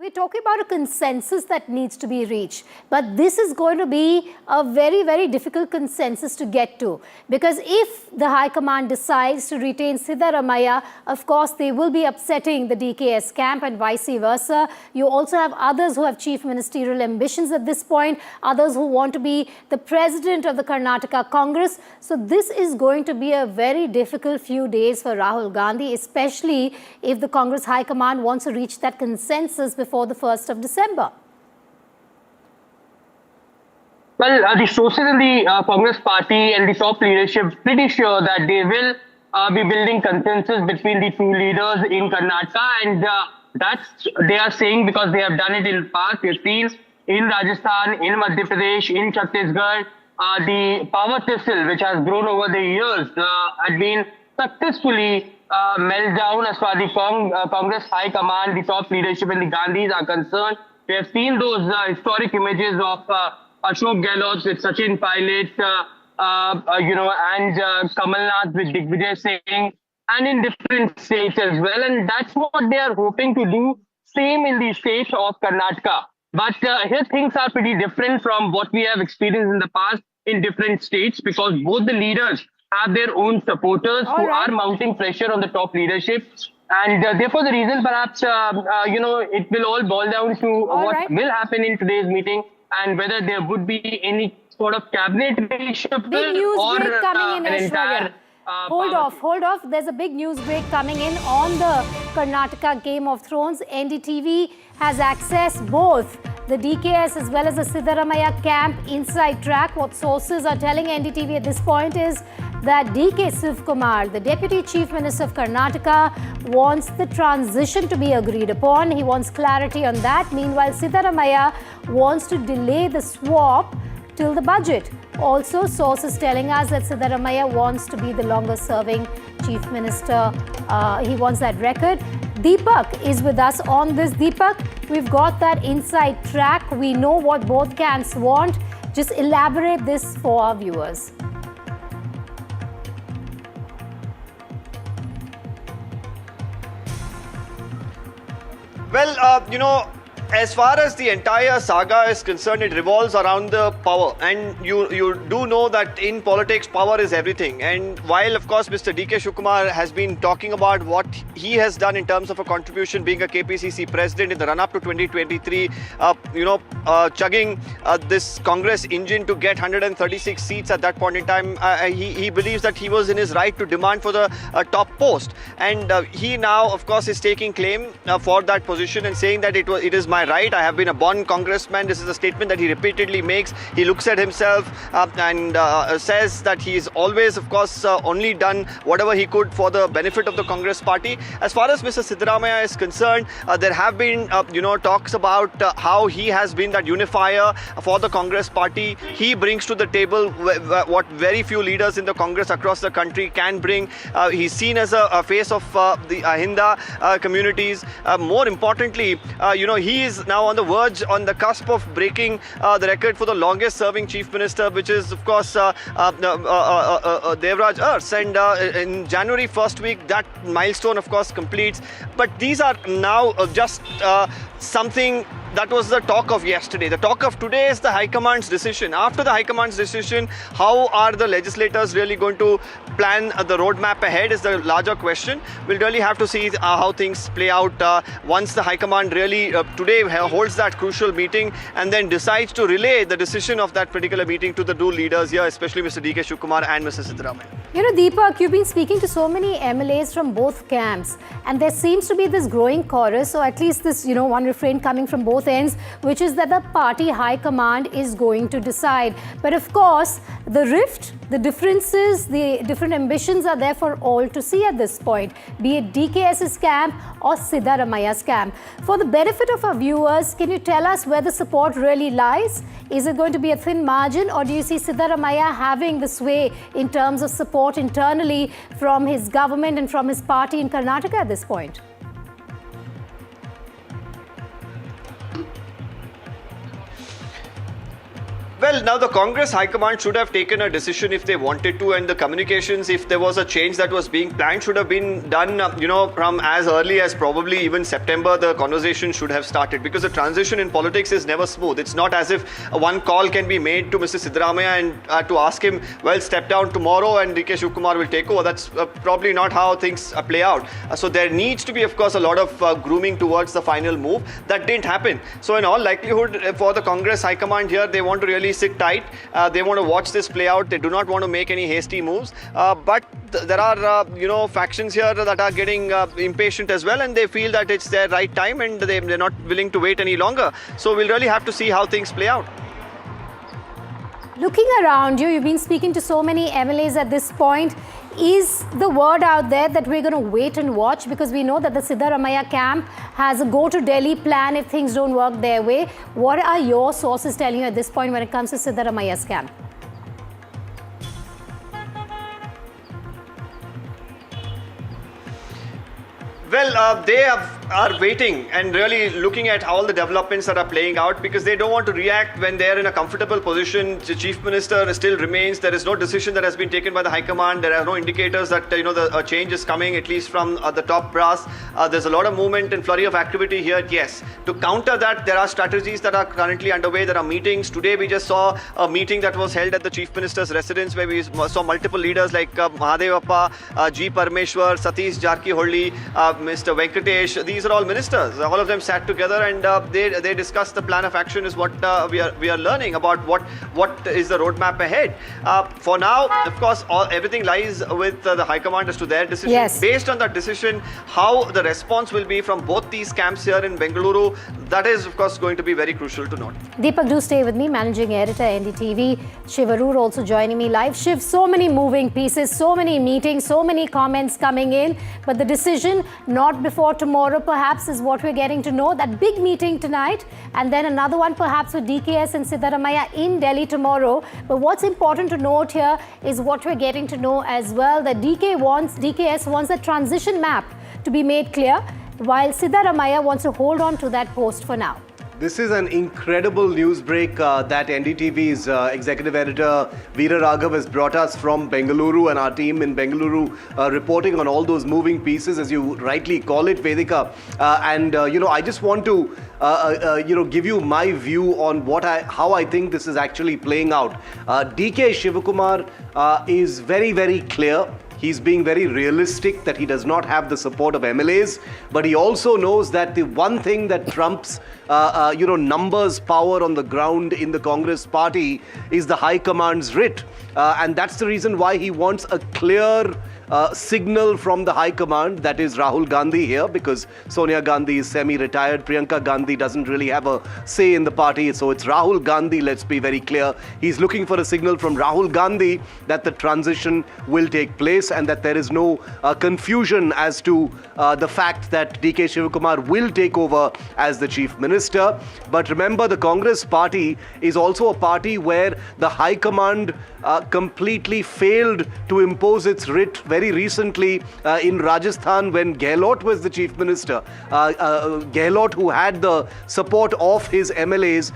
We're talking about a consensus that needs to be reached. But this is going to be a very, very difficult consensus to get to. Because if the High Command decides to retain Siddaramaiah, of course, they will be upsetting the DKS camp and vice versa. You also have others who have chief ministerial ambitions at this point, others who want to be the president of the Karnataka Congress. So this is going to be a very difficult few days for Rahul Gandhi, especially if the Congress High Command wants to reach that consensus before the 1st of December. Well, the sources in the Congress party and the top leadership pretty sure that they will be building consensus between the two leaders in Karnataka, and that's they are saying because they have done it in the past. We've seen in Rajasthan, in Madhya Pradesh, in Chhattisgarh, the power tussle, which has grown over the years, had been successfully melt down as far as the Congress High Command, the top leadership and the Gandhis are concerned. We have seen those historic images of Ashok Gehlot with Sachin Pilot, and Kamal Nath with Digvijay Singh, and in different states as well. And that's what they are hoping to do, same in the state of Karnataka. But here things are pretty different from what we have experienced in the past in different states, because both the leaders have their own supporters who are mounting pressure on the top leadership. And therefore, the reason perhaps, it will all boil down to what will happen in today's meeting and whether there would be any sort of cabinet reshuffle Big news or break coming in, an entire... Hold off. There's a big news break coming in on the Karnataka Game of Thrones. NDTV has accessed both the DKS as well as the Siddaramaiah camp inside track. What sources are telling NDTV at this point is that DK Shivakumar, the Deputy Chief Minister of Karnataka, wants the transition to be agreed upon. He wants clarity on that. Meanwhile, Siddaramaiah wants to delay the swap till the budget. Also, sources telling us that Siddaramaiah wants to be the longer-serving Chief Minister. He wants that record. Deepak is with us on this. Deepak, we've got that inside track. We know what both camps want. Just elaborate this for our viewers. Well, as far as the entire saga is concerned, it revolves around the power. And you do know that in politics, power is everything. And while, of course, Mr. DK Shivakumar has been talking about what he has done in terms of a contribution being a KPCC president in the run-up to 2023, chugging this Congress engine to get 136 seats at that point in time, he believes that he was in his right to demand for the top post. And he now, of course, is taking claim for that position and saying that it is my right. I have been a born congressman. This is a statement that he repeatedly makes. He looks at himself and says that he is always, of course, only done whatever he could for the benefit of the Congress party. As far as Mr. Siddaramaiah is concerned, there have been, talks about how he has been that unifier for the Congress party. He brings to the table what very few leaders in the Congress across the country can bring. He's seen as a face of the Hinda communities. More importantly, he is now on the verge, on the cusp of breaking the record for the longest serving chief minister, which is, of course, Devraj Urs. And in January first week, that milestone, of course, completes. But these are now just something that was the talk of yesterday. The talk of today is the High Command's decision. After the High Command's decision, how are the legislators really going to plan the roadmap ahead is the larger question. We'll really have to see how things play out once the High Command really today holds that crucial meeting and then decides to relay the decision of that particular meeting to the two leaders here, especially Mr. DK Shivakumar and Mr. Siddaramaiah. Deepak, you've been speaking to so many MLAs from both camps, and there seems to be this growing chorus, or at least this, one refrain coming from both ends, which is that the party high command is going to decide. But of course, the rift, the differences, the different ambitions are there for all to see at this point, be it DKS's camp or Siddaramaiah's camp. For the benefit of our viewers, can you tell us where the support really lies? Is it going to be a thin margin, or do you see Siddaramaiah having the sway in terms of support internally from his government and from his party in Karnataka at this point? Well, now the Congress High Command should have taken a decision if they wanted to, and the communications, if there was a change that was being planned, should have been done, from as early as probably even September. The conversation should have started, because the transition in politics is never smooth. It's not as if one call can be made to Mr. Siddaramaiah and to ask him, well, step down tomorrow and DK Shivakumar will take over. That's probably not how things play out. So there needs to be, of course, a lot of grooming towards the final move. That didn't happen. So in all likelihood, for the Congress High Command here, they want to really sit tight. They want to watch this play out. They do not want to make any hasty moves. But there are, factions here that are getting impatient as well, and they feel that it's their right time, and they're not willing to wait any longer. So we'll really have to see how things play out. Looking around you, you've been speaking to so many MLAs at this point. Is the word out there that we're going to wait and watch? Because we know that the Siddaramaiah camp has a go to Delhi plan if things don't work their way. What are your sources telling you at this point when it comes to Siddaramaiah's camp? Well, they are waiting and really looking at all the developments that are playing out, because they don't want to react when they're in a comfortable position. The Chief Minister still remains. There is no decision that has been taken by the High Command. There are no indicators that the change is coming, at least from the top brass. There's a lot of movement and flurry of activity here. Yes, to counter that, there are strategies that are currently underway. There are meetings. Today we just saw a meeting that was held at the Chief Minister's residence, where we saw multiple leaders like Mahadevappa, G. Parmeshwar, Satish Jarkiholli, Mr. Venkatesh. These are all ministers. All of them sat together and they discussed the plan of action, is what we are learning about what is the roadmap ahead. For now, of course, everything lies with the High Command as to their decision. Yes. Based on that decision, how the response will be from both these camps here in Bengaluru, that is, of course, going to be very crucial to note. Deepak, do stay with me. Managing Editor, NDTV. Shivarur also joining me live. Shiv, so many moving pieces, so many meetings, so many comments coming in. But the decision, not before tomorrow, perhaps, is what we're getting to know. That big meeting tonight, and then another one perhaps with DKS and Siddaramaiah in Delhi tomorrow. But what's important to note here is what we're getting to know as well, that DKS wants the transition map to be made clear, while Siddaramaiah wants to hold on to that post for now. This is an incredible news break that NDTV's executive editor Veera Raghav has brought us from Bengaluru, and our team in Bengaluru reporting on all those moving pieces, as you rightly call it, Vedika. I just want to give you my view on how I think this is actually playing out. DK Shivakumar is very, very clear. He's being very realistic that he does not have the support of MLAs, but he also knows that the one thing that trumps numbers power on the ground in the Congress party is the High Command's writ. And that's the reason why he wants a clear signal from the High Command, that is Rahul Gandhi here, because Sonia Gandhi is semi-retired. Priyanka Gandhi doesn't really have a say in the party. So it's Rahul Gandhi, let's be very clear. He's looking for a signal from Rahul Gandhi that the transition will take place and that there is no confusion as to the fact that DK Shivakumar will take over as the Chief Minister. But remember, the Congress party is also a party where the High Command completely failed to impose its writ very recently in Rajasthan when Gehlot was the Chief Minister. Gehlot, who had the support of his MLAs,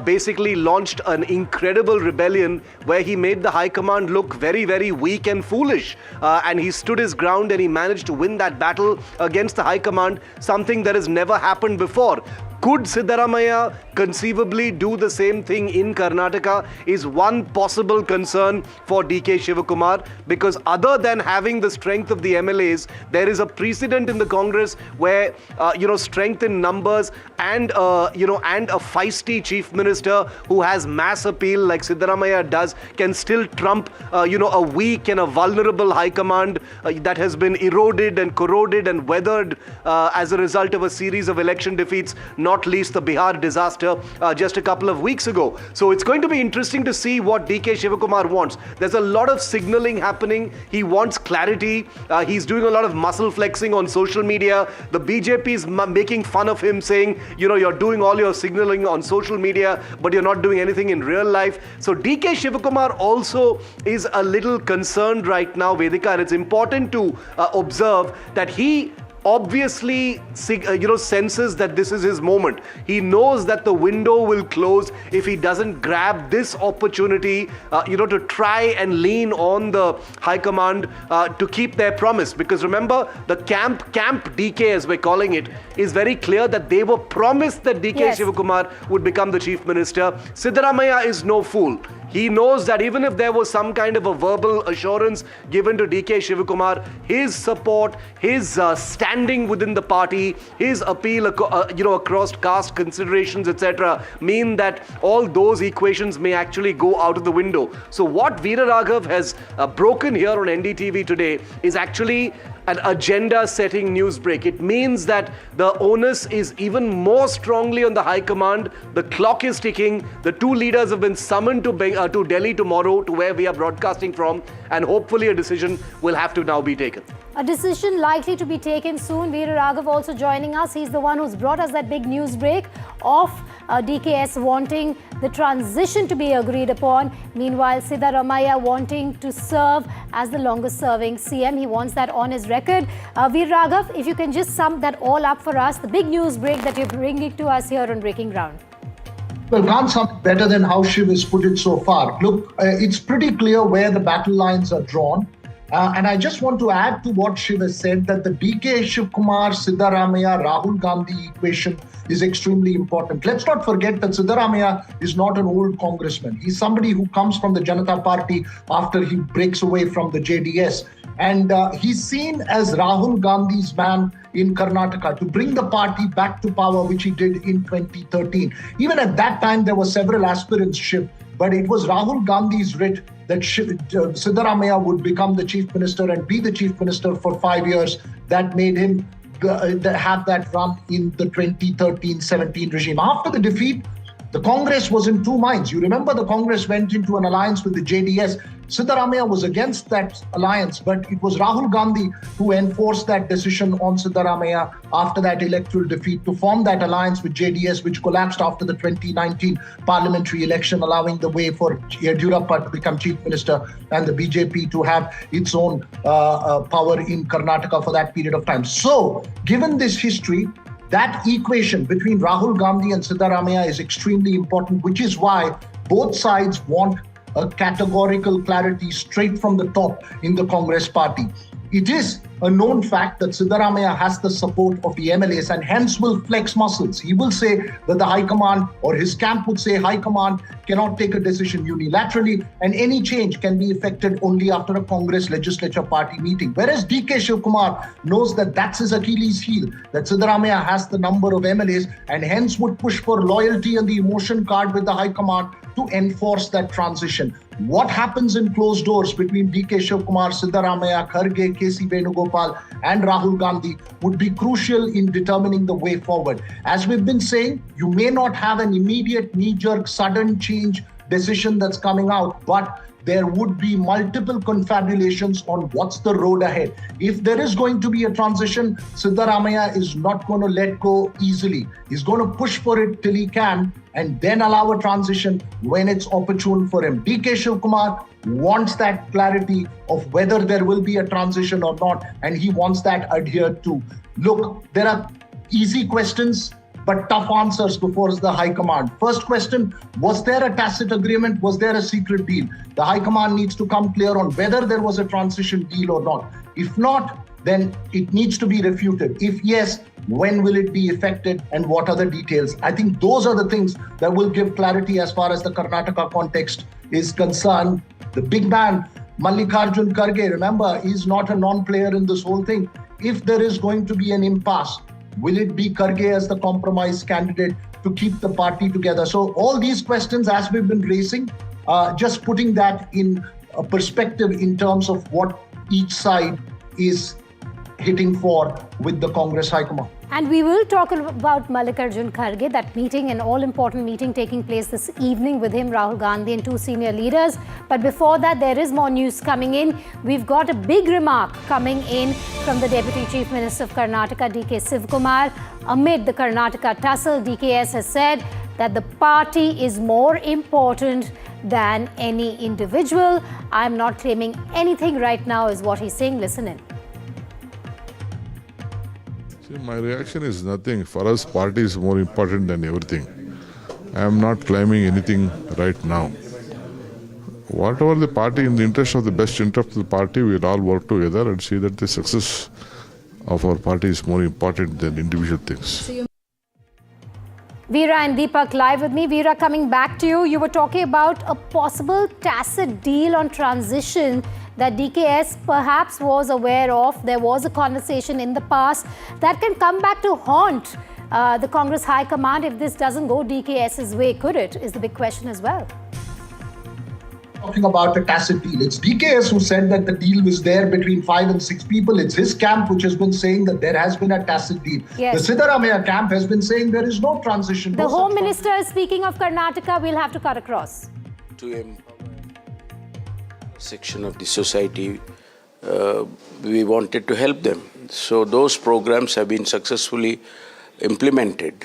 basically launched an incredible rebellion where he made the High Command look very, very weak and foolish. And he stood his ground and he managed to win that battle against the High Command, something that has never happened before. Could Siddaramaiah conceivably do the same thing in Karnataka is one possible concern for DK Shivakumar, because other than having the strength of the MLAs, there is a precedent in the Congress where strength in numbers and a feisty Chief Minister who has mass appeal like Siddaramaiah does can still trump a weak and a vulnerable High Command that has been eroded and corroded and weathered as a result of a series of election defeats, not least the Bihar disaster just a couple of weeks ago. So it's going to be interesting to see what DK Shivakumar wants. There's a lot of signaling happening. He wants clarity. He's doing a lot of muscle flexing on social media. The BJP is making fun of him, saying, you're doing all your signaling on social media, but you're not doing anything in real life. So DK Shivakumar also is a little concerned right now, Vedika, and it's important to observe that he obviously senses that this is his moment. He knows that the window will close if he doesn't grab this opportunity, to try and lean on the High Command to keep their promise. Because remember, the camp DK, as we're calling it, is very clear that they were promised that DK Shivakumar would become the Chief Minister. Siddaramaiah is no fool. He knows that even if there was some kind of a verbal assurance given to DK Shivakumar, his support, his standing within the party, his appeal, across caste considerations, etc., mean that all those equations may actually go out of the window. So what Veera Raghav has broken here on NDTV today is actually an agenda-setting news break. It means that the onus is even more strongly on the High Command. The clock is ticking. The two leaders have been summoned to Delhi tomorrow, to where we are broadcasting from, and hopefully a decision will have to now be taken. A decision likely to be taken soon. Veera Raghav also joining us. He's the one who's brought us that big news break of DKS wanting the transition to be agreed upon. Meanwhile, Siddaramaiah wanting to serve as the longest serving CM. He wants that on his record. Veera Raghav, if you can just sum that all up for us, the big news break that you're bringing to us here on Breaking Ground. Well, can't sum it better than how Shiv has put it so far. Look, it's pretty clear where the battle lines are drawn. And I just want to add to what Shiv has said, that the DK Shivakumar, Siddaramaiah, Rahul Gandhi equation is extremely important. Let's not forget that Siddaramaiah is not an old congressman. He's somebody who comes from the Janata Party after he breaks away from the JDS. And he's seen as Rahul Gandhi's man in Karnataka to bring the party back to power, which he did in 2013. Even at that time, there were several aspirants, Shiv, but it was Rahul Gandhi's writ that Siddaramaiah would become the Chief Minister and be the Chief Minister for 5 years that made him have that run in the 2013-17 regime. After the defeat, the Congress was in two minds. You remember the Congress went into an alliance with the JDS. Siddaramaiah was against that alliance, but it was Rahul Gandhi who enforced that decision on Siddaramaiah after that electoral defeat to form that alliance with JDS, which collapsed after the 2019 parliamentary election, allowing the way for Yatindra to become Chief Minister and the BJP to have its own power in Karnataka for that period of time. So, given this history, that equation between Rahul Gandhi and Siddaramaiah is extremely important, which is why both sides want a categorical clarity straight from the top in the Congress party. It is a known fact that Siddaramaiah has the support of the MLAs and hence will flex muscles. He will say that the High Command, or his camp would say High Command cannot take a decision unilaterally and any change can be effected only after a Congress legislature party meeting. Whereas DK Shivakumar knows that that's his Achilles heel, that Siddaramaiah has the number of MLAs and hence would push for loyalty and the emotion card with the High Command to enforce that transition. What happens in closed doors between DK Shivakumar, Siddaramaiah, Kharge, KC Venugopal and Rahul Gandhi would be crucial in determining the way forward. As we've been saying, you may not have an immediate knee-jerk sudden change decision that's coming out, but there would be multiple confabulations on what's the road ahead. If there is going to be a transition, Siddaramaiah is not going to let go easily. He's going to push for it till he can and then allow a transition when it's opportune for him. DK Shivakumar wants that clarity of whether there will be a transition or not, and he wants that adhered to. Look, there are easy questions but tough answers before the High Command. First question, was there a tacit agreement? Was there a secret deal? The High Command needs to come clear on whether there was a transition deal or not. If not, then it needs to be refuted. If yes, when will it be effected and what are the details? I think those are the things that will give clarity as far as the Karnataka context is concerned. The big man, Mallikarjun Kharge, remember, he's not a non-player in this whole thing. If there is going to be an impasse, will it be Kharge as the compromise candidate to keep the party together? So all these questions, as we've been raising, just putting that in a perspective in terms of what each side is hitting for with the Congress High Command. And we will talk about Mallikarjun Kharge, that meeting, an all-important meeting taking place this evening with him, Rahul Gandhi and two senior leaders. But before that, there is more news coming in. We've got a big remark coming in from the Deputy Chief Minister of Karnataka, DK Shivakumar. Amid the Karnataka tussle, DKS has said that the party is more important than any individual. I'm not claiming anything right now, is what he's saying. Listen in. See, my reaction is nothing. For us, party is more important than everything. I am not claiming anything right now. Whatever the party, in the interest of the best interest of the party, we'll all work together and see that the success of our party is more important than individual things. Veera and Deepak live with me. Veera, coming back to you, you were talking about a possible tacit deal on transition that DKS perhaps was aware of. There was a conversation in the past that can come back to haunt the Congress High Command if this doesn't go DKS's way, could it? Is the big question as well. Talking about a tacit deal. It's DKS who said that the deal was there between 5 and 6 people. It's his camp which has been saying that there has been a tacit deal. Yes. The Siddaramaiah camp has been saying there is no transition. The Home Minister, speaking of Karnataka, we'll have to cut across. To a section of the society, we wanted to help them. So those programs have been successfully implemented.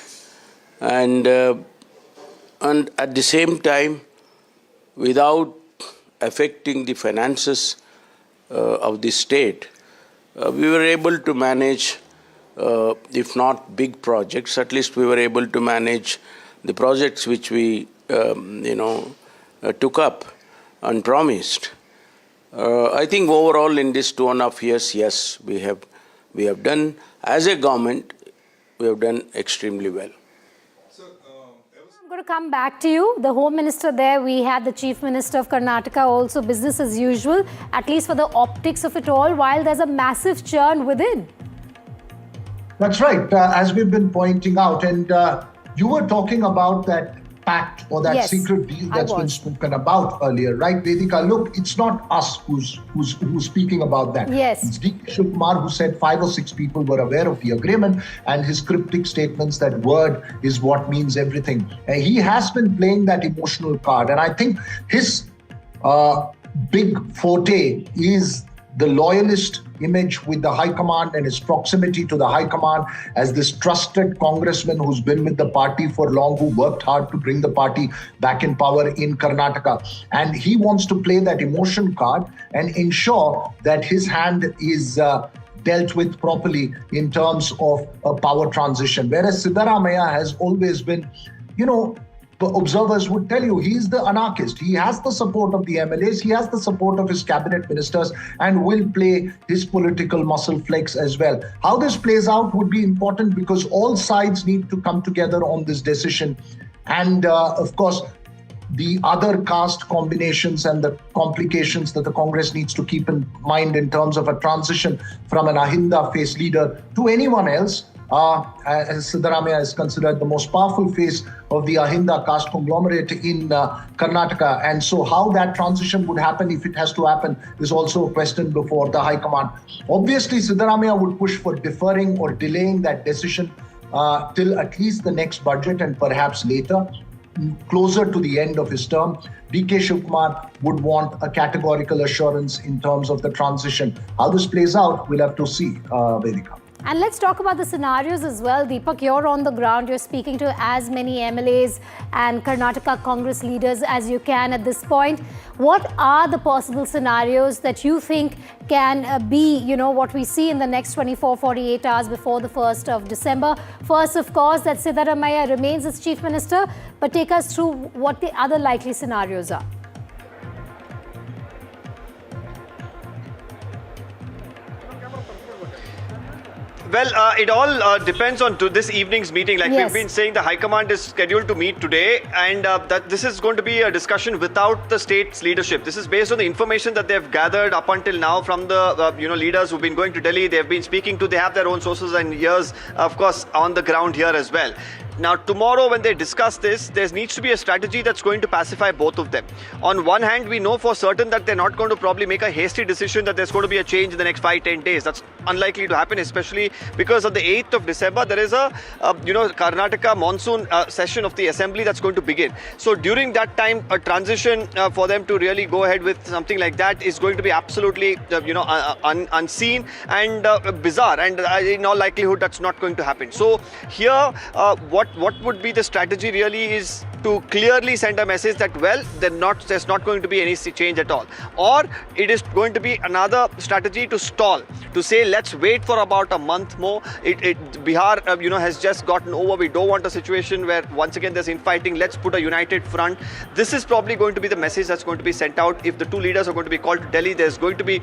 And at the same time, without affecting the finances of the state, we were able to manage, if not big projects, at least we were able to manage the projects which we, took up and promised. I think overall in this 2.5 years, yes, we have done, as a government, we have done extremely well. I'm going to come back to you. The Home Minister there, we had the Chief Minister of Karnataka, also business as usual, at least for the optics of it all, while there's a massive churn within. That's right, as we've been pointing out. And you were talking about that pact or that secret deal that's been spoken about earlier, right, Vedika? Look, it's not us who's speaking about that. Yes. It's DK Shivakumar who said 5 or 6 people were aware of the agreement, and his cryptic statements that word is what means everything. And he has been playing that emotional card, and I think his big forte is the loyalist image with the High Command and his proximity to the High Command as this trusted congressman who's been with the party for long, who worked hard to bring the party back in power in Karnataka. And he wants to play that emotion card and ensure that his hand is dealt with properly in terms of a power transition. Whereas Siddaramaiah has always been, observers would tell you he's the anarchist. He has the support of the MLAs, he has the support of his cabinet ministers, and will play his political muscle flex as well. How this plays out would be important because all sides need to come together on this decision. And of course, the other caste combinations and the complications that the Congress needs to keep in mind in terms of a transition from an Ahinda face leader to anyone else. As Siddaramaiah is considered the most powerful face of the Ahinda caste conglomerate in Karnataka. And so how that transition would happen, if it has to happen, is also a question before the High Command. Obviously, Siddaramaiah would push for deferring or delaying that decision till at least the next budget and perhaps later, closer to the end of his term. DK Shivakumar would want a categorical assurance in terms of the transition. How this plays out, we'll have to see, Vedika. And let's talk about the scenarios as well. Deepak, you're on the ground. You're speaking to as many MLAs and Karnataka Congress leaders as you can at this point. What are the possible scenarios that you think can be, what we see in the next 24, 48 hours before the 1st of December? First, of course, that Siddaramaiah remains as Chief Minister, but take us through what the other likely scenarios are. Well, it all depends on this evening's meeting. Like we've been saying, the High Command is scheduled to meet today, and that this is going to be a discussion without the state's leadership. This is based on the information that they've gathered up until now from the leaders who've been going to Delhi. They've been speaking to. They have their own sources and ears, of course, on the ground here as well. Now, tomorrow when they discuss this, there needs to be a strategy that's going to pacify both of them. On one hand, we know for certain that they're not going to probably make a hasty decision that there's going to be a change in the next 5-10 days. That's unlikely to happen, especially because on the 8th of December, there is a Karnataka monsoon session of the Assembly that's going to begin. So during that time, a transition for them to really go ahead with something like that is going to be absolutely, unseen and bizarre. And in all likelihood, that's not going to happen. So here, what would be the strategy really is to clearly send a message that, well, there's not going to be any change at all. Or it is going to be another strategy to stall, to say, let's wait for about a month more. Bihar, has just gotten over. We don't want a situation where once again there's infighting. Let's put a united front. This is probably going to be the message that's going to be sent out. If the two leaders are going to be called to Delhi, there's going to be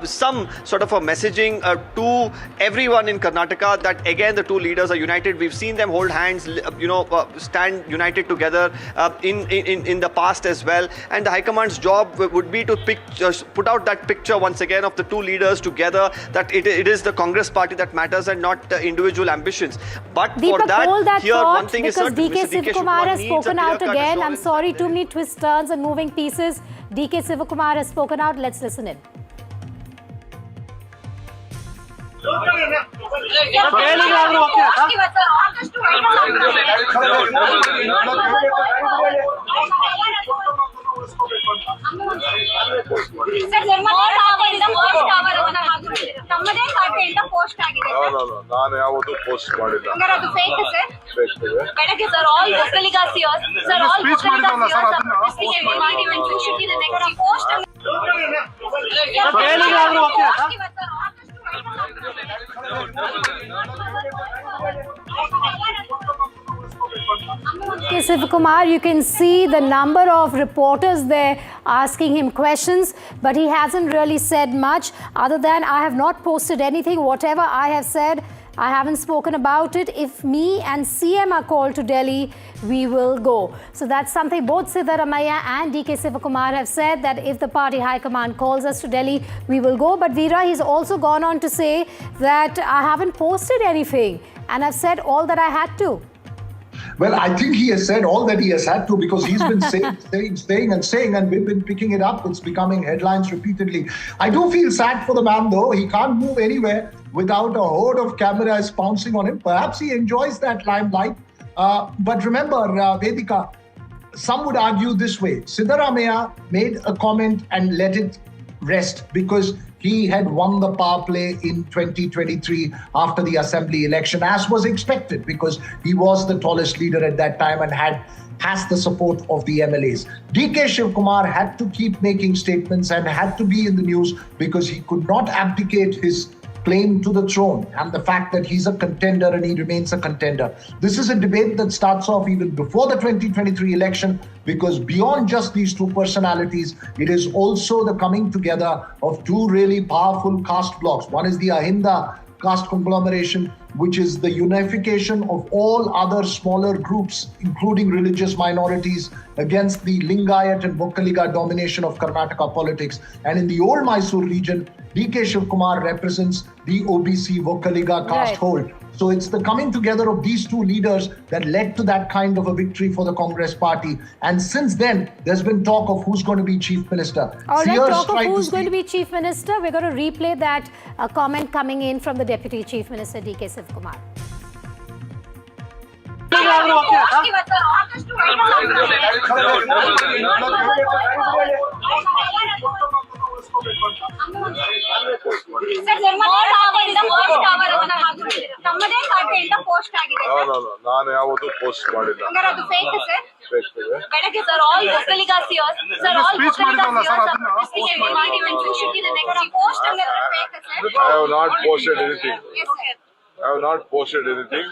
some sort of a messaging to everyone in Karnataka that again the two leaders are united. We've seen them hold hands, stand united together in the past as well. And the High Command's job would be to put out that picture once again of the two leaders together, that it is the Congress party that matters and not individual ambitions. But Deepak, for that, hold that here thought, one thing is because certain. DK Mr. Shivakumar has needs spoken a out clear-cut again. I'm assurance. sorry, too many twists, turns and moving pieces. DK Shivakumar has spoken out. Let's listen in. ನಾನು ಯಾವತ್ತೂ post ಮಾಡಿಲ್ಲ. ಬೆಳಗ್ಗೆ sir all ಒಕ್ಕಲಿಗಾಸಿಯರ್ಸ್ sir all Shivakumar, you can see the number of reporters there asking him questions, but he hasn't really said much other than, I have not posted anything. Whatever I have said, I haven't spoken about it. If me and CM are called to Delhi, we will go. So that's something both Siddaramaiah and DK Shivakumar have said, that if the party high command calls us to Delhi, we will go. But Veera, he's also gone on to say that I haven't posted anything and I've said all that I had to. Well, I think he has said all that he has had to, because he's been saying, and we've been picking it up. It's becoming headlines repeatedly. I do feel sad for the man, though. He can't move anywhere without a horde of cameras pouncing on him. Perhaps he enjoys that limelight. But remember, Vedika, some would argue this way. Siddaramaiah made a comment and let it rest because he had won the power play in 2023 after the assembly election, as was expected, because he was the tallest leader at that time and has the support of the MLAs. DK Shivakumar had to keep making statements and had to be in the news because he could not abdicate his claim to the throne and the fact that he's a contender and he remains a contender. This is a debate that starts off even before the 2023 election, because beyond just these two personalities, it is also the coming together of two really powerful caste blocks. One is the Ahinda caste conglomeration, which is the unification of all other smaller groups, including religious minorities, against the Lingayat and Vokkaliga domination of Karnataka politics. And in the old Mysore region, DK Shivakumar represents the OBC Vokkaliga caste hold. So it's the coming together of these two leaders that led to that kind of a victory for the Congress party. And since then, there's been talk of who's going to be Chief Minister. All right, talk of who's going to be Chief Minister. We're going to replay that comment coming in from the Deputy Chief Minister DK Shivakumar. ನಾನು ಯಾವತ್ತೂ post ಮಾಡಿಲ್ಲ. ಬೆಳಗ್ಗೆ sir all ಒಕ್ಕಲಿಗಾಸಿಯರ್ಸ್ sir all I have not posted anything. I have not posted anything.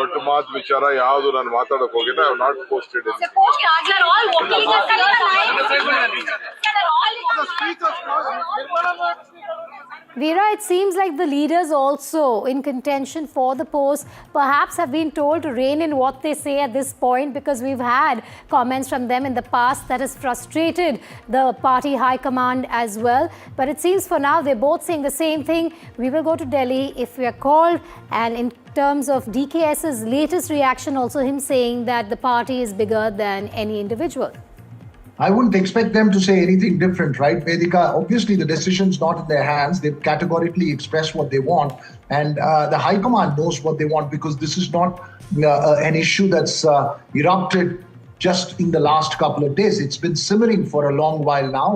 ಒಟ್ಟು ಮಾತು ವಿಚಾರ ಯಾವುದು ನಾನು ಮಾತಾಡಕ್ ಹೋಗಿಲ್ಲ. I have not posted anything. Veera, it seems like the leaders also in contention for the post perhaps have been told to rein in what they say at this point, because we've had comments from them in the past that has frustrated the party high command as well. But it seems for now they're both saying the same thing. We will go to Delhi if we are called. And in terms of DKS's latest reaction, also him saying that the party is bigger than any individual. I wouldn't expect them to say anything different, right, Vedika? Obviously, the decision's not in their hands. They've categorically expressed what they want. And the High Command knows what they want, because this is not an issue that's erupted just in the last couple of days. It's been simmering for a long while now.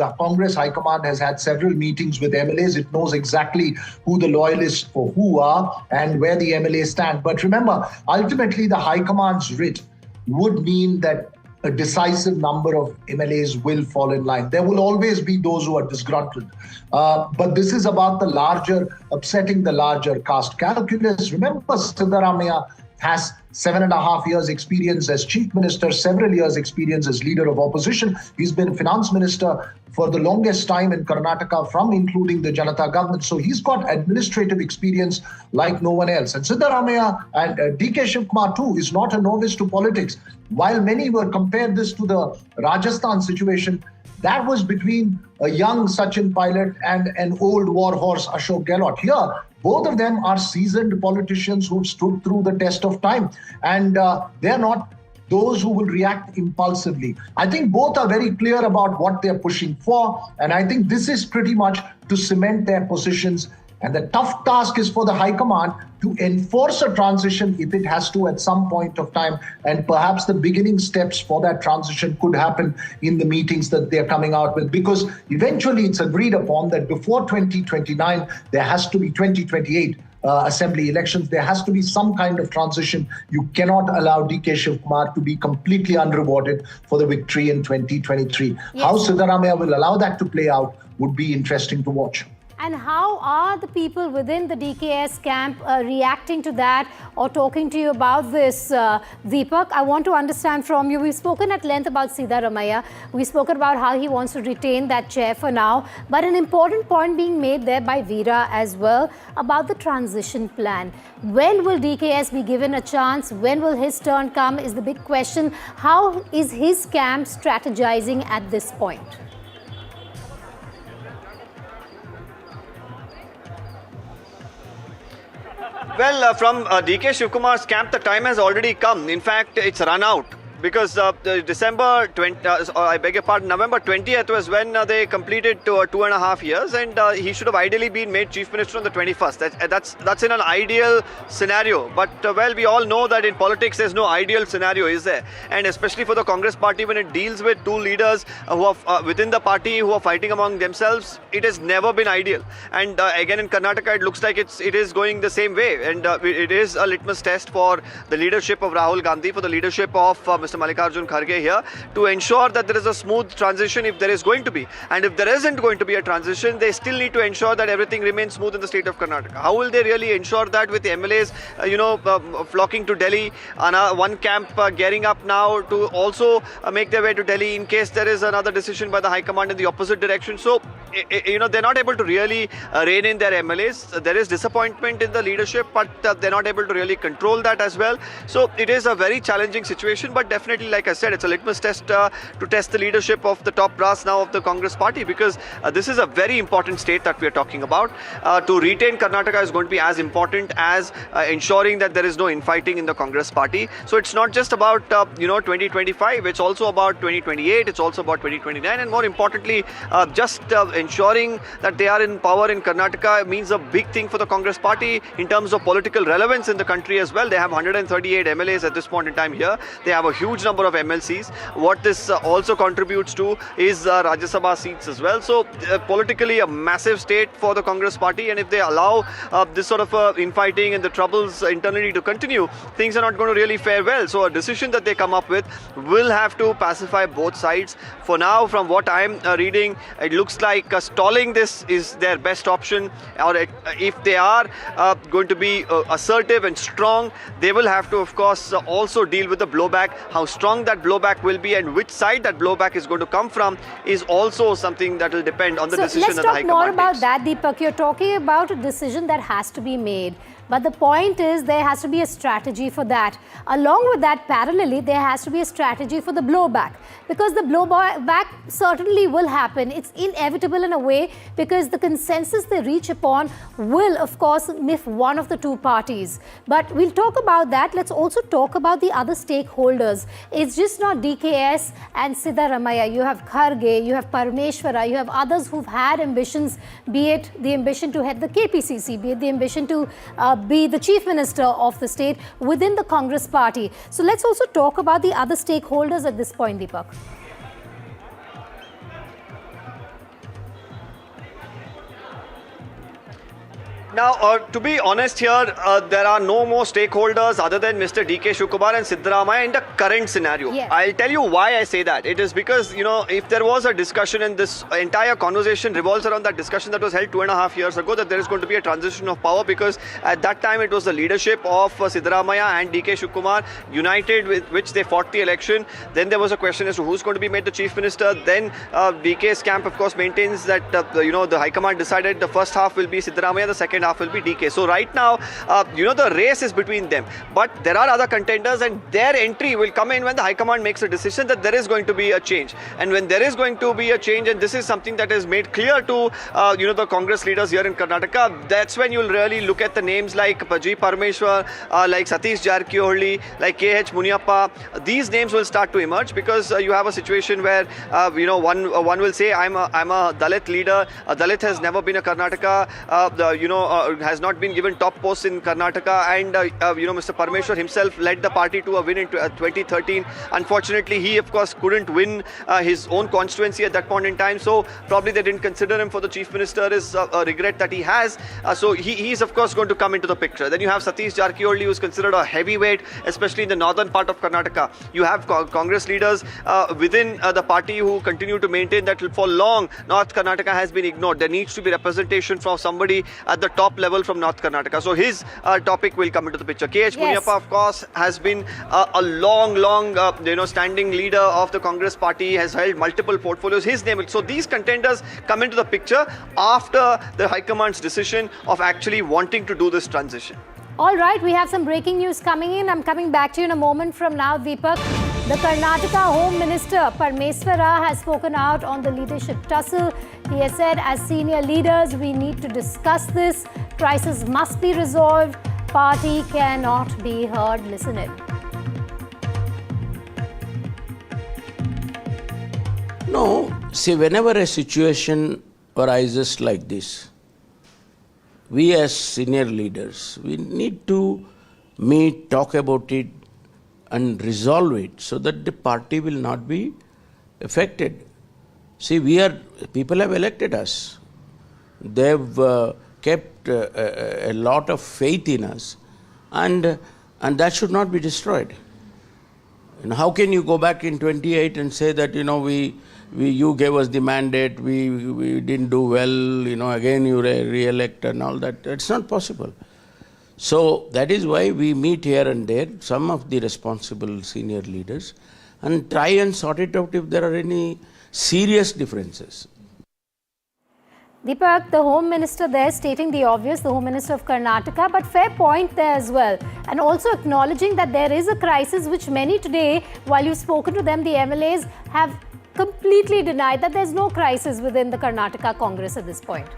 The Congress High Command has had several meetings with MLAs. It knows exactly who the loyalists for who are and where the MLAs stand. But remember, ultimately, the High Command's writ would mean that a decisive number of MLAs will fall in line. There will always be those who are disgruntled. But this is about the larger, upsetting the larger caste calculus. Remember, Siddaramaiah has 7.5 years experience as chief minister, several years experience as leader of opposition. He's been finance minister for the longest time in Karnataka, from including the Janata government. So he's got administrative experience like no one else. And Siddaramaiah and DK Shivakumar too is not a novice to politics. While many were compared this to the Rajasthan situation, that was between a young Sachin Pilot and an old war horse, Ashok Gehlot. Here, both of them are seasoned politicians who've stood through the test of time. And they're not those who will react impulsively. I think both are very clear about what they're pushing for. And I think this is pretty much to cement their positions. And the tough task is for the High Command to enforce a transition if it has to at some point of time. And perhaps the beginning steps for that transition could happen in the meetings that they're coming out with. Because eventually it's agreed upon that before 2029, there has to be 2028 assembly elections. There has to be some kind of transition. You cannot allow DK Shivakumar to be completely unrewarded for the victory in 2023. Yes. How Siddaramaiah will allow that to play out would be interesting to watch. And how are the people within the DKS camp reacting to that or talking to you about this, Deepak? I want to understand from you. We've spoken at length about Siddaramaiah. We've spoken about how he wants to retain that chair for now. But an important point being made there by Veera as well about the transition plan. When will DKS be given a chance? When will his turn come is the big question. How is his camp strategizing at this point? Well, from DK Shivakumar's camp, the time has already come. In fact, it's run out. Because November 20th was when they completed 2.5 years, and he should have ideally been made Chief Minister on the 21st. That's in an ideal scenario. But well, we all know that in politics there's no ideal scenario, is there? And especially for the Congress party, when it deals with two leaders who are within the party who are fighting among themselves, it has never been ideal. And again in Karnataka, it looks like it is going the same way. And it is a litmus test for the leadership of Rahul Gandhi, for the leadership of Mr. Mallikarjun Kharge here, to ensure that there is a smooth transition if there is going to be. And if there isn't going to be a transition, they still need to ensure that everything remains smooth in the state of Karnataka. How will they really ensure that with the MLAs, flocking to Delhi, one camp gearing up now to also make their way to Delhi in case there is another decision by the High Command in the opposite direction. So, they're not able to really rein in their MLAs. There is disappointment in the leadership, but they're not able to really control that as well. So, it is a very challenging situation, but definitely, like I said, it's a litmus test to test the leadership of the top brass now of the Congress party, because this is a very important state that we are talking about. To retain Karnataka is going to be as important as ensuring that there is no infighting in the Congress party. So it's not just about 2025, it's also about 2028, it's also about 2029, and more importantly, just ensuring that they are in power in Karnataka means a big thing for the Congress party in terms of political relevance in the country as well. They have 138 MLAs at this point in time here. They have a huge number of MLCs. What this also contributes to is Rajya Sabha seats as well. So politically a massive state for the Congress party, and if they allow this sort of infighting and the troubles internally to continue, things are not going to really fare well. So a decision that they come up with will have to pacify both sides. For now, from what I'm reading, it looks like stalling this is their best option, or if they are going to be assertive and strong, they will have to, of course, also deal with the blowback. How strong that blowback will be and which side that blowback is going to come from is also something that will depend on the decision that the High Command takes. Let's talk more about that, Deepak. You're talking about a decision that has to be made. But the point is there has to be a strategy for that. Along with that, parallelly, there has to be a strategy for the blowback. Because the blowback certainly will happen. It's inevitable in a way, because the consensus they reach upon will, of course, miff one of the two parties. But we'll talk about that. Let's also talk about the other stakeholders. It's just not DKS and Siddaramaiah. You have Kharge, you have Parameshwara, you have others who've had ambitions, be it the ambition to head the KPCC, be it the ambition to be the Chief Minister of the state within the Congress party. So let's also talk about the other stakeholders at this point, Deepak. Now, to be honest here, there are no more stakeholders other than Mr. DK Shivakumar and Siddaramaiah in the current scenario. Yes. I'll tell you why I say that. It is because, if there was a discussion and this entire conversation revolves around that discussion that was held 2.5 years ago, that there is going to be a transition of power, because at that time it was the leadership of Siddaramaiah and DK Shivakumar united, with which they fought the election. Then there was a question as to who's going to be made the Chief Minister. Then DK's camp, of course, maintains that, the High Command decided the first half will be Siddaramaiah, the second half will be DK. So right now, the race is between them. But there are other contenders, and their entry will come in when the High Command makes a decision that there is going to be a change. And when there is going to be a change, and this is something that is made clear to, the Congress leaders here in Karnataka, that's when you'll really look at the names like G. Parameshwar, like Satish Jarkioli, like KH Muniappa. These names will start to emerge, because you have a situation where, one will say, I'm a Dalit leader. A Dalit has never been a Karnataka, has not been given top posts in Karnataka, and Mr. Parameshwar himself led the party to a win in 2013. Unfortunately, he of course couldn't win his own constituency at that point in time, so probably they didn't consider him for the Chief Minister. Is a regret that he has. So he's of course going to come into the picture. Then you have Satish Jarkioli, who is considered a heavyweight, especially in the northern part of Karnataka. You have Congress leaders within the party who continue to maintain that for long North Karnataka has been ignored. There needs to be representation from somebody at the top level from North Karnataka. So his topic will come into the picture. KH Muniappa, of course, has been a long, standing leader of the Congress party, has held multiple portfolios. His name. So these contenders come into the picture after the High Command's decision of actually wanting to do this transition. All right, we have some breaking news coming in. I'm coming back to you in a moment from now, Deepak. The Karnataka Home Minister Parameswara has spoken out on the leadership tussle. He has said, as senior leaders, we need to discuss this. Crisis must be resolved. Party cannot be heard. Listen in. No, see, whenever a situation arises like this, we as senior leaders, we need to meet, talk about it and resolve it so that the party will not be affected. See, people have elected us. They've kept a lot of faith in us, and that should not be destroyed. And how can you go back in 28 and say that, you gave us the mandate, we didn't do well, again you re-elect and all that. It's not possible. So that is why we meet here and there, some of the responsible senior leaders, and try and sort it out if there are any serious differences. Deepak, the Home Minister there stating the obvious, the Home Minister of Karnataka, but fair point there as well. And also acknowledging that there is a crisis which many today, while you've spoken to them, the MLAs have completely denied that there's no crisis within the Karnataka Congress at this point.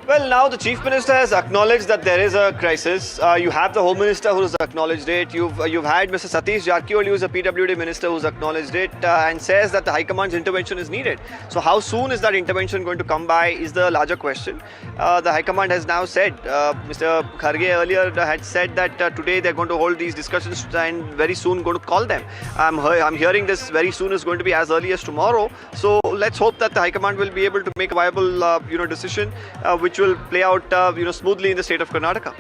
Well, now the Chief Minister has acknowledged that there is a crisis. You have the Home Minister who has acknowledged it. You've had Mr. Satish Jarkioli, who is a PWD Minister, who's acknowledged it and says that the High Command's intervention is needed. So how soon is that intervention going to come by is the larger question. The High Command has now said, Mr. Kharge earlier had said that today they're going to hold these discussions and very soon going to call them. I'm hearing this very soon is going to be as early as tomorrow. So let's hope that the High Command will be able to make a viable decision which will play out smoothly in the state of Karnataka.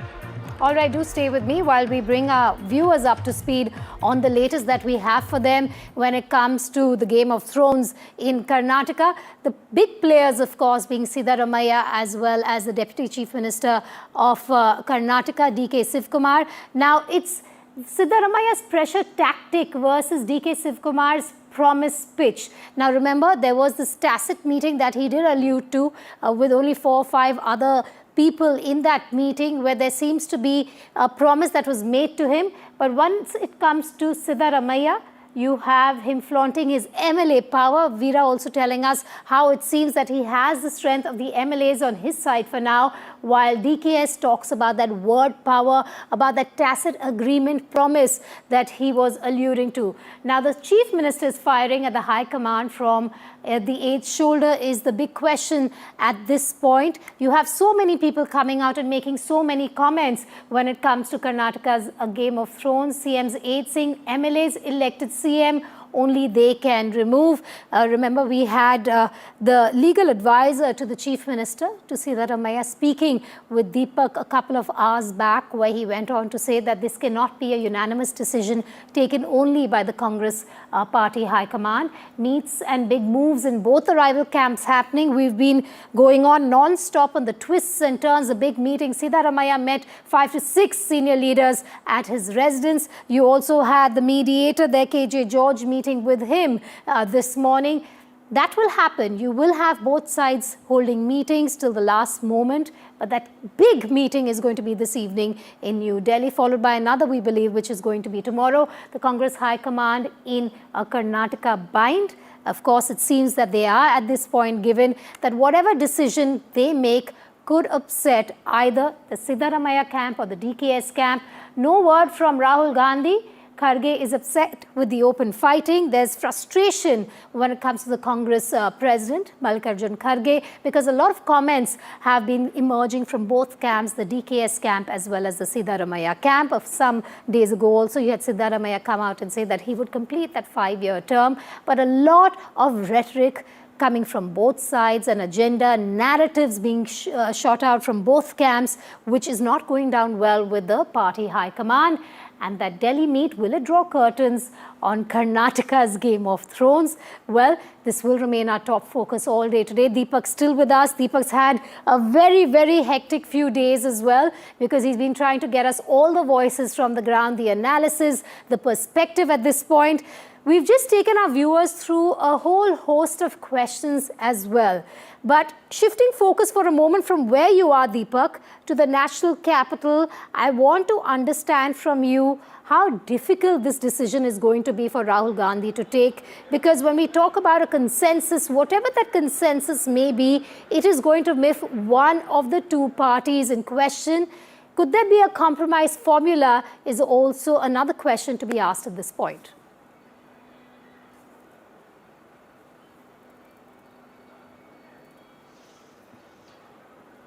All right, do stay with me while we bring our viewers up to speed on the latest that we have for them when it comes to the Game of Thrones in Karnataka. The big players, of course, being Siddaramaiah as well as the Deputy Chief Minister of Karnataka, DK Shivakumar. Now, it's Siddaramaiah's pressure tactic versus DK Shivakumar's promise pitch. Now remember, there was this tacit meeting that he did allude to with only 4 or 5 other people in that meeting, where there seems to be a promise that was made to him. But once it comes to Siddaramaiah, you have him flaunting his MLA power. Veera also telling us how it seems that he has the strength of the MLAs on his side for now, while DKS talks about that word power, about that tacit agreement promise that he was alluding to. Now, the Chief Minister is firing at the High Command from the eighth shoulder is the big question at this point. You have so many people coming out and making so many comments when it comes to Karnataka's Game of Thrones. CM's aide saying MLAs elected CM only they can remove. Remember, we had the legal advisor to the Chief Minister, Siddaramaiah, speaking with Deepak a couple of hours back, where he went on to say that this cannot be a unanimous decision taken only by the Congress party high command. Meets and big moves in both the rival camps happening. We've been going on non-stop on the twists and turns. A big meeting. Siddaramaiah met 5 to 6 senior leaders at his residence. You also had the mediator there, KJ George, meeting with him this morning. That will happen. You will have both sides holding meetings till the last moment. But that big meeting is going to be this evening in New Delhi, followed by another, we believe, which is going to be tomorrow. The Congress High Command in Karnataka bind. Of course, it seems that they are at this point, given that whatever decision they make could upset either the Siddaramaiah camp or the DKS camp. No word from Rahul Gandhi. Kharge is upset with the open fighting. There's frustration when it comes to the Congress president, Mallikarjun Kharge, because a lot of comments have been emerging from both camps, the DKS camp as well as the Siddaramaiah camp. Of some days ago also, you had Siddaramaiah come out and say that he would complete that 5-year term. But a lot of rhetoric coming from both sides, an agenda, narratives being shot out from both camps, which is not going down well with the party high command. And that Delhi meet, will it draw curtains on Karnataka's Game of Thrones? Well, this will remain our top focus all day today. Deepak's still with us. Deepak's had a very, very hectic few days as well, because he's been trying to get us all the voices from the ground, the analysis, the perspective at this point. We've just taken our viewers through a whole host of questions as well. But shifting focus for a moment from where you are, Deepak, to the national capital, I want to understand from you how difficult this decision is going to be for Rahul Gandhi to take. Because when we talk about a consensus, whatever that consensus may be, it is going to miff one of the two parties in question. Could there be a compromise formula is also another question to be asked at this point.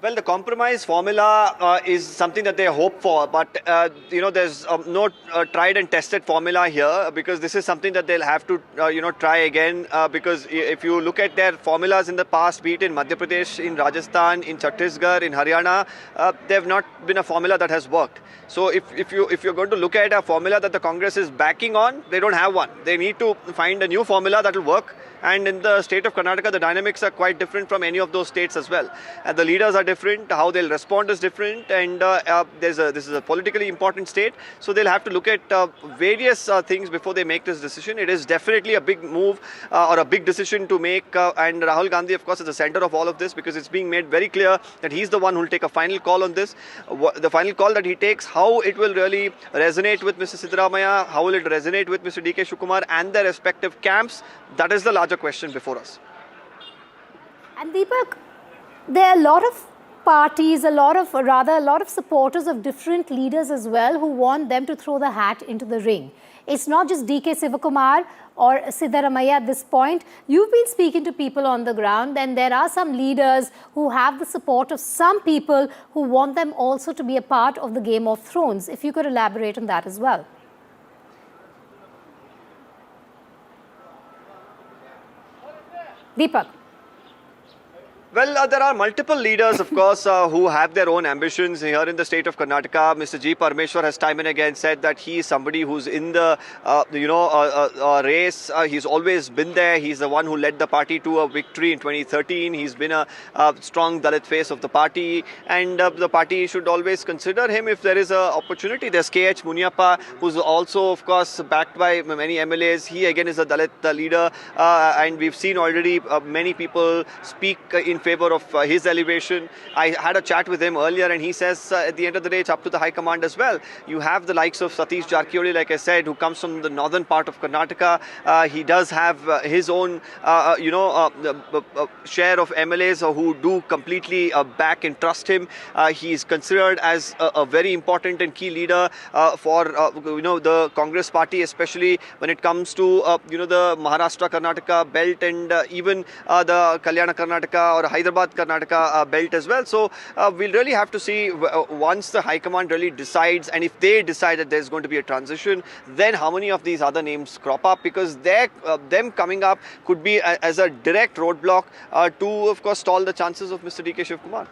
Well, the compromise formula is something that they hope for, but there's no tried and tested formula here, because this is something that they'll have to try again, because if you look at their formulas in the past, be it in Madhya Pradesh, in Rajasthan, in Chhattisgarh, in Haryana, they have not been a formula that has worked. So if you're going to look at a formula that the Congress is backing on, they don't have one. They need to find a new formula that will work. And in the state of Karnataka, the dynamics are quite different from any of those states as well. And the leaders are different, how they'll respond is different, and this is a politically important state. So they'll have to look at various things before they make this decision. It is definitely a big move or a big decision to make. And Rahul Gandhi, of course, is the center of all of this, because it's being made very clear that he's the one who will take a final call on this. The final call that he takes, how it will really resonate with Mr. Siddaramaiah, how will it resonate with Mr. DK Shivakumar and their respective camps, that is the larger question before us. And Deepak, there are a lot of parties, a lot of supporters of different leaders as well who want them to throw the hat into the ring. It's not just DK Shivakumar or Siddaramaiah at this point. You've been speaking to people on the ground, and there are some leaders who have the support of some people who want them also to be a part of the Game of Thrones. If you could elaborate on that as well. Deepak. Well, there are multiple leaders, of course, who have their own ambitions here in the state of Karnataka. Mr. G. Parmeshwar has time and again said that he is somebody who's in the, race. He's always been there. He's the one who led the party to a victory in 2013. He's been a strong Dalit face of the party, and the party should always consider him if there is an opportunity. There's KH Muniappa, who's also, of course, backed by many MLAs. He again is a Dalit leader, and we've seen already many people speak in favor of his elevation. I had a chat with him earlier, and he says at the end of the day, it's up to the High Command as well. You have the likes of Satish Jarkioli, like I said, who comes from the northern part of Karnataka. He does have his own, share of MLAs who do completely back and trust him. He is considered as a very important and key leader for the Congress party, especially when it comes to the Maharashtra Karnataka belt, and even the Kalyana Karnataka or Hyderabad Karnataka belt as well. So we'll really have to see once the High Command really decides, and if they decide that there's going to be a transition, then how many of these other names crop up, because them coming up could be as a direct roadblock to, of course, stall the chances of Mr. DK Shivakumar.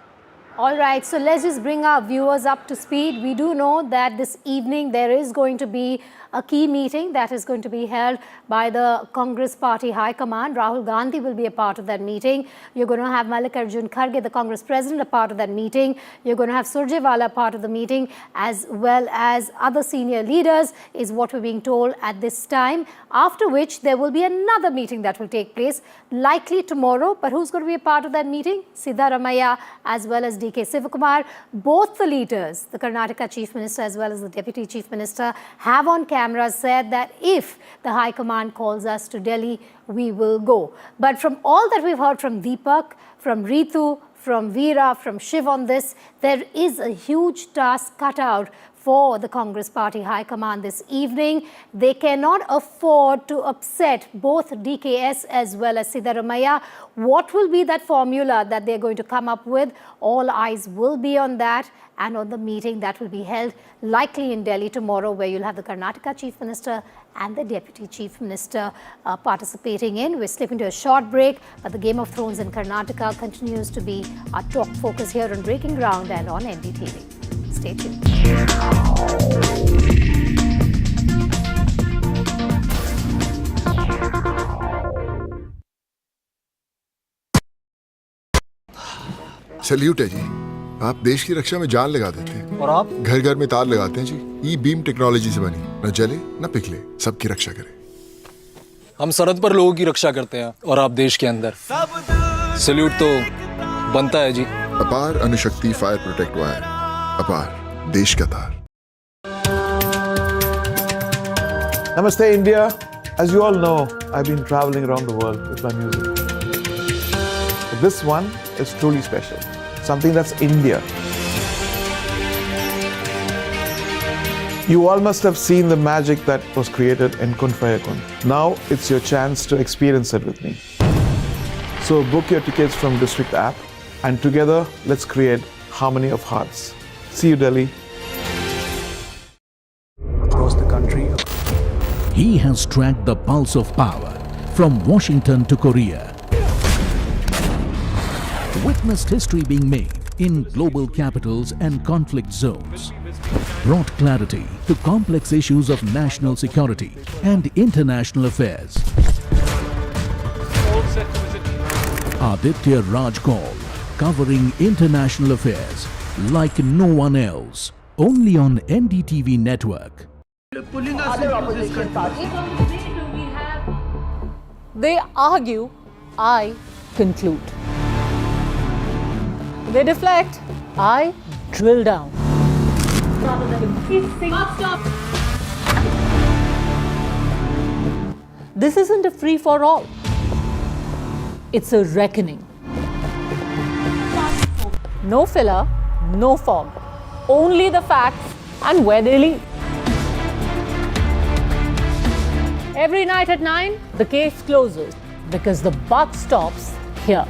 All right, so let's just bring our viewers up to speed. We do know that this evening there is going to be a key meeting that is going to be held by the Congress Party High Command. Rahul Gandhi will be a part of that meeting. You're going to have Mallikarjun Kharge, the Congress President, a part of that meeting. You're going to have Surjewala part of the meeting, as well as other senior leaders, is what we're being told at this time. After which there will be another meeting that will take place, likely tomorrow. But who's going to be a part of that meeting? Siddaramaiah as well as DK Shivakumar. Both the leaders, the Karnataka Chief Minister as well as the Deputy Chief Minister, have on camera said that if the High Command calls us to Delhi, we will go. But from all that we've heard from Deepak, from Ritu, from Veera, from Shiv on this, there is a huge task cut out for the Congress Party High Command this evening. They cannot afford to upset both DKS as well as Siddaramaiah. What will be that formula that they're going to come up with? All eyes will be on that and on the meeting that will be held likely in Delhi tomorrow, where you'll have the Karnataka Chief Minister and the Deputy Chief Minister participating in. We're slipping to a short break, but the Game of Thrones in Karnataka continues to be our top focus here on Breaking Ground and on NDTV. Stay tuned. Salute है जी, आप देश की रक्षा में जान लगा देते हैं और आप घर घर में तार लगाते हैं जी। ई बीम टेक्नोलॉजी से बनी, न जले न पिघले, सबकी रक्षा करे। हम सरहद पर लोगों की रक्षा करते हैं और आप देश के अंदर। सैल्यूट तो बनता है जी। अपार अणुशक्ति फायर प्रोटेक्ट वायर, अपार देश का तार। Namaste India. As you all know, I've been traveling around the world with my music. But this one is truly special. Something that's India. You all must have seen the magic that was created in Kun Fayakun. Now it's your chance to experience it with me. So book your tickets from District app, and together let's create harmony of hearts. See you, Delhi. Across the country, he has tracked the pulse of power from Washington to Korea. Witnessed history being made in global capitals and conflict zones. Brought clarity to complex issues of national security and international affairs. Aditya Raj Kaul, covering international affairs like no one else. Only on NDTV network. They argue, I conclude. They deflect, I drill down. This isn't a free-for-all. It's a reckoning. No filler, no fog. Only the facts and where they lead. Every night at 9, the case closes because the buck stops here.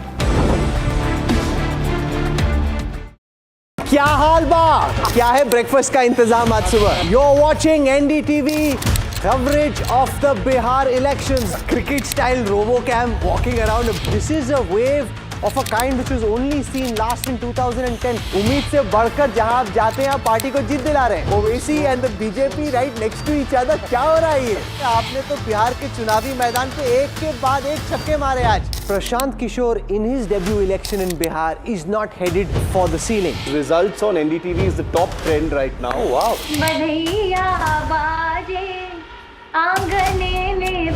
क्या हाल बा? क्या है breakfast का इंतजाम आज सुबह? You're watching NDTV coverage of the Bihar elections. Cricket style RoboCam walking around. This is a wave of a kind which was only seen last in 2010. उम्मीद से बढ़कर जहां आप जाते हैं, आप पार्टी को जीत दिला रहे हैं. Owaisi and the BJP right next to each other. क्या हो रहा है ये? आपने तो बिहार के चुनावी मैदान पे एक के बाद एक छक्के मारे आज. Prashant Kishore in his debut election in Bihar is not headed for the ceiling. Results on NDTV is the top trend right now. Wow.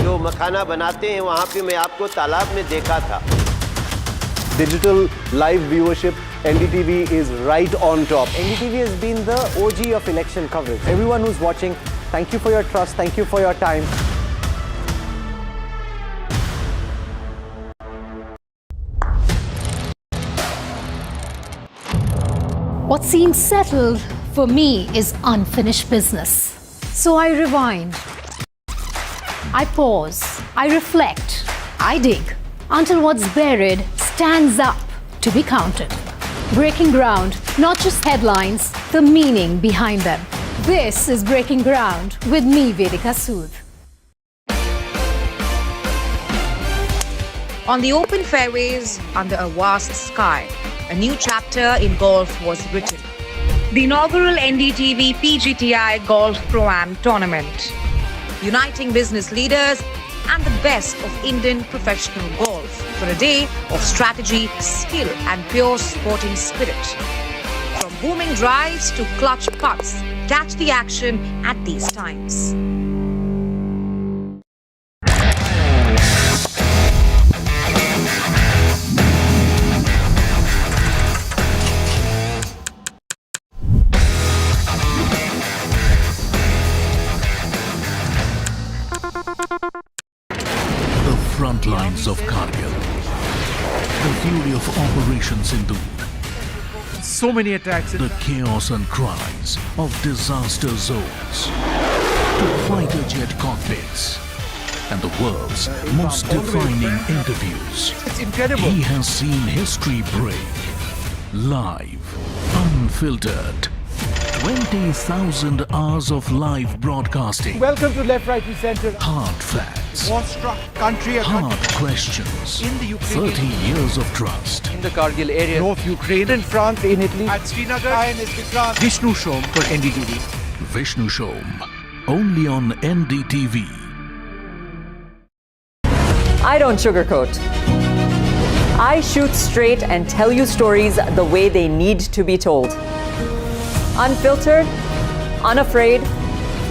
जो मखाना बनाते हैं वहाँ पे मैं आपको तालाब में देखा था. Digital live viewership, NDTV is right on top. NDTV has been the OG of election coverage. Everyone who's watching, thank you for your trust, thank you for your time. What seems settled for me is unfinished business. So I rewind. I pause. I reflect. I dig until what's buried stands up to be counted. Breaking ground, not just headlines, the meaning behind them. This is Breaking Ground with me, Vedika Sood. On the open fairways, under a vast sky, a new chapter in golf was written. The inaugural NDTV PGTI Golf Pro-Am Tournament, uniting business leaders and the best of Indian professional golf for a day of strategy, skill and pure sporting spirit. From booming drives to clutch putts, catch the action at these times. Front lines of Kargil, the fury of Operation Sindhu, so many attacks, the chaos and cries of disaster zones, to fighter jet cockpits, and the world's most defining interviews. It's incredible. He has seen history break, live, unfiltered. 20,000 hours of live broadcasting. Welcome to Left, Right and Centre. Hard facts. War-struck country. Hard questions. In the Ukraine. 30 years of trust. In the Kargil area. North Ukraine. In France, in Italy. At Srinagar. Vishnu Shom for NDTV. Vishnu Shom. Only on NDTV. I don't sugarcoat. I shoot straight and tell you stories the way they need to be told. Unfiltered, unafraid,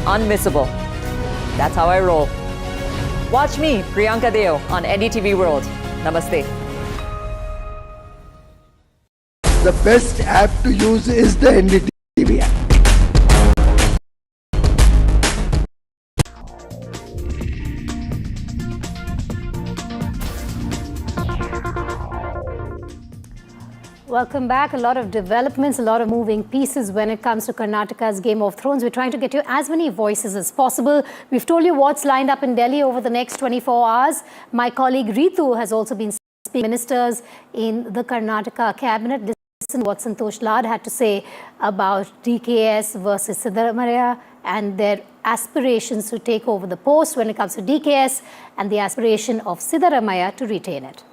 unmissable. That's how I roll. Watch me, Priyanka Deo, on NDTV World. Namaste. The best app to use is the NDTV app. Welcome back. A lot of developments, a lot of moving pieces when it comes to Karnataka's Game of Thrones. We're trying to get you as many voices as possible. We've told you what's lined up in Delhi over the next 24 hours. My colleague Ritu has also been speaking to ministers in the Karnataka cabinet. Listen to what Santo Lad had to say about DKS versus Siddaramaiah and their aspirations to take over the post when it comes to DKS and the aspiration of Siddaramaiah to retain it.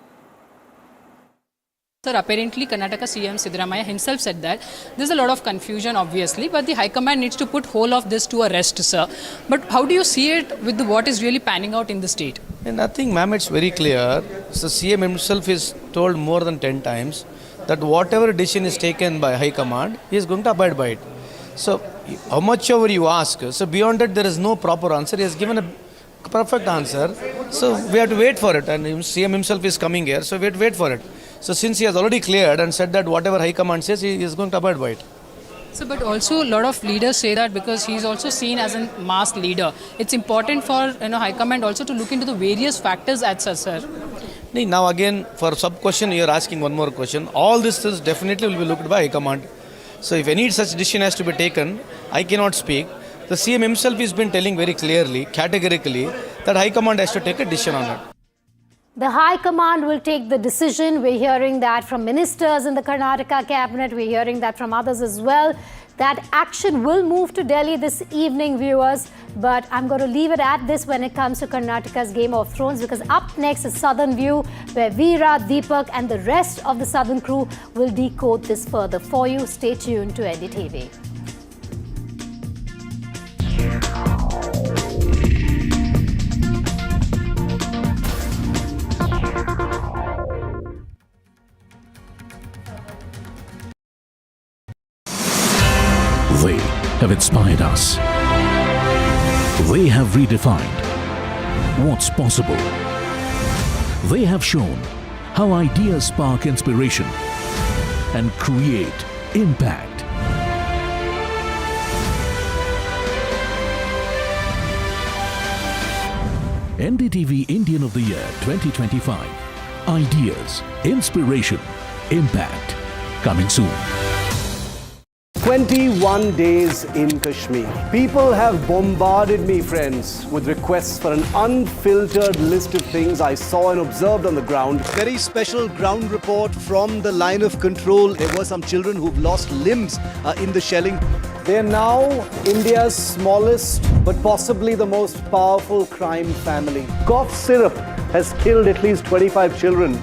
Sir, apparently Karnataka CM Siddaramaiah himself said that there's a lot of confusion obviously, but the High Command needs to put whole of this to a rest, sir. But how do you see it with what is really panning out in the state? Nothing, ma'am, it's very clear. So CM himself is told more than 10 times that whatever decision is taken by High Command, he is going to abide by it. So how much ever you ask, so beyond that there is no proper answer. He has given a perfect answer. So we have to wait for it, and CM himself is coming here, so we have to wait for it. So since he has already cleared and said that whatever High Command says, he is going to abide by it. So, but also a lot of leaders say that because he is also seen as a mass leader, it's important for High Command also to look into the various factors as such, sir. Now again, for sub-question, you are asking one more question. All this is definitely will be looked by High Command. So if any such decision has to be taken, I cannot speak. The CM himself has been telling very clearly, categorically, that High Command has to take a decision on it. The High Command will take the decision. We're hearing that from ministers in the Karnataka cabinet. We're hearing that from others as well. That action will move to Delhi this evening, viewers. But I'm going to leave it at this when it comes to Karnataka's Game of Thrones, because up next is Southern View, where Veera, Deepak and the rest of the Southern crew will decode this further for you. Stay tuned to NDTV. They have inspired us. They have redefined what's possible. They have shown how ideas spark inspiration and create impact. NDTV Indian of the Year 2025. Ideas, inspiration, impact. Coming soon. 21 days in Kashmir. People have bombarded me, friends, with requests for an unfiltered list of things I saw and observed on the ground. Very special ground report from the line of control. There were some children who've lost limbs in the shelling. They are now India's smallest but possibly the most powerful crime family. Cough syrup has killed at least 25 children.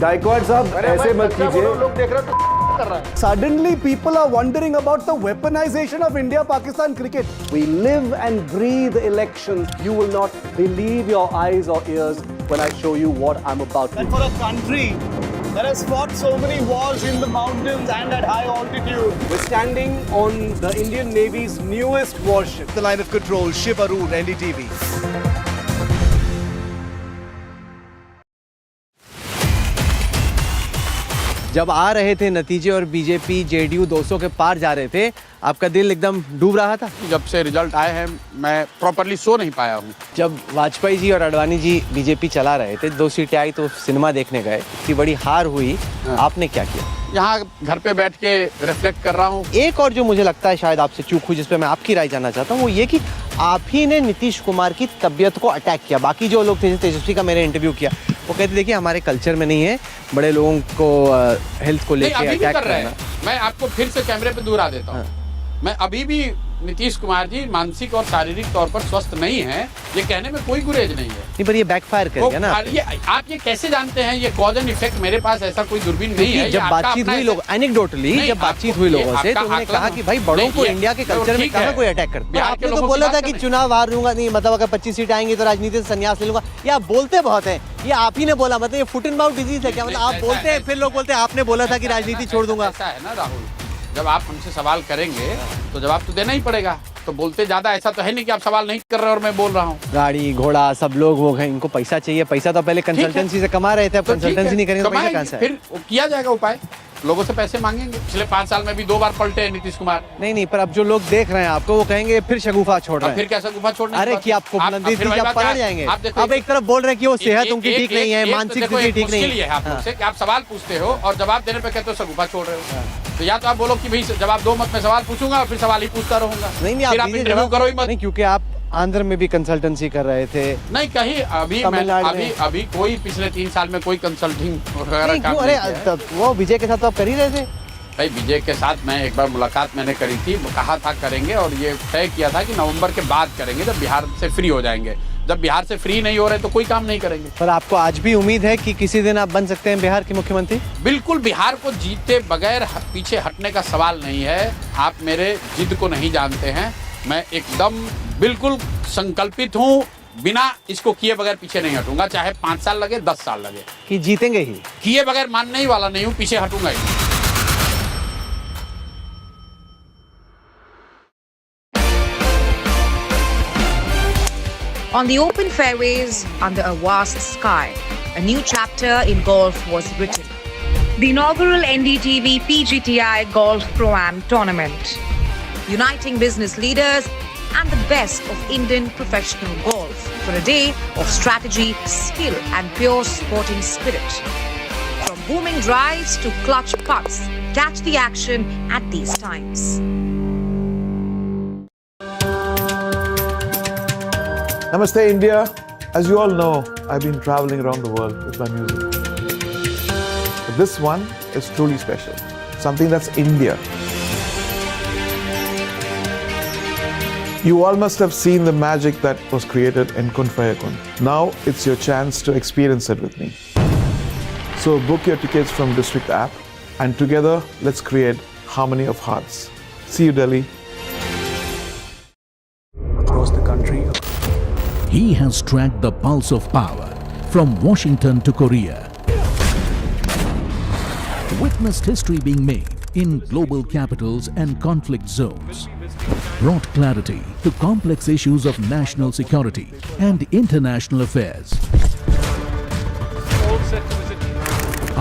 Gaikwad sahab, aise mat kijiye. Suddenly people are wondering about the weaponization of India-Pakistan cricket. We live and breathe elections. You will not believe your eyes or ears when I show you what I'm about to do. And for a country that has fought so many wars in the mountains and at high altitude. We're standing on the Indian Navy's newest warship. The line of control, Shivakumar, NDTV. जब आ रहे थे नतीजे और BJP JDU 200 के पार जा रहे थे, आपका दिल एकदम डूब रहा था? जब से रिजल्ट आए हैं मैं प्रॉपर्ली सो नहीं पाया हूँ। जब वाजपेयी जी और अडवाणी जी बीजेपी चला रहे थे, 2 सीटें आई तो सिनेमा देखने गए, इतनी बड़ी हार हुई, आपने क्या किया? यहाँ घर पे बैठ के रिफ्लेक्ट कर रहा हूँ। एक और जो मुझे लगता है शायद आपसे चूक हुई, जिस पे मैं आपकी राय जानना चाहता हूँ, वो ये कि आप ही ने नीतीश कुमार की तबीयत को अटैक किया। बाकी जो लोग थे, तेजस्वी का मैंने इंटरव्यू किया, वो कहते देखिए हमारे कल्चर में नहीं है बड़े लोगों को हेल्थ को लेकर अटैक करना। मैं आपको फिर से कैमरे पे दूर आ देता हूँ। मैं अभी भी नीतीश कुमार जी मानसिक और शारीरिक तौर पर स्वस्थ नहीं है, ये कहने में कोई गुरेज नहीं है। नहीं, पर ये बैकफायर करेगा ना। आप ये कैसे जानते हैं? ये कॉज एंड इफेक्ट, मेरे पास ऐसा कोई दूरबीन नहीं है। जब बातचीत हुई लोग एनेक्डोटली जब बातचीत हुई लोगों से, तो उन्होंने कहा कि भाई बड़ों को इंडिया के कल्चर में कहाँ कोई अटैक करता है। आपने तो बोला था कि चुनाव हार लूंगा, नहीं मतलब अगर 25 सीटें आएंगी तो राजनीति से संन्यास ले लूंगा। ये आप बोलते बहुत हैं, ये आप ही ने बोला, मतलब ये फुट एंड माउथ डिजीज है क्या? मतलब आप बोलते हैं फिर लोग बोलते हैं आपने बोला था कि राजनीति छोड़ दूंगा। ऐसा है ना राहुल, जब आप हमसे सवाल करेंगे तो जवाब तो देना ही पड़ेगा। तो बोलते ज्यादा ऐसा तो है नहीं कि आप सवाल नहीं कर रहे और मैं बोल रहा हूँ। गाड़ी घोड़ा सब लोग वो हैं, इनको पैसा चाहिए। पैसा तो पहले कंसल्टेंसी से कमा रहे थे, अब कंसल्टेंसी नहीं करेंगे तो पैसा कहाँ से? फिर किया जाएगा उपाय, लोगों से पैसे मांगेंगे। पिछले 5 साल में भी 2 बार पलटे हैं नीतीश कुमार। नहीं, पर अब जो लोग देख रहे हैं आपको, वो कहेंगे फिर शगुफा छोड़ रहे हैं। फिर क्या शगुफा छोड़ने? अरे कि आपको पलट जाएंगे। आप एक तरफ बोल रहे हैं कि वो सेहत उनकी ठीक नहीं है, मानसिक स्थिति ठीक नहीं है। आप सवाल पूछते हो और जवाब देने पे कहते हो शगुफा छोड़ रहे हो। तो या तो आप बोलो कि भाई जवाब दो मत, मैं सवाल पूछूंगा और फिर सवाल ही पूछता रहूंगा। नहीं, आप इंटरव्यू करो ही मत। नहीं, क्योंकि आप आंध्र में भी कंसल्टेंसी कर रहे थे। नहीं, कहीं अभी कोई पिछले 3 साल में कोई कंसल्टिंग वगैरह काम नहीं किया। वो विजय के साथ तो आप कर ही रहे थे। भाई विजय के साथ मैं एक बार मुलाकात मैंने करी थी, कहा था करेंगे और ये तय किया था कि नवंबर के बाद करेंगे, जब बिहार से फ्री हो जाएंगे। जब बिहार से फ्री नहीं हो रहे तो कोई काम नहीं करेंगे। पर आपको आज भी उम्मीद है कि किसी दिन आप बन सकते हैं बिहार के मुख्यमंत्री? बिल्कुल, बिहार को जीते बगैर पीछे हटने का सवाल नहीं है। आप मेरे जिद को नहीं जानते हैं। मैं एकदम बिल्कुल संकल्पित हूँ, बिना इसको किए बगैर पीछे नहीं हटूंगा, चाहे 5 साल लगे 10 साल लगे। कि जीतेंगे ही? किए बगैर मानने ही वाला नहीं हूँ, पीछे हटूंगा ही। On the open fairways, under a vast sky, a new chapter in golf was written. The inaugural NDTV PGTI Golf Pro-Am Tournament, uniting business leaders and the best of Indian professional golf for a day of strategy, skill and pure sporting spirit. From booming drives to clutch putts, catch the action at these times. Namaste India. As you all know, I've been traveling around the world with my music. But this one is truly special. Something that's India. You all must have seen the magic that was created in Kun Faya Kun. Now it's your chance to experience it with me. So book your tickets from District app and together let's create harmony of hearts. See you Delhi. Across the country, he has tracked the pulse of power from Washington to Korea. Witnessed history being made in global capitals and conflict zones. Brought clarity to complex issues of national security and international affairs.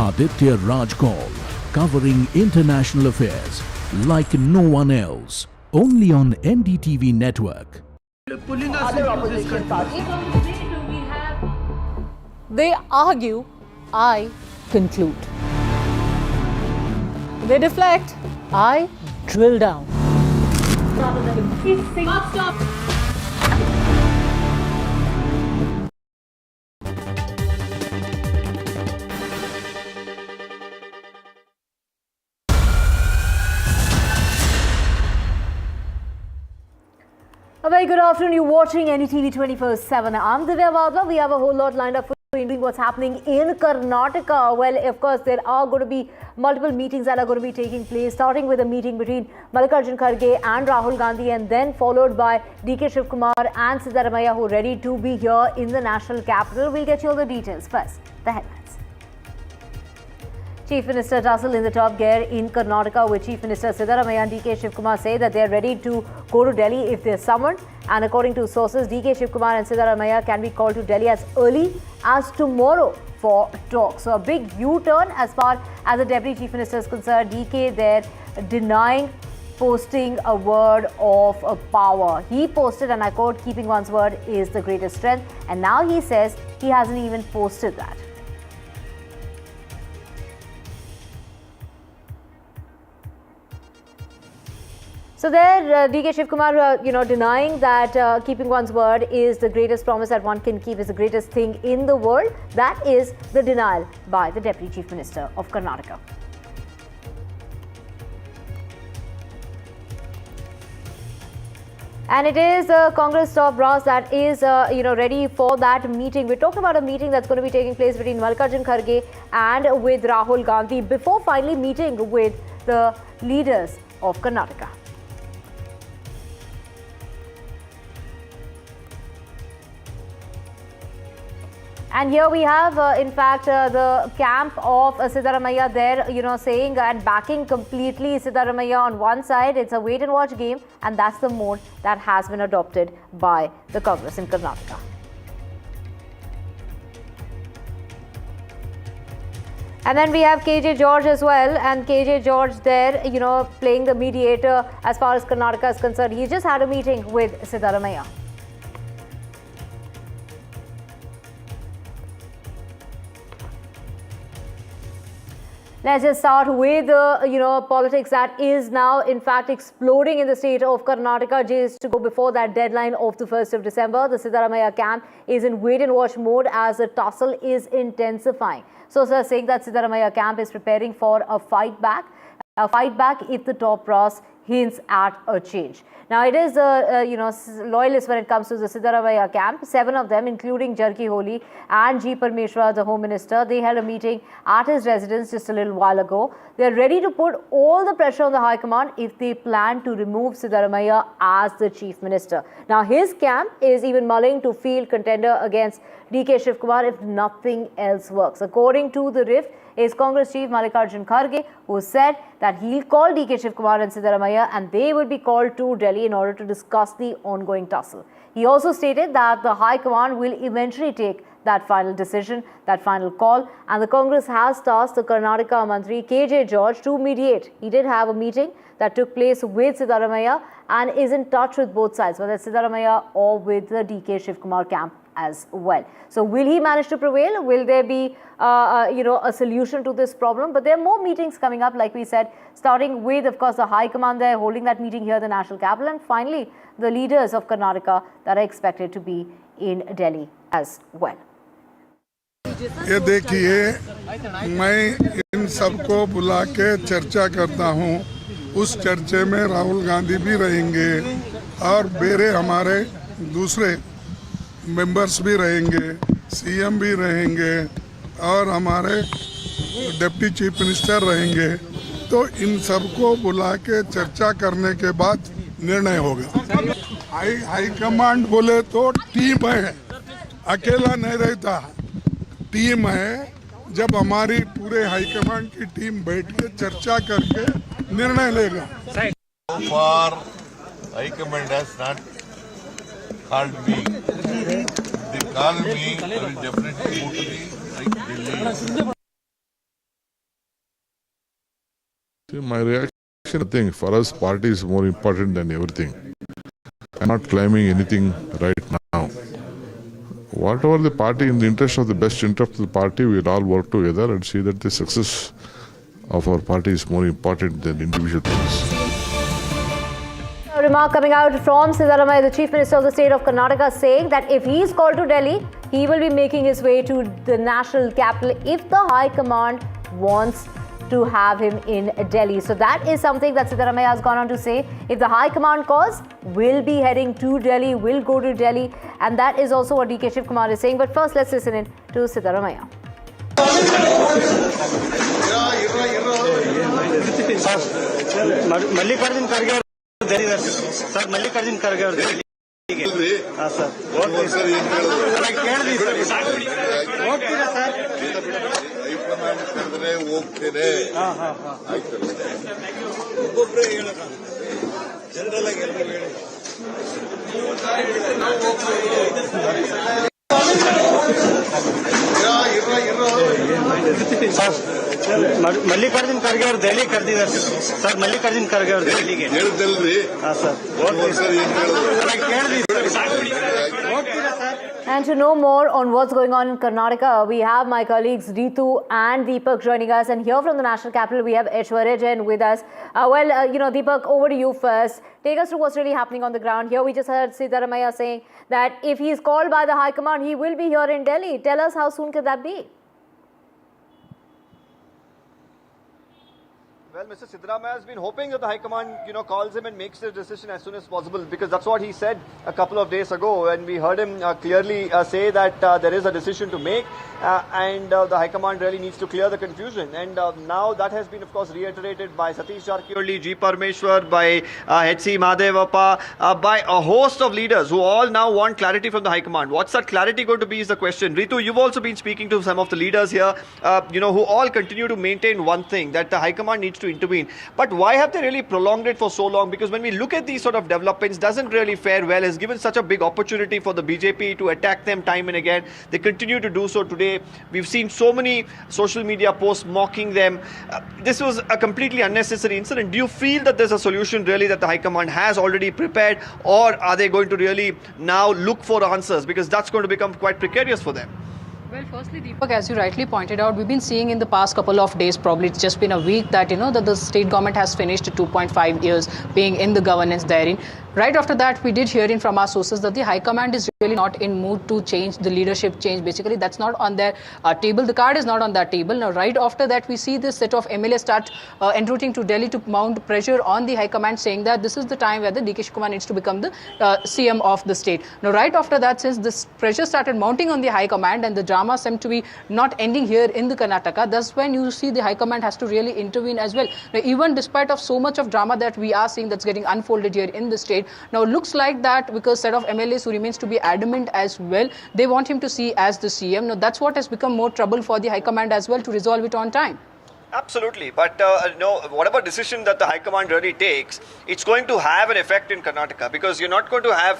Aditya Raj Kaul, covering international affairs like no one else. Only on NDTV network. They argue, I conclude. They deflect. I drill down. A very good afternoon. You're watching NDTV 24/7. I'm Divya Vadla. We have a whole lot lined up for you, what's happening in Karnataka. Well, of course, there are going to be multiple meetings that are going to be taking place, starting with a meeting between Mallikarjun Kharge and Rahul Gandhi, and then followed by DK Shivakumar and Siddaramaiah, who are ready to be here in the national capital. We'll get you all the details. First, the headlines. Chief Minister Tussle in the top gear in Karnataka, with Chief Minister Siddaramaiah and DK Shivakumar say that they are ready to go to Delhi if they are summoned. And according to sources, DK Shivakumar and Siddaramaiah can be called to Delhi as early as tomorrow for talks. So a big U-turn as far as the Deputy Chief Minister is concerned. DK there denying posting a word of power. He posted, and I quote, "Keeping one's word is the greatest strength." And now he says he hasn't even posted that. So there, DK Shivakumar, denying that keeping one's word is the greatest promise that one can keep, is the greatest thing in the world. That is the denial by the Deputy Chief Minister of Karnataka. And it is the Congress top brass that is, ready for that meeting. We're talking about a meeting that's going to be taking place between Mallikarjun Kharge and with Rahul Gandhi before finally meeting with the leaders of Karnataka. And here we have, in fact, the camp of Siddaramaiah there, saying and backing completely Siddaramaiah on one side. It's a wait and watch game, and that's the mode that has been adopted by the Congress in Karnataka. And then we have KJ George as well, and KJ George there, playing the mediator as far as Karnataka is concerned. He just had a meeting with Siddaramaiah. Let's just start with politics that is now in fact exploding in the state of Karnataka just to go before that deadline of the 1st of December. The Siddaramaiah camp is in wait and watch mode as the tussle is intensifying. Sources are saying that Siddaramaiah camp is preparing for a fight back if the top brass hints at a change. Now, it is loyalists when it comes to the Siddaramaiah camp. 7 of them, including Jarki Holi and G. Parmeshwar, the Home Minister, they held a meeting at his residence just a little while ago. They are ready to put all the pressure on the High Command if they plan to remove Siddaramaiah as the Chief Minister. Now, his camp is even mulling to field contender against DK Shivakumar if nothing else works. According to the rift, is Congress Chief Mallikarjun Kharge, who said that he'll call DK Shivakumar and Siddaramaiah and they will be called to Delhi in order to discuss the ongoing tussle. He also stated that the High Command will eventually take that final decision, that final call, and the Congress has tasked the Karnataka Mantri KJ George to mediate. He did have a meeting that took place with Siddaramaiah and is in touch with both sides, whether it's Siddaramaiah or with the DK Shivakumar camp as well. So will he manage to prevail? Will there be a solution to this problem? But there are more meetings coming up, like we said, starting with, of course, the High Command there holding that meeting here at the National Capital, and finally the leaders of Karnataka that are expected to be in Delhi as well. ये देखिए, मैं इन सबको बुला के चर्चा करता हूँ. उस चर्चे में राहुल गांधी भी रहेंगे और मेरे हमारे दूसरे मेंबर्स भी रहेंगे, सीएम भी रहेंगे और हमारे डिप्टी चीफ मिनिस्टर रहेंगे. तो इन सबको बुला के चर्चा करने के बाद निर्णय होगा. हाई कमांड बोले तो टीम है, अकेला नहीं रहता, टीम है. जब हमारी पूरे हाई कमांड की टीम बैठ के चर्चा करके निर्णय लेगा. So far, High Command has not called me. If they call me, I will definitely go to the Delhi. My reaction, I think, for us, party is more important than everything. I'm not claiming anything right now. Whatever the party, in the interest of the best interest of the party, we'll all work together and see that the success of our party is more important than individual things. A remark coming out from Siddaramaiah, the Chief Minister of the state of Karnataka, saying that if he is called to Delhi, he will be making his way to the national capital if the High Command wants to have him in Delhi. So that is something that Siddaramaiah has gone on to say. If the High Command calls, we'll be heading to Delhi, we'll go to Delhi. And that is also what DK Shivakumar is saying. But first, let's listen in to Siddaramaiah. Mallikarjun Kharge sir, Mallikarjun Kharge ಅವರು ಹಾಂ sir ಕೇಳಿದ್ವಿ sir ಹೋಗ್ತೀರಾ sir high command ಕರೆದ್ರೆ ಹೋಗ್ತೇನೆ. ಒಬ್ಬೊಬ್ಬರೇ ಹೇಳೋಣ general ಆಗಿ ಎಲ್ಲರೂ ಹೇಳಿ. ಮಲ್ಲಿಕಾರ್ಜುನ್ ಖರ್ಗೆ ಅವರು ದೆಹಲಿ ಕರೆದಿದ್ದಾರೆ ಸರ್. ಮಲ್ಲಿಕಾರ್ಜುನ್ ಖರ್ಗೆ ಅವರು ದೆಹಲಿಗೆ ಹೇಳಿದಲ್ರಿ. ಹಾಂ ಸರ್ ಕೇಳಿದ್ವಿ ಹೋಗ್ತೀರಾ sir. And to know more on what's going on in Karnataka, we have my colleagues Ritu and Deepak joining us. And here from the national capital, we have Aishwarya Jain with us. Deepak, over to you first. Take us through what's really happening on the ground. Here we just heard Siddaramaiah saying that if he is called by the High Command, he will be here in Delhi. Tell us how soon can that be? Well, Mr. Siddaramaiah has been hoping that the High Command, calls him and makes the decision as soon as possible, because that's what he said a couple of days ago, and we heard him clearly say that there is a decision to make, and the High Command really needs to clear the confusion. And now that has been, of course, reiterated by Satish Jarkioli, G. Parmeshwar, by H.C. Mahadevappa, by a host of leaders who all now want clarity from the High Command. What's that clarity going to be is the question. Ritu, you've also been speaking to some of the leaders here, who all continue to maintain one thing, that the High Command needs to intervene. But why have they really prolonged it for so long? Because when we look at these sort of developments, doesn't really fare well. Has given such a big opportunity for the BJP to attack them time and again. They continue to do so today. We've seen so many social media posts mocking them. This was a completely unnecessary incident. Do you feel that there's a solution really that the High Command has already prepared, or are they going to really now look for answers? Because that's going to become quite precarious for them. Well, firstly, Deepak, as you rightly pointed out, we've been seeing in the past couple of days, probably it's just been a week, that that the state government has finished 2.5 years being in the governance therein. Right after that, we did hear in from our sources that the High Command is really not in mood to change the leadership change. Basically, that's not on their table. The card is not on that table. Now, right after that, we see this set of MLAs start enrouting to Delhi to mount pressure on the High Command, saying that this is the time where the DK Shivakumar needs to become the CM of the state. Now, right after that, since this pressure started mounting on the High Command and the drama seemed to be not ending here in the Karnataka, that's when you see the High Command has to really intervene as well. Now, even despite of so much of drama that we are seeing that's getting unfolded here in the state, now looks like that because set of MLAs who remains to be adamant as well, they want him to see as the CM. Now that's what has become more trouble for the High Command as well to resolve it on time. Absolutely, but whatever decision that the High Command really takes, it's going to have an effect in Karnataka, because you're not going to have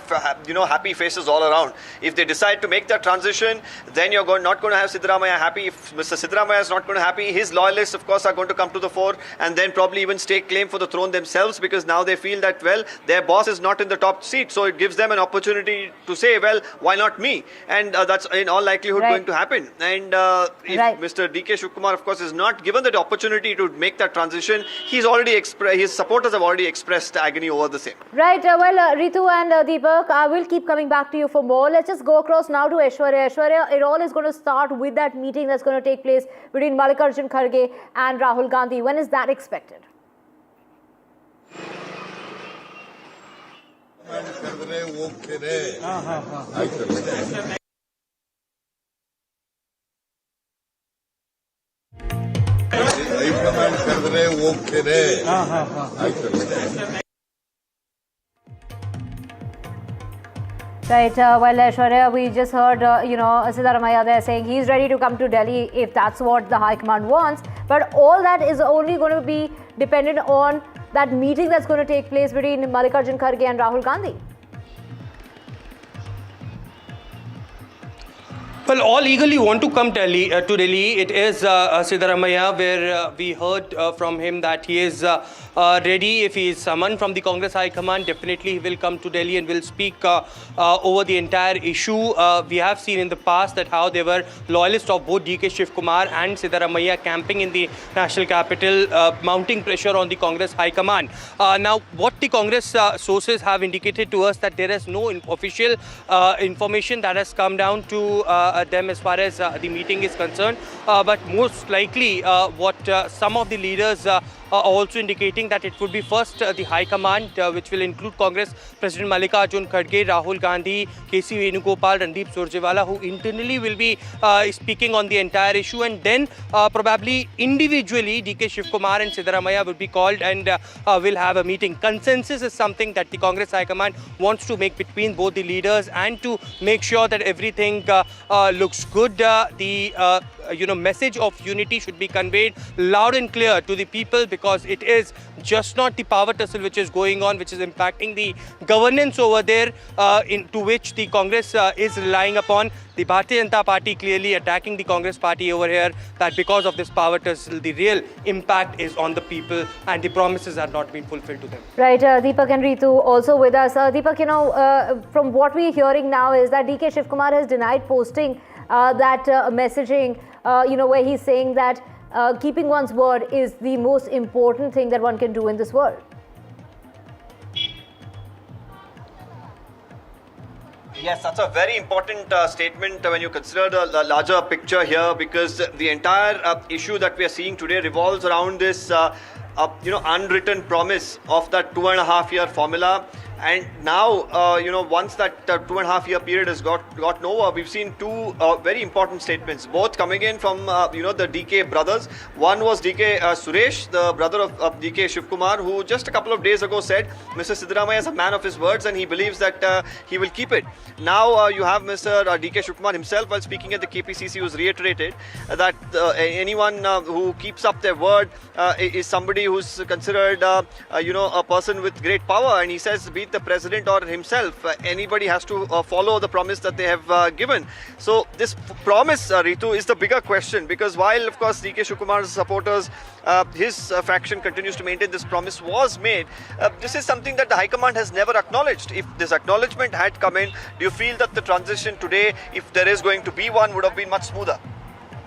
happy faces all around. If they decide to make that transition, then you're not going to have Siddaramaiah happy. If Mr. Siddaramaiah is not going to happy, his loyalists, of course, are going to come to the fore and then probably even stake claim for the throne themselves, because now they feel that, well, their boss is not in the top seat, so it gives them an opportunity to say, well, why not me? And that's in all likelihood going to happen. And if Mr. DK Shivakumar, of course, is not given that opportunity to make that transition, his supporters have already expressed agony over the same. Right. Ritu and Deepak, I will keep coming back to you for more. Let's just go across now to Aishwarya. Aishwarya, it all is going to start with that meeting that's going to take place between Mallikarjun Kharge and Rahul Gandhi. When is that expected? High command ಕರೆದ್ರೆ ಹೋಗ್ತೇನೆ. Right. Aishwarya, we just heard, Siddaramaiah there saying he's ready to come to Delhi if that's what the High Command wants. But all that is only going to be dependent on that meeting that's going to take place between Mallikarjun Kharge and Rahul Gandhi. Well, all eagerly want to come to Delhi. It is Siddaramaiah, where we heard from him that he is ready. If he is summoned from the Congress High Command, definitely he will come to Delhi and will speak over the entire issue. We have seen in the past that how they were loyalists of both DK Shivakumar and Siddaramaiah camping in the national capital, mounting pressure on the Congress High Command. Now, what the Congress sources have indicated to us that there is no official information that has come down to them as far as the meeting is concerned, but most likely what some of the leaders are also indicating that it would be first the High Command, which will include Congress President Mallikarjun Kharge, Rahul Gandhi, KC Venugopal, Randeep Surjewala, who internally will be speaking on the entire issue, and then probably individually DK Shivakumar and Siddaramaiah will be called and will have a meeting. Consensus is something that the Congress High Command wants to make between both the leaders and to make sure that everything looks good. The message of unity should be conveyed loud and clear to the people, because it is just not the power tussle which is going on, which is impacting the governance over there, into which the Congress is relying upon. The Bharatiya Janata Party clearly attacking the Congress Party over here, that because of this power tussle, the real impact is on the people and the promises are not being fulfilled to them. Right, Deepak and Ritu also with us. Deepak, from what we're hearing now is that DK Shivakumar has denied posting that messaging, where he's saying that keeping one's word is the most important thing that one can do in this world. Yes, that's a very important statement when you consider the larger picture here, because the entire issue that we are seeing today revolves around this unwritten promise of that 2.5-year formula. And now, once that 2.5-year period has gotten over, we've seen two very important statements, both coming in from, the DK brothers. One was DK Suresh, the brother of DK Shivakumar, who just a couple of days ago said Mr. Siddaramaiah is a man of his words and he believes that he will keep it. Now, you have Mr. DK Shivakumar himself, while speaking at the KPCC, who's reiterated that anyone who keeps up their word is somebody who's considered, a person with great power. And he says, be it the president or himself, anybody has to follow the promise that they have given. So this promise, Ritu, is the bigger question, because while of course DK Shivakumar's supporters, his faction continues to maintain this promise was made, this is something that the High Command has never acknowledged. If this acknowledgement had come in, do you feel that the transition today, if there is going to be one, would have been much smoother?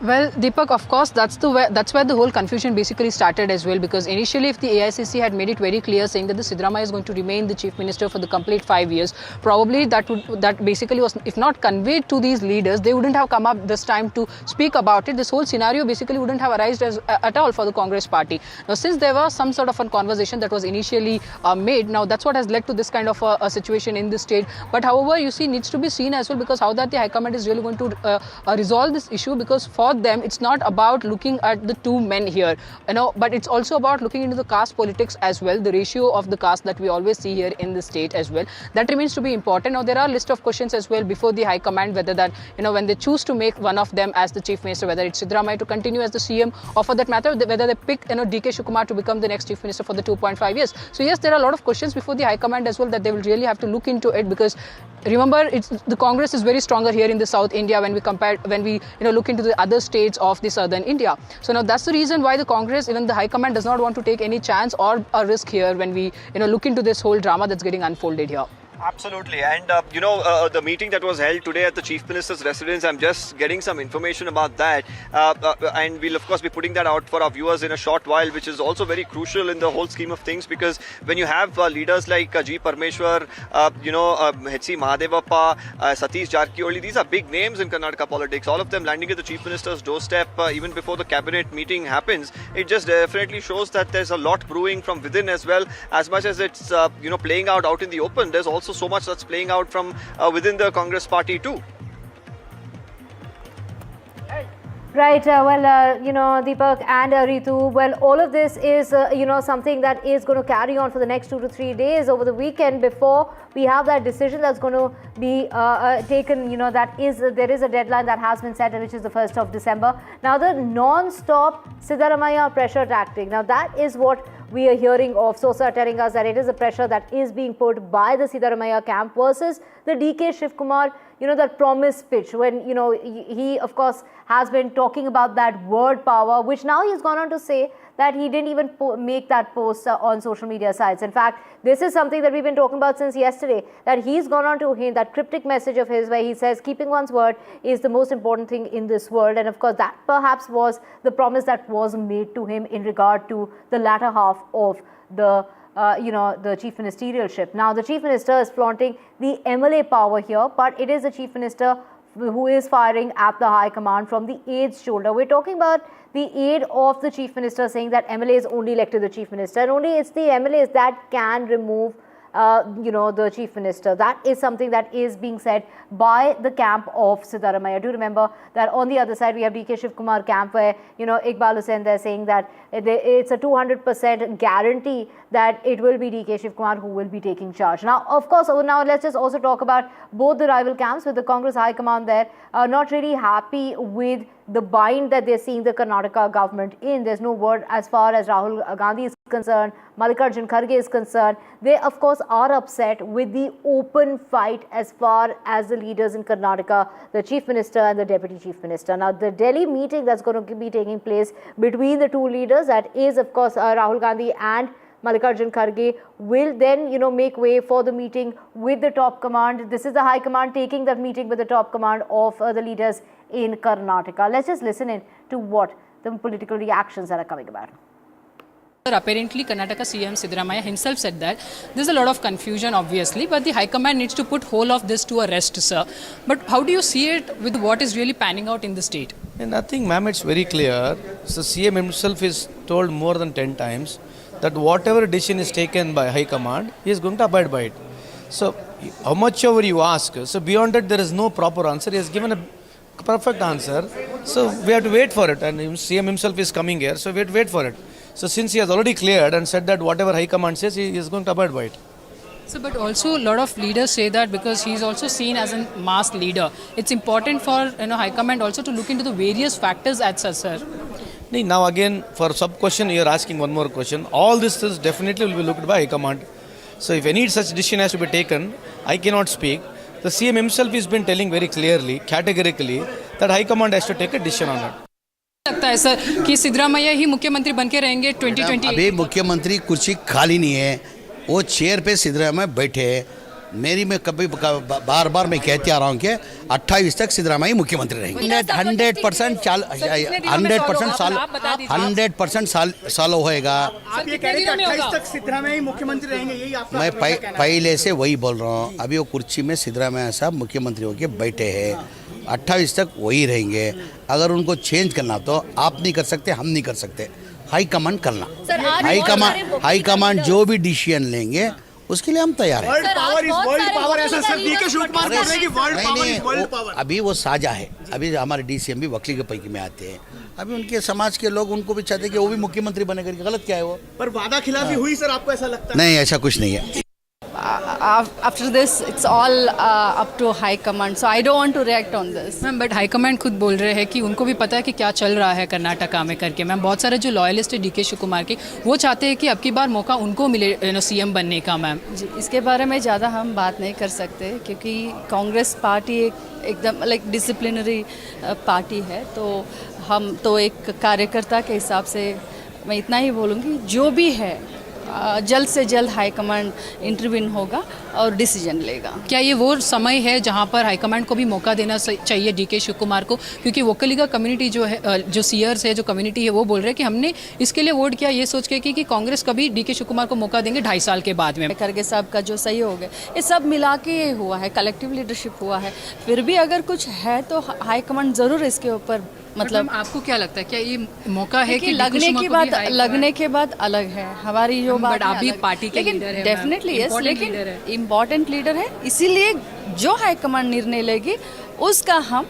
Well, Deepak, of course, that's where the whole confusion basically started as well, because initially if the AICC had made it very clear saying that the Siddaramaiah is going to remain the Chief Minister for the complete 5 years, probably that basically was, if not conveyed to these leaders, they wouldn't have come up this time to speak about it. This whole scenario basically wouldn't have arisen at all for the Congress Party. Now, since there was some sort of a conversation that was initially made, now that's what has led to this kind of a situation in the state. But however, you see, needs to be seen as well, because how that the High Command is really going to resolve this issue, because for them it's not about looking at the two men here, but it's also about looking into the caste politics as well, the ratio of the caste that we always see here in the state as well. That remains to be important. Now, there are a list of questions as well before the High Command, whether that, when they choose to make one of them as the Chief Minister, whether it's Siddaramaiah to continue as the CM, or for that matter, whether they pick, DK Shivakumar to become the next Chief Minister for the 2.5 years. So yes, there are a lot of questions before the High Command as well that they will really have to look into it, because remember, the Congress is very stronger here in the South India when we look into the other states of the southern India. So now that's the reason why the Congress, even the High Command, does not want to take any chance or a risk here when we look into this whole drama that's getting unfolded here. Absolutely. And, the meeting that was held today at the Chief Minister's residence, I'm just getting some information about that. And we'll, of course, be putting that out for our viewers in a short while, which is also very crucial in the whole scheme of things, because when you have leaders like G. Parmeshwar, H.C. Mahadevappa, Satish Jarkioli, these are big names in Karnataka politics, all of them landing at the Chief Minister's doorstep even before the cabinet meeting happens. It just definitely shows that there's a lot brewing from within as well. As much as it's, playing out in the open, there's also so much that's playing out from within the Congress Party too. Right, Deepak and Ritu, well, all of this is, something that is going to carry on for the next 2 to 3 days over the weekend before we have that decision that's going to be taken, there is a deadline that has been set, which is the 1st of December. Now, the non-stop Siddaramaiah pressure tactic, now that is what we are hearing of. Sources are telling us that it is a pressure that is being put by the Siddaramaiah camp versus the DK Shivakumar, that promise pitch when, he of course has been talking about that word power, which now he's gone on to say that he didn't even make that post on social media sites. In fact, this is something that we've been talking about since yesterday, that he's gone on to hint that cryptic message of his where he says keeping one's word is the most important thing in this world. And of course, that perhaps was the promise that was made to him in regard to the latter half of the the chief ministerialship. Now, the chief minister is flaunting the MLA power here, but it is the chief minister who is firing at the high command from the aide's shoulder. We're talking about the aide of the chief minister saying that MLAs only elect to the chief minister, and only it's the MLAs that can remove the chief minister. That is something that is being said by the camp of Siddaramaiah. Do remember that on the other side we have DK Shivakumar camp where Iqbal Hussain, they're saying that it's a 200% guarantee that it will be DK Shivakumar who will be taking charge. Now, of course, now let's just also talk about both the rival camps, with the Congress High Command there not really happy with the bind that they're seeing the Karnataka government in. There's no word as far as Rahul Gandhi is concerned, Mallikarjun Kharge is concerned. They, of course, are upset with the open fight as far as the leaders in Karnataka, the chief minister and the deputy chief minister. Now, the Delhi meeting that's going to be taking place between the two leaders, that is, of course, Rahul Gandhi and Mallikarjun Kharge, will then, make way for the meeting with the top command. This is the high command taking that meeting with the top command of the leaders in Karnataka. Let's just listen in to what the political reactions that are coming about. Apparently, Karnataka CM Siddaramaiah himself said that there's a lot of confusion, obviously, but the High Command needs to put whole of this to a rest, sir. But how do you see it with what is really panning out in the state? Nothing, ma'am, it's very clear. So CM himself is told more than 10 times that whatever decision is taken by High Command, he is going to abide by it. So, how much ever you ask, so beyond that there is no proper answer. He has given a perfect answer. So, we have to wait for it. And CM himself is coming here, so we have to wait for it. So, since he has already cleared and said that whatever High Command says, he is going to abide by it. So, but also a lot of leaders say that because he is also seen as a mass leader, it's important for High Command also to look into the various factors at such, sir. Now again, for sub-question, you are asking one more question. All this is definitely will be looked by High Command. So if any such decision has to be taken, I cannot speak. The CM himself has been telling very clearly, categorically, that High Command has to take a decision on it. लगता है sir कि सिद्धरामैया ही मुख्यमंत्री बनके रहेंगे 2020? अभी मुख्यमंत्री कुर्सी खाली नहीं है, वो चेयर पे सिद्धरामैया बैठे हैं। मैं कभी बार बार मैं कहते आ रहा हूँ कि 28 तक सिद्धरामैया मुख्यमंत्री रहेंगे। 100% साल होएगा। आप ये कह रहे हैं 28 तक सिद्धरामैया मुख्यमंत्री रहेंगे, यही आप? मैं पहले से वही बोल रहा हूँ। अभी वो कुर्सी में सिद्धरामैया साहब मुख्यमंत्री होके बैठे हैं, 28 तक वही रहेंगे। अगर उनको चेंज करना तो आप नहीं कर सकते, हम नहीं कर सकते, हाई कमांड करना। हाई कमांड जो भी डिसीजन लेंगे उसके लिए हम तैयार हैं। अभी वो साझा है, अभी हमारे डीसीएम भी वकील के पैकी में आते हैं। अभी उनके समाज के लोग उनको भी चाहते हैं कि वो भी मुख्यमंत्री बने करके। गलत क्या है वो? पर वादा खिलाफी हुई सर, आपको ऐसा लगता है? नहीं, ऐसा कुछ नहीं है। After this, it's all up to High Command. So I don't want to react on this. Ma'am, but high command खुद बोल रहे हैं कि उनको भी पता है कि क्या चल रहा है कर्नाटका में करके। मैम, बहुत सारे जो लॉयलिस्ट है DK शिवकुमार के, वो चाहते हैं कि अब की बार मौका उनको मिले सीएम बनने का। मैम जी, इसके बारे में ज़्यादा हम बात नहीं कर सकते क्योंकि कांग्रेस पार्टी एकदम डिसिप्लिनरी पार्टी है, तो हम तो एक कार्यकर्ता के हिसाब से मैं इतना ही बोलूँगी, जो भी है जल्द से जल्द हाई कमांड इंटरवीन होगा और डिसीजन लेगा। क्या ये वो समय है जहां पर हाई कमांड को भी मौका देना चाहिए DK शिवकुमार को? क्योंकि वोकलिगा कम्युनिटी जो है, जो सीयर्स है, जो कम्युनिटी है, वो बोल रहे हैं कि हमने इसके लिए वोट किया ये सोच के कि कांग्रेस कभी DK शिवकुमार को मौका देंगे 2.5 साल के बाद में। खरगे साहब का जो सहयोग है, ये सब मिला के हुआ है, कलेक्टिव लीडरशिप हुआ है। फिर भी अगर कुछ है तो हाई कमांड ज़रूर इसके ऊपर आपको क्या लगता है, क्या ये मौका है कि लगने के बाद अलग है हमारी जो बात? बट आप भी पार्टी के लीडर हैं, डेफिनेटली यस, लेकिन इम्पोर्टेंट लीडर है, इसीलिए जो हाई कमांड निर्णय लेगी उसका हम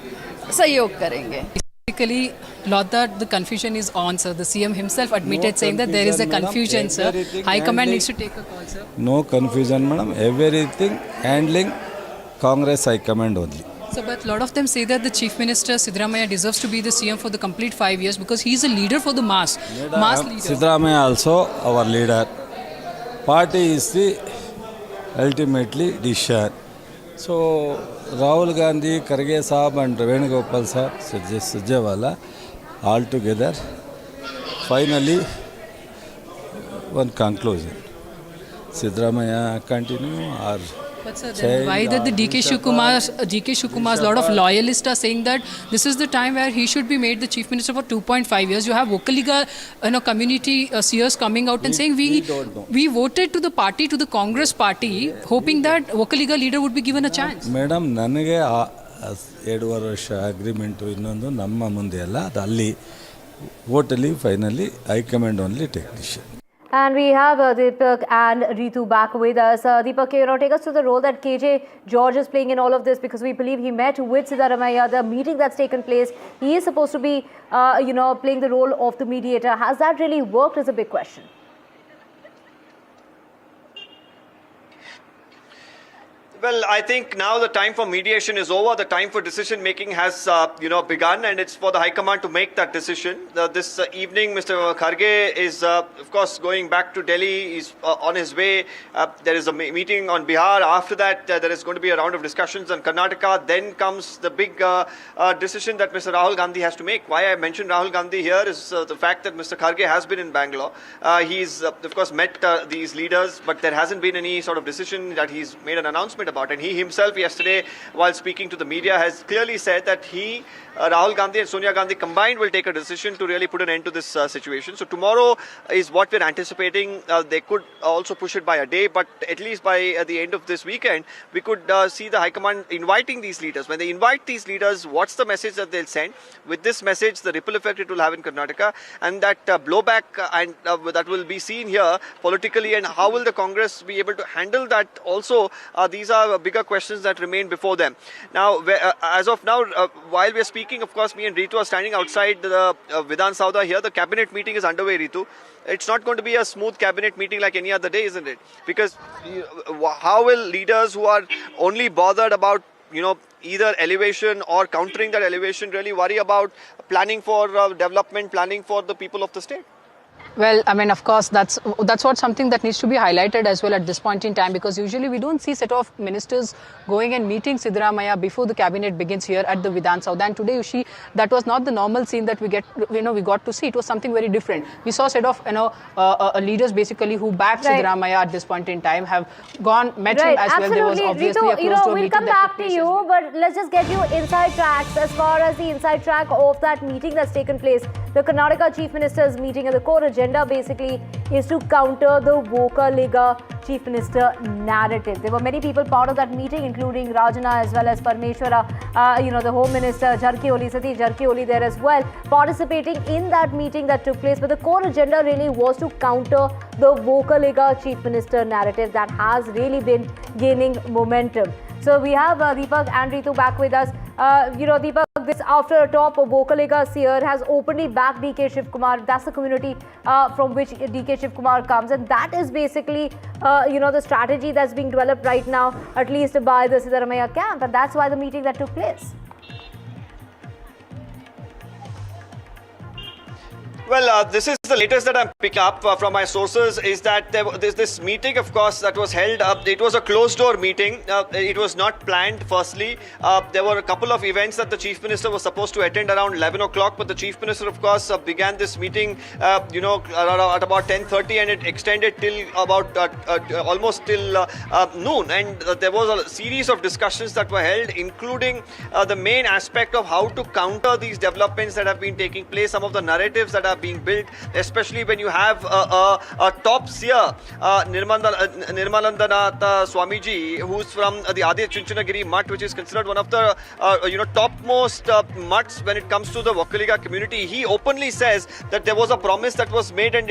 सहयोग करेंगे। Basically, Lord, the confusion is on, sir. The CM himself admitted saying that there is a confusion, sir. High command needs to take a call, sir. No confusion, madam. Everything handling Congress High Command only. So, but a lot of them say that the Chief Minister Siddaramaiah deserves to be the CM for the complete 5 years because he is a leader for the mass leader. Siddaramaiah also our leader. Party is the ultimately decision. So Rahul Gandhi, Kharge Saab and Venugopal Saab, Sujewala, all together, finally, one conclusion. Siddaramaiah continue or... But sir, then why that the DK Shivakumar's lot of loyalists are saying that this is the time where he should be made the Chief Minister for 2.5 years. You have Vokaliga, community seers coming out and saying we voted to the party, to the Congress party, hoping that Vokaliga leader would be given a chance. Madam, ನನಗೆ 2 ವರ್ಷ agreement ಇನ್ನೊಂದು ನಮ್ಮ ಮುಂದೆ ಅಲ್ಲ ಅದು ಅಲ್ಲಿ ವೋಟಲ್ಲಿ finally high command only take decision. And we have Deepak and Ritu back with us. Deepak, can you take us to the role that KJ George is playing in all of this? Because we believe he met with Siddaramaiah, the meeting that's taken place. He is supposed to be, playing the role of the mediator. Has that really worked is a big question. Well, I think now the time for mediation is over. The time for decision making has, begun, and it's for the High Command to make that decision. This evening, Mr. Kharge is, of course, going back to Delhi. He's on his way. There is a meeting on Bihar. After that, there is going to be a round of discussions on Karnataka. Then comes the big decision that Mr. Rahul Gandhi has to make. Why I mentioned Rahul Gandhi here is the fact that Mr. Kharge has been in Bangalore. He's, of course, met these leaders, but there hasn't been any sort of decision that he's made an announcement about. And he himself yesterday, while speaking to the media, has clearly said that he, Rahul Gandhi and Sonia Gandhi combined will take a decision to really put an end to this situation. So tomorrow is what we're anticipating. They could also push it by a day, but at least by the end of this weekend, we could see the High Command inviting these leaders. When they invite these leaders, what's the message that they'll send? With this message, the ripple effect it will have in Karnataka, and that blowback and that will be seen here politically, and how will the Congress be able to handle that also? These are bigger questions that remain before them. Now, as of now, while we're speaking, of course, me and Ritu are standing outside the Vidhan Sauda here. The cabinet meeting is underway, Ritu. It's not going to be a smooth cabinet meeting like any other day, isn't it? Because how will leaders who are only bothered about either elevation or countering that elevation really worry about planning for development, planning for the people of the state? Well, I mean, of course, that's what something that needs to be highlighted as well at this point in time, because usually we don't see set of ministers going and meeting Siddaramaiah before the cabinet begins here at the Vidhan Sauda. And today, you see, that was not the normal scene that we got to see. It was something very different. We saw set of leaders basically who backed Siddaramaiah at this point in time have met him as well. There was obviously Ritu, a closed door we'll meeting come back to you, but let's just get you inside tracks as far as the inside track of that meeting that's taken place. The Karnataka Chief Minister's meeting, and the core agenda basically is to counter the Vokaliga Chief Minister narrative. There were many people part of that meeting, including Rajana as well as Parmeshwara, the Home Minister, Satish Jarkioli there as well, participating in that meeting that took place. But the core agenda really was to counter the Vokaliga Chief Minister narrative that has really been gaining momentum. So we have Deepak and Ritu back with us. Deepak, this after a top Vokaliga seer has openly backed DK Shivakumar. That's the community from which DK Shivakumar comes, and that is basically the strategy that's being developed right now, at least by the Siddaramaiah camp, and that's why the meeting that took place. Well, this is the latest that I'm picking up from my sources, is that there's this meeting, of course, that was held. It was a closed-door meeting. It was not planned, firstly. There were a couple of events that the Chief Minister was supposed to attend around 11 o'clock, but the Chief Minister, of course, began this meeting, at about 10:30, and it extended till about almost till noon. And there was a series of discussions that were held, including the main aspect of how to counter these developments that have been taking place, some of the narratives that are being built, especially when you have a top seer, Nirmalandanatha Swamiji, who's from the Adi Chunchanagiri Mutt, which is considered one of the topmost mutts when it comes to the Vokaliga community. He openly says that there was a promise that was made, and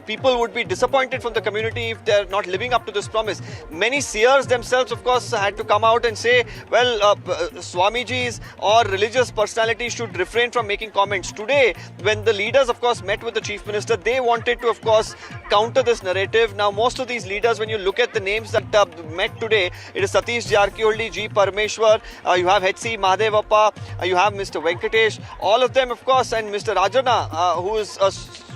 people would be disappointed from the community if they're not living up to this promise. Many seers themselves, of course, had to come out and say, well, Swamijis or religious personalities should refrain from making comments. Today, when the leaders, of course, met with the Chief Minister, they wanted to, of course, counter this narrative. Now, most of these leaders, when you look at the names that met today, it is Satish Jarkioli, G. Parmeshwar, you have H.C. Mahadevappa, you have Mr. Venkatesh, all of them, of course, and Mr. Rajana, who is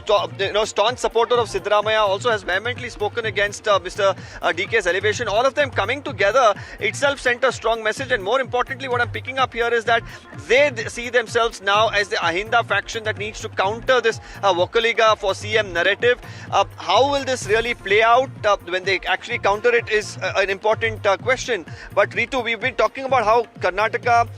staunch supporter of Siddaramaiah, also has vehemently spoken against Mr. DK's elevation. All of them coming together itself sent a strong message. And more importantly, what I'm picking up here is that they see themselves now as the Ahinda faction that needs to counter this Vocaliga for CM narrative. How will this really play out when they actually counter it is an important question. But Ritu, we've been talking about how Karnataka,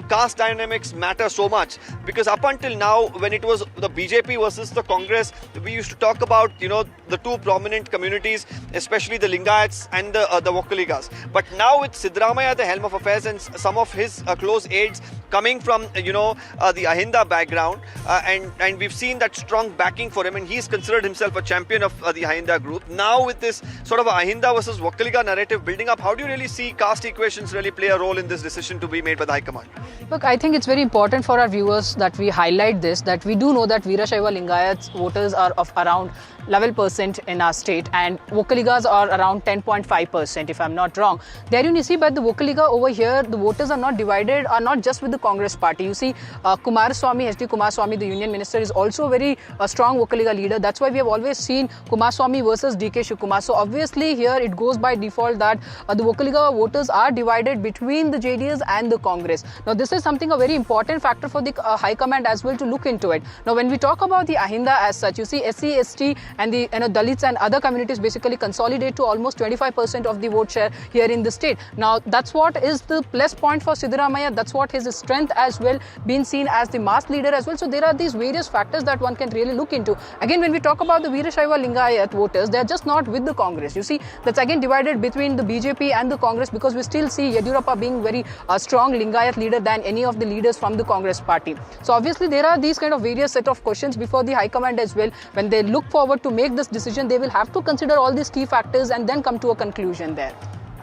caste dynamics matter so much, because up until now, when it was the BJP versus the Congress, we used to talk about the two prominent communities, especially the Lingayats and the Vocaligas. But now with Siddaramaiah at the helm of affairs and some of his close aides coming from the Ahinda background, and we've seen that strong backing for him, and he's considered himself a champion of the Ahinda group. Now with this sort of Ahinda versus Vocaliga narrative building up, how do you really see caste equations really play a role in this decision to be made by the High Command? Look, I think it's very important for our viewers that we highlight this, that we do know that Veerashaiva Lingayats voters are of around 11% in our state, and Vocaligas are around 10.5%, if I'm not wrong. There you see, but the Vocaliga over here, the voters are not divided, are not just with the Congress party. You see, Kumaraswamy, HD Kumaraswamy, the union minister, is also a very strong Vocaliga leader. That's why we have always seen Kumaraswamy versus DK Shivakumar. So obviously here it goes by default that the Vocaliga voters are divided between the JDS and the Congress. Now this is something, a very important factor for the High Command as well to look into it. Now when we talk about the Ahinda as such, you see SC, ST and the Dalits and other communities basically consolidate to almost 25% of the vote share here in the state. Now that's what is the plus point for Siddaramaiah. That's what his strength as well, been seen as the mass leader as well. So there are these various factors that one can really look into. Again, when we talk about the Veerashaiva Lingayat voters, they are just not with the Congress. You see, that's again divided between the BJP and the Congress, because we still see Yatindra being very strong Lingayat leader than any of the leaders from the Congress party. So obviously there are these kind of various set of questions before the High Command as well. When they look forward to make this decision, they will have to consider all these key factors and then come to a conclusion there.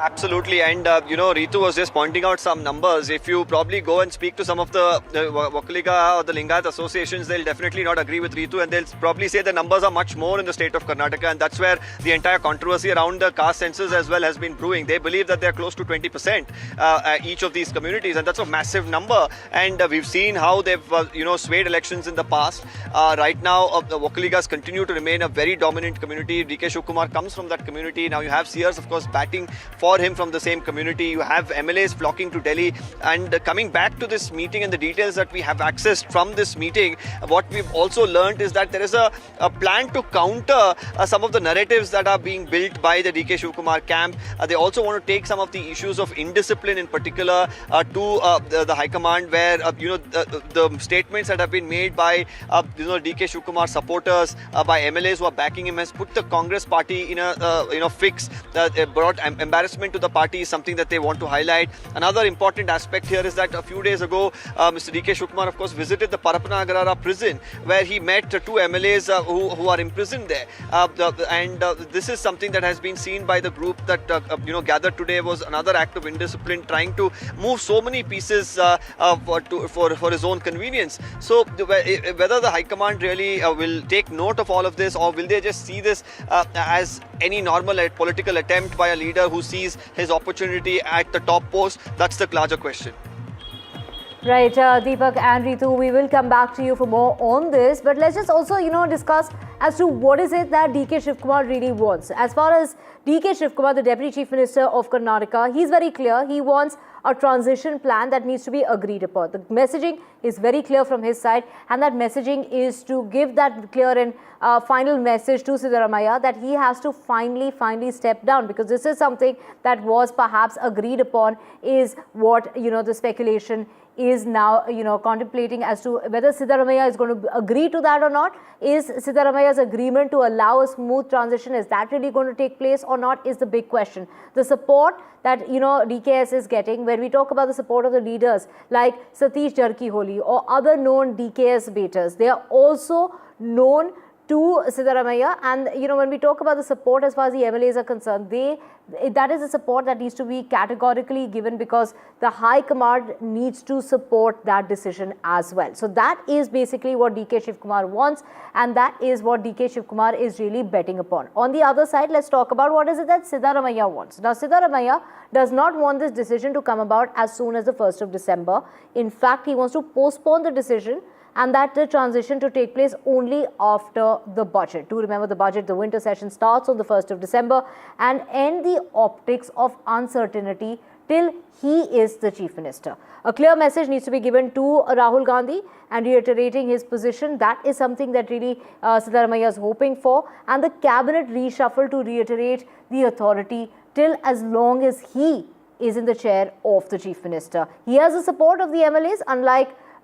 Absolutely, and Ritu was just pointing out some numbers. If you probably go and speak to some of the Vocaliga or the Lingayat associations, they'll definitely not agree with Ritu, and they'll probably say the numbers are much more in the state of Karnataka, and that's where the entire controversy around the caste census as well has been brewing. They believe that they're close to 20% each of these communities, and that's a massive number. And we've seen how they've swayed elections in the past. Right now, the Vocaligas continue to remain a very dominant community. DK Shivakumar comes from that community. Now you have Seers, of course, batting for him from the same community. You have MLAs flocking to Delhi. And coming back to this meeting and the details that we have accessed from this meeting, what we've also learned is that there is a plan to counter some of the narratives that are being built by the DK Shivakumar camp. They also want to take some of the issues of indiscipline in particular to the High Command, where the statements that have been made by DK Shivakumar supporters, by MLAs who are backing him, has put the Congress party in a fix. Brought embarrassment to the party is something that they want to highlight. Another important aspect here is that a few days ago, Mr. DK Shivakumar, of course, visited the Parapana Agrara prison, where he met two MLAs who are imprisoned there. This is something that has been seen by the group that gathered today. Was another act of indiscipline, trying to move so many pieces for his own convenience. So whether the High Command really will take note of all of this, or will they just see this as any normal political attempt by a leader who sees his opportunity at the top post, that's the larger question. Right, Deepak and Ritu, we will come back to you for more on this, but let's just also, discuss as to what is it that DK Shivakumar really wants. As far as DK Shivakumar, the Deputy Chief Minister of Karnataka, he's very clear. He wants a transition plan that needs to be agreed upon. The messaging is very clear from his side, and that messaging is to give that clear and final message to Siddaramaiah that he has to finally step down, because this is something that was perhaps agreed upon, is what the speculation is now contemplating as to whether Siddaramaiah is going to agree to that or not. Is Siddaramaiah's agreement to allow a smooth transition, is that really going to take place or not, is the big question. The support that DKS is getting, when we talk about the support of the leaders like Satish Jarkiholi or other known DKS baiters, they are also known to Siddaramaiah. And, you know, when we talk about the support as far as the MLAs are concerned, that is a support that needs to be categorically given, because the High Command needs to support that decision as well. So that is basically what DK Shivakumar wants, and that is what DK Shivakumar is really betting upon. On the other side, let's talk about what is it that Siddaramaiah wants. Now, Siddaramaiah does not want this decision to come about as soon as the 1st of December. In fact, he wants to postpone the decision, and that the transition to take place only after the budget. Do remember the budget, the winter session starts on the 1st of December and end the optics of uncertainty till he is the Chief Minister. A clear message needs to be given to Rahul Gandhi and reiterating his position. That is something that really Siddaramaiah is hoping for, and the cabinet reshuffle to reiterate the authority till as long as he is in the chair of the Chief Minister. He has the support of the MLAs,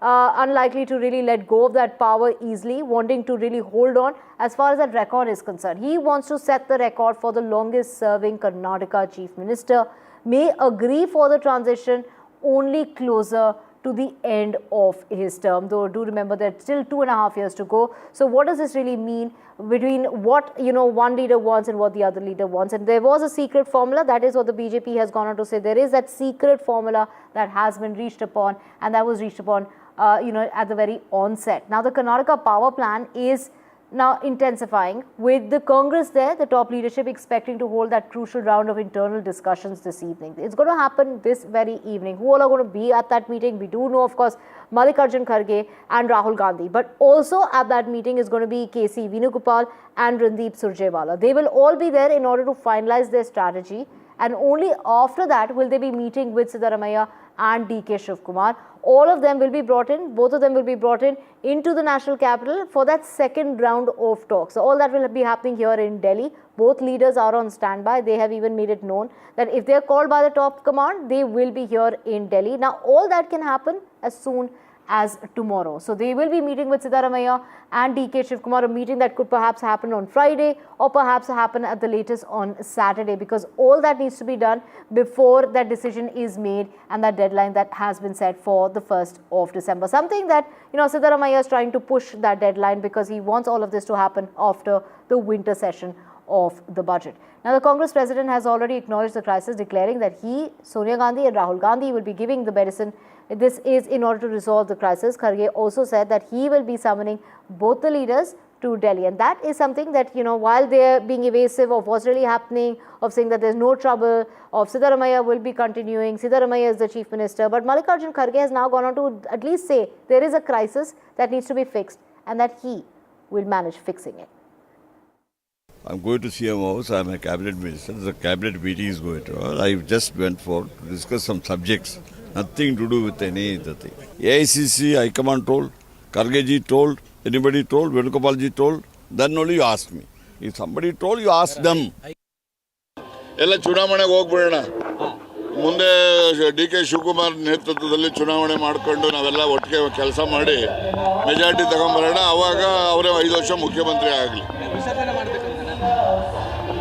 unlikely to really let go of that power easily, wanting to really hold on as far as that record is concerned. He wants to set the record for the longest serving Karnataka Chief Minister, may agree for the transition only closer to the end of his term. Though do remember that still 2.5 years to go. So what does this really mean between what, you know, one leader wants and what the other leader wants? And there was a secret formula. That is what the BJP has gone on to say. There is that secret formula that has been reached upon, and that was reached upon at the very onset. Now, the Karnataka power plan is now intensifying, with the Congress there, the top leadership expecting to hold that crucial round of internal discussions this evening. It's going to happen this very evening. Who all are going to be at that meeting? We do know, of course, Mallikarjun Kharge and Rahul Gandhi. But also at that meeting is going to be KC Venugopal and Randeep Surjewala. They will all be there in order to finalize their strategy. And only after that will they be meeting with Siddaramaiah and DK Shivakumar. All of them will be brought in, both of them will be brought in into the national capital for that second round of talks. So all that will be happening here in Delhi. Both leaders are on standby. They have even made it known that if they are called by the top command, they will be here in Delhi. Now, all that can happen as soon as tomorrow. So they will be meeting with Siddaramaiah and DK Shivakumar, a meeting that could perhaps happen on Friday or perhaps happen at the latest on Saturday, because all that needs to be done before that decision is made and that deadline that has been set for the 1st of December. Something that, you know, Siddaramaiah is trying to push that deadline because he wants all of this to happen after the winter session of the budget. Now, the Congress president has already acknowledged the crisis, declaring that he, Sonia Gandhi and Rahul Gandhi will be giving the medicine. This is in order to resolve the crisis. Kharge also said that he will be summoning both the leaders to Delhi. And that is something that, you know, while they're being evasive of what's really happening, of saying that there's no trouble, of Siddaramaiah will be continuing, Siddaramaiah is the Chief Minister. But Mallikarjun Kharge has now gone on to at least say there is a crisis that needs to be fixed and that he will manage fixing it. I'm going to CM House. I'm a cabinet minister. The cabinet meeting is going on. I just went for to discuss some subjects. Nothing to do with any other thing. AICC, High Command told, Kharge told, anybody told, Venugopal told, then only you ask me. If somebody told, you ask them. ಎಲ್ಲ ಚುನಾವಣೆಗೆ ಹೋಗ್ಬಿಡೋಣ. ಮುಂದೆ DK Shivakumar ನೇತೃತ್ವದಲ್ಲಿ ಚುನಾವಣೆ ಮಾಡಿಕೊಂಡು ನಾವೆಲ್ಲ ಒಟ್ಟಿಗೆ ಕೆಲಸ ಮಾಡಿ ಮೆಜಾರಿಟಿ ತಗೊಂಡ್ಬರೋಣ. ಆವಾಗ ಅವರೇ 5 ವರ್ಷ ಮುಖ್ಯಮಂತ್ರಿ ಆಗಲಿ.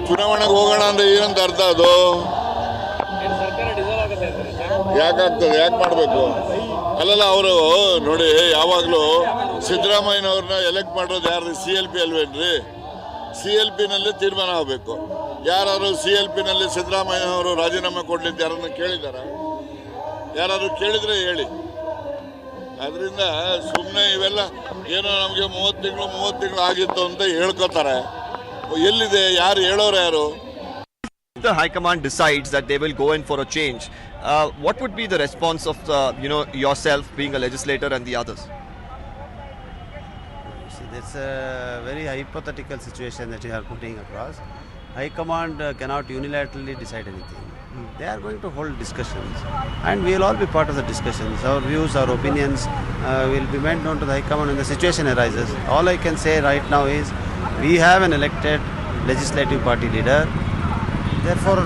ಚುನಾವಣೆಗೆ ಹೋಗೋಣ ಅಂದ್ರೆ ಏನಂತ ಅರ್ಥ ಅದು? ಯಾಕಾಗ್ತದೆ? ಯಾಕೆ ಮಾಡಬೇಕು? ಅಲ್ಲಲ್ಲ, ಅವರು ನೋಡಿ, ಯಾವಾಗಲೂ ಸಿದ್ದರಾಮಯ್ಯನವ್ರನ್ನ ಎಲೆಕ್ಟ್ ಮಾಡೋದು ಯಾರು? CLP ಅಲ್ವೇನ್ರಿ? CLP ನಲ್ಲಿ ತೀರ್ಮಾನ ಆಗಬೇಕು. ಯಾರು CLP ನಲ್ಲಿ ಸಿದ್ದರಾಮಯ್ಯನವರು ರಾಜೀನಾಮೆ ಕೊಡ್ಲಿಕ್ಕೆ ಯಾರನ್ನ ಕೇಳಿದಾರ? ಯಾರು ಕೇಳಿದ್ರೆ ಹೇಳಿ. ಅದರಿಂದ ಸುಮ್ಮನೆ ಇವೆಲ್ಲ ಏನೋ ನಮಗೆ 30 ತಿಂಗಳು ಆಗಿತ್ತು ಅಂತ ಹೇಳ್ಕೊತಾರೆ. ಎಲ್ಲಿದೆ? ಯಾರು ಹೇಳೋರು ಯಾರು? The High Command decides that they will go in for a change, what would be the response of yourself being a legislator and the others? See, that's a very hypothetical situation that you are putting across. High Command cannot unilaterally decide anything. They are going to hold discussions, and we will all be part of the discussions. Our views, our opinions will be made known to the High Command when the situation arises. All I can say right now is we have an elected legislative party leader. Therefore,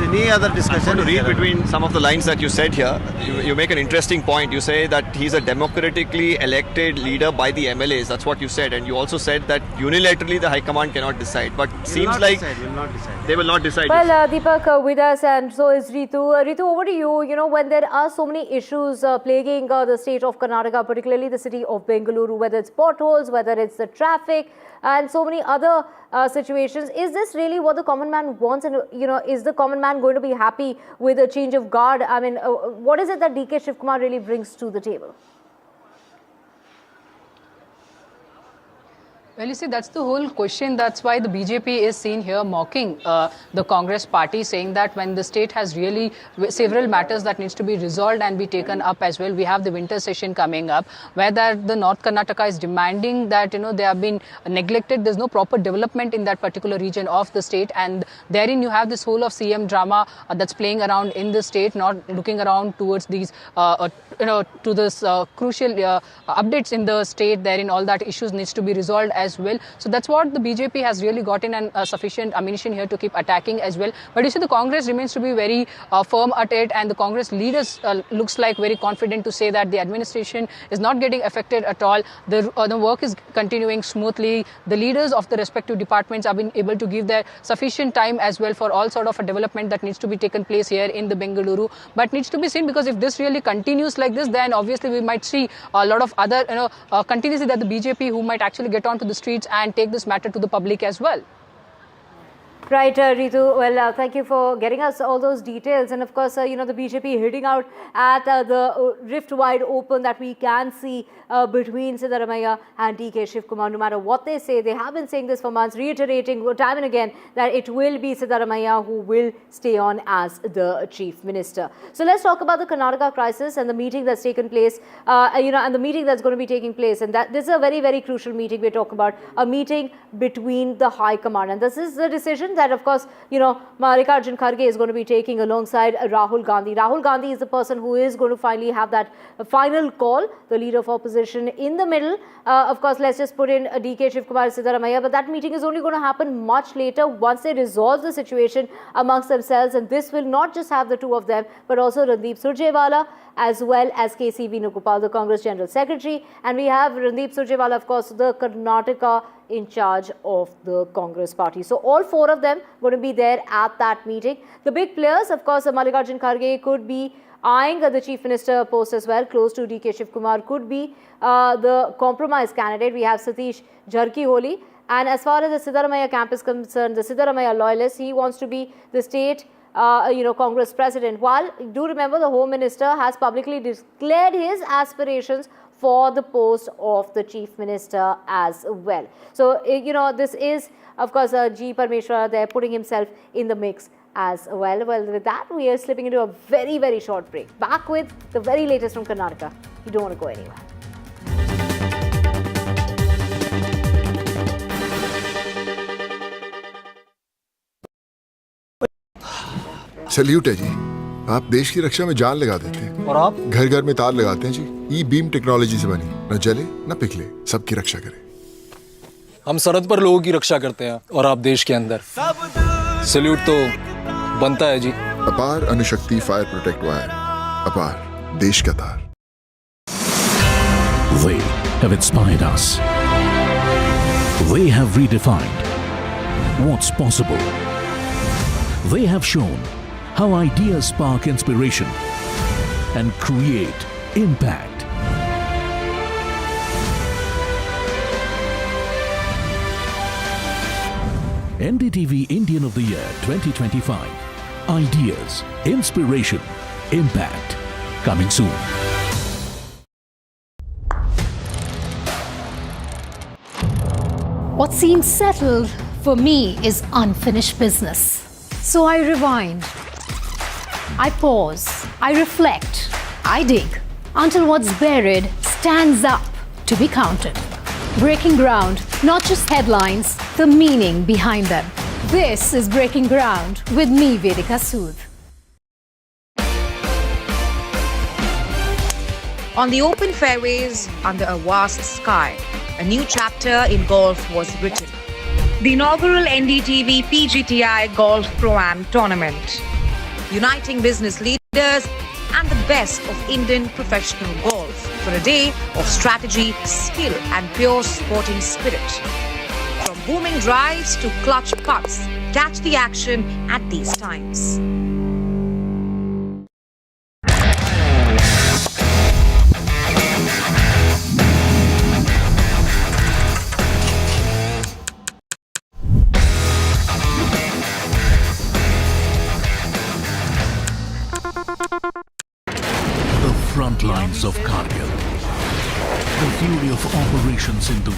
any other discussion. To read between some of the lines that you said here, you make an interesting point. You say that he's a democratically elected leader by the MLAs. That's what you said, and you also said that unilaterally the High Command cannot decide. But seems like they will not decide. Well, Deepak with us, and so is Ritu. Ritu, over to you. You know, when there are so many issues plaguing the state of Karnataka, particularly the city of Bengaluru, whether it's potholes, whether it's the traffic, and so many other situations. Is this really what the common man wants? And, you know, is the common man going to be happy with a change of guard? I mean, what is it that DK Shivakumar really brings to the table? Well, you see, that's the whole question. That's why the BJP is seen here mocking the Congress party, saying that when the state has really several matters that needs to be resolved and be taken up as well. We have the winter session coming up, where the North Karnataka is demanding that, you know, they have been neglected. There's no proper development in that particular region of the state, and therein you have this whole of CM drama that's playing around in the state, not looking around towards these, to this crucial updates in the state. Therein all that issues needs to be resolved as well. So that's what the BJP has really gotten and sufficient ammunition here to keep attacking as well. But you see, the Congress remains to be very firm at it, and the Congress leaders looks like very confident to say that the administration is not getting affected at all. The work is continuing smoothly. The leaders of the respective departments have been able to give their sufficient time as well for all sort of a development that needs to be taken place here in the Bengaluru. But needs to be seen, because if this really continues like this, then obviously we might see a lot of other, continuously that the BJP who might actually get onto the streets and take this matter to the public as well. Right, Ritu. Well, thank you for getting us all those details. And of course, the BJP hitting out at the rift wide open that we can see between Siddaramaiah and DK Shivakumar. No matter what they say, they have been saying this for months, reiterating time and again that it will be Siddaramaiah who will stay on as the Chief Minister. So let's talk about the Karnataka crisis and the meeting that's taken place, and the meeting that's going to be taking place. And that this is a very, very crucial meeting we're talking about, a meeting between the High Command. And this is the decision that, of course, Mallikarjun Kharge is going to be taking alongside Rahul Gandhi. Rahul Gandhi is the person who is going to finally have that final call, the leader of opposition in the middle. Of course, let's just put in DK Shivakumar, Siddaramaiah, but that meeting is only going to happen much later once they resolve the situation amongst themselves. And this will not just have the two of them, but also Randeep Surjewala as well as KC Venugopal, the Congress General Secretary. And we have Randeep Surjewala, of course, the Karnataka in charge of the Congress party. So all four of them going to be there at that meeting. The big players, of course, Mallikarjun Kharge could be eyeing the Chief Minister post as well, close to DK Shivakumar, could be the compromise candidate. We have Satish Jarkiholi. And as far as the Siddaramaiah camp is concerned, the Siddaramaiah loyalist, he wants to be the state Congress president. While do remember, the Home Minister has publicly declared his aspirations for the post of the Chief Minister as well. So, this is, of course, G. Parmeshwara there putting himself in the mix as well. Well, with that, we are slipping into a very, very short break. Back with the very latest from Karnataka. You don't want to go anywhere. Salute है जी, आप देश की रक्षा में जान लगा देते हैं और आप घर घर में तार लगाते हैं जी। ई बीम टेक्नोलॉजी से बनी, न जले न पिघले, सबकी रक्षा करे। हम सरहद पर लोगों की रक्षा करते हैं और आप देश के अंदर। सैल्यूट तो बनता है जी। अपार अणुशक्ति फायर प्रोटेक्ट वायर, अपार देश का तार। They have inspired us. They have redefined what's possible. They have shown how ideas spark inspiration and create impact. NDTV Indian of the Year 2025. Ideas, inspiration, impact. Coming soon. What seems settled for me is unfinished business. So I rewind. I pause, I reflect, I dig until what's buried stands up to be counted. Breaking ground, not just headlines, the meaning behind them. This is Breaking Ground with me, Vedika Sood. On the open fairways, under a vast sky, a new chapter in golf was written. The inaugural NDTV PGTI Golf Pro-Am Tournament, uniting business leaders and the best of Indian professional golf for a day of strategy, skill and pure sporting spirit. From booming drives to clutch putts, catch the action at these times. Front lines of Kargil, the fury of Operation Sindhu,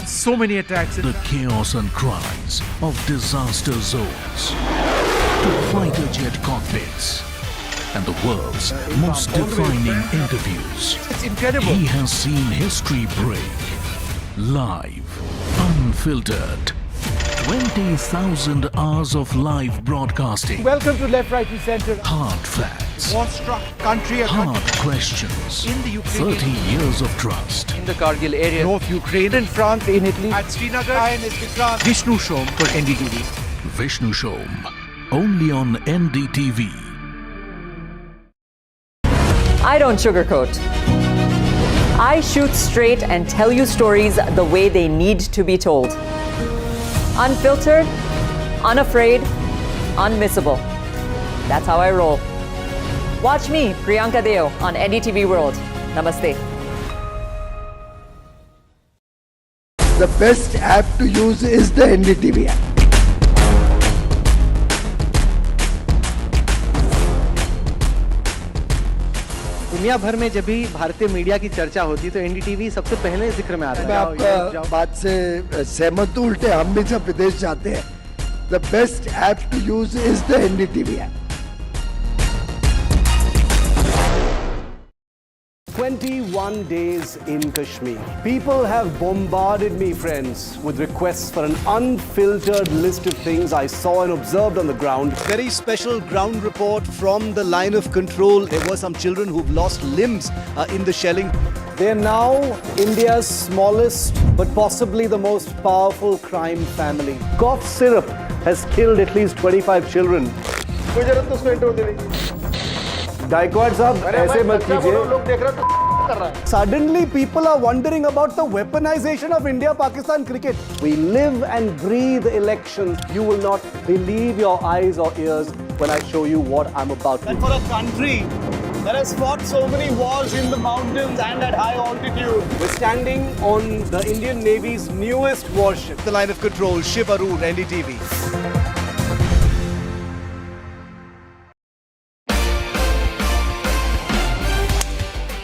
So many attacks. the chaos and cries of disaster zones, to fighter jet cockpits, and the world's most defining interviews. It's incredible. He has seen history break, live, unfiltered. 20,000 hours of live broadcasting. Welcome to Left, Right and Centre. Hard facts. War-struck country. Hard questions. In the Ukraine. 30 years of trust. In the Kargil area. North Ukraine. In France, in Italy. At Srinagar. Vishnu Shom for NDTV. Vishnu Shom. Only on NDTV. I don't sugarcoat. I shoot straight and tell you stories the way they need to be told. Unfiltered, unafraid, unmissable. That's how I roll. Watch me, Priyanka Deo, on NDTV World. Namaste. The best app to use is the NDTV app. दुनिया भर में जब भी भारतीय media की चर्चा होती है तो एनडीटीवी सबसे पहले जिक्र में आता है। मैं आपका बात से सहमत हूं, उल्टे हम भी जब विदेश जाते हैं, the best app to use is the NDTV app. 21 days in Kashmir. People have bombarded me, friends, with requests for an unfiltered list of things I saw and observed on the ground. Very special ground report from the line of control. There were some children who've lost limbs in the shelling. They're now India's smallest but possibly the most powerful crime family. Cough syrup has killed at least 25 children. Gaikwad साहब ऐसे मत कीजिए. Suddenly people are wondering about the weaponization of India-Pakistan cricket. We live and breathe elections. You will not believe your eyes or ears when I show you what I'm about to. And for a country that has fought so many wars in the mountains and at high altitude, we're standing on the Indian Navy's newest warship. The line of control, Shiv Arur, NDTV.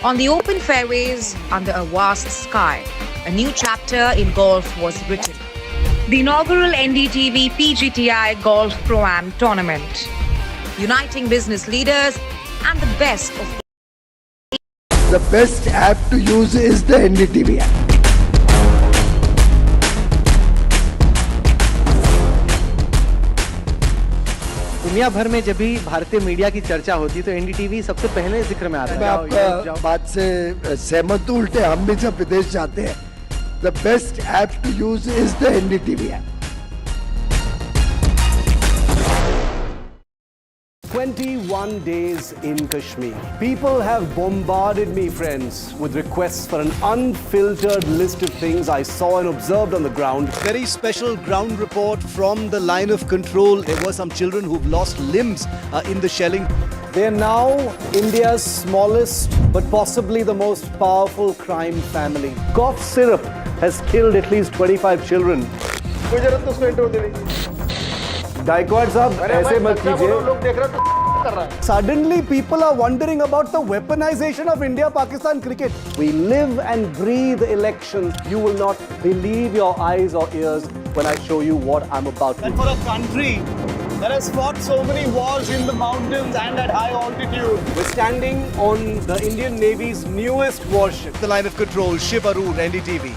On the open fairways, under a vast sky, a new chapter in golf was written. The inaugural NDTV PGTI Golf Pro-Am Tournament, uniting business leaders and the best of The best app to use is the NDTV app. दुनिया भर में जब भी भारतीय media की चर्चा होती है तो एनडीटीवी सबसे पहले जिक्र में आता है। मैं आपका बात से सहमत हूं, उल्टे हम भी जब विदेश जाते हैं, the best app to use is the NDTV app. 21 days in Kashmir. People have bombarded me, friends, with requests for an unfiltered list of things I saw and observed on the ground. Very special ground report from the line of control. There were some children who've lost limbs in the shelling. They're now India's smallest but possibly the most powerful crime family. Cough syrup has killed at least 25 children. Gaikwad साहब ऐसे मत कीजिए. Suddenly people are wondering about the weaponization of India-Pakistan cricket. We live and breathe elections. You will not believe your eyes or ears when I show you what I'm about to. And for a country that has fought so many wars in the mountains and at high altitude, we're standing on the Indian Navy's newest warship. The line of control, Shiv Arur, NDTV.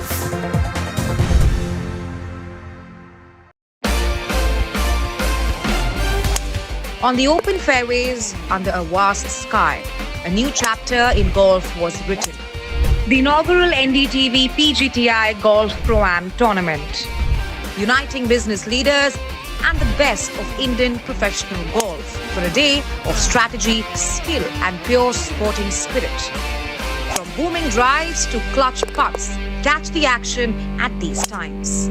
On the open fairways, under a vast sky, a new chapter in golf was written. The inaugural NDTV PGTI Golf Pro-Am Tournament, uniting business leaders and the best of Indian professional golf for a day of strategy, skill and pure sporting spirit. From booming drives to clutch putts, catch the action at these times.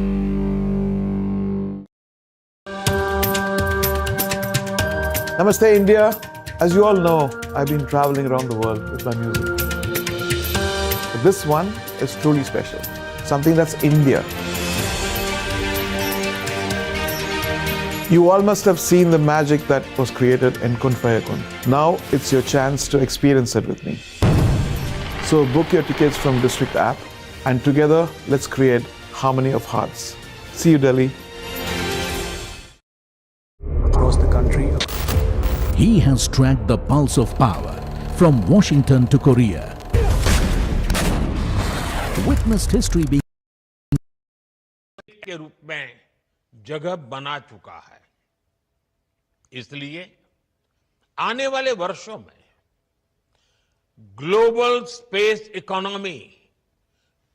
Namaste India. As you all know, I've been traveling around the world with my music. But this one is truly special. Something that's India. You all must have seen the magic that was created in Kun Faya Kun. Now it's your chance to experience it with me. So book your tickets from District app and together let's create harmony of hearts. See you, Delhi. Across the country, he has tracked the pulse of power from Washington to Korea. Witnessed history being के रूप में जगह बना चुका है। इसलिए आने वाले वर्षों में ग्लोबल स्पेस इकोनॉमी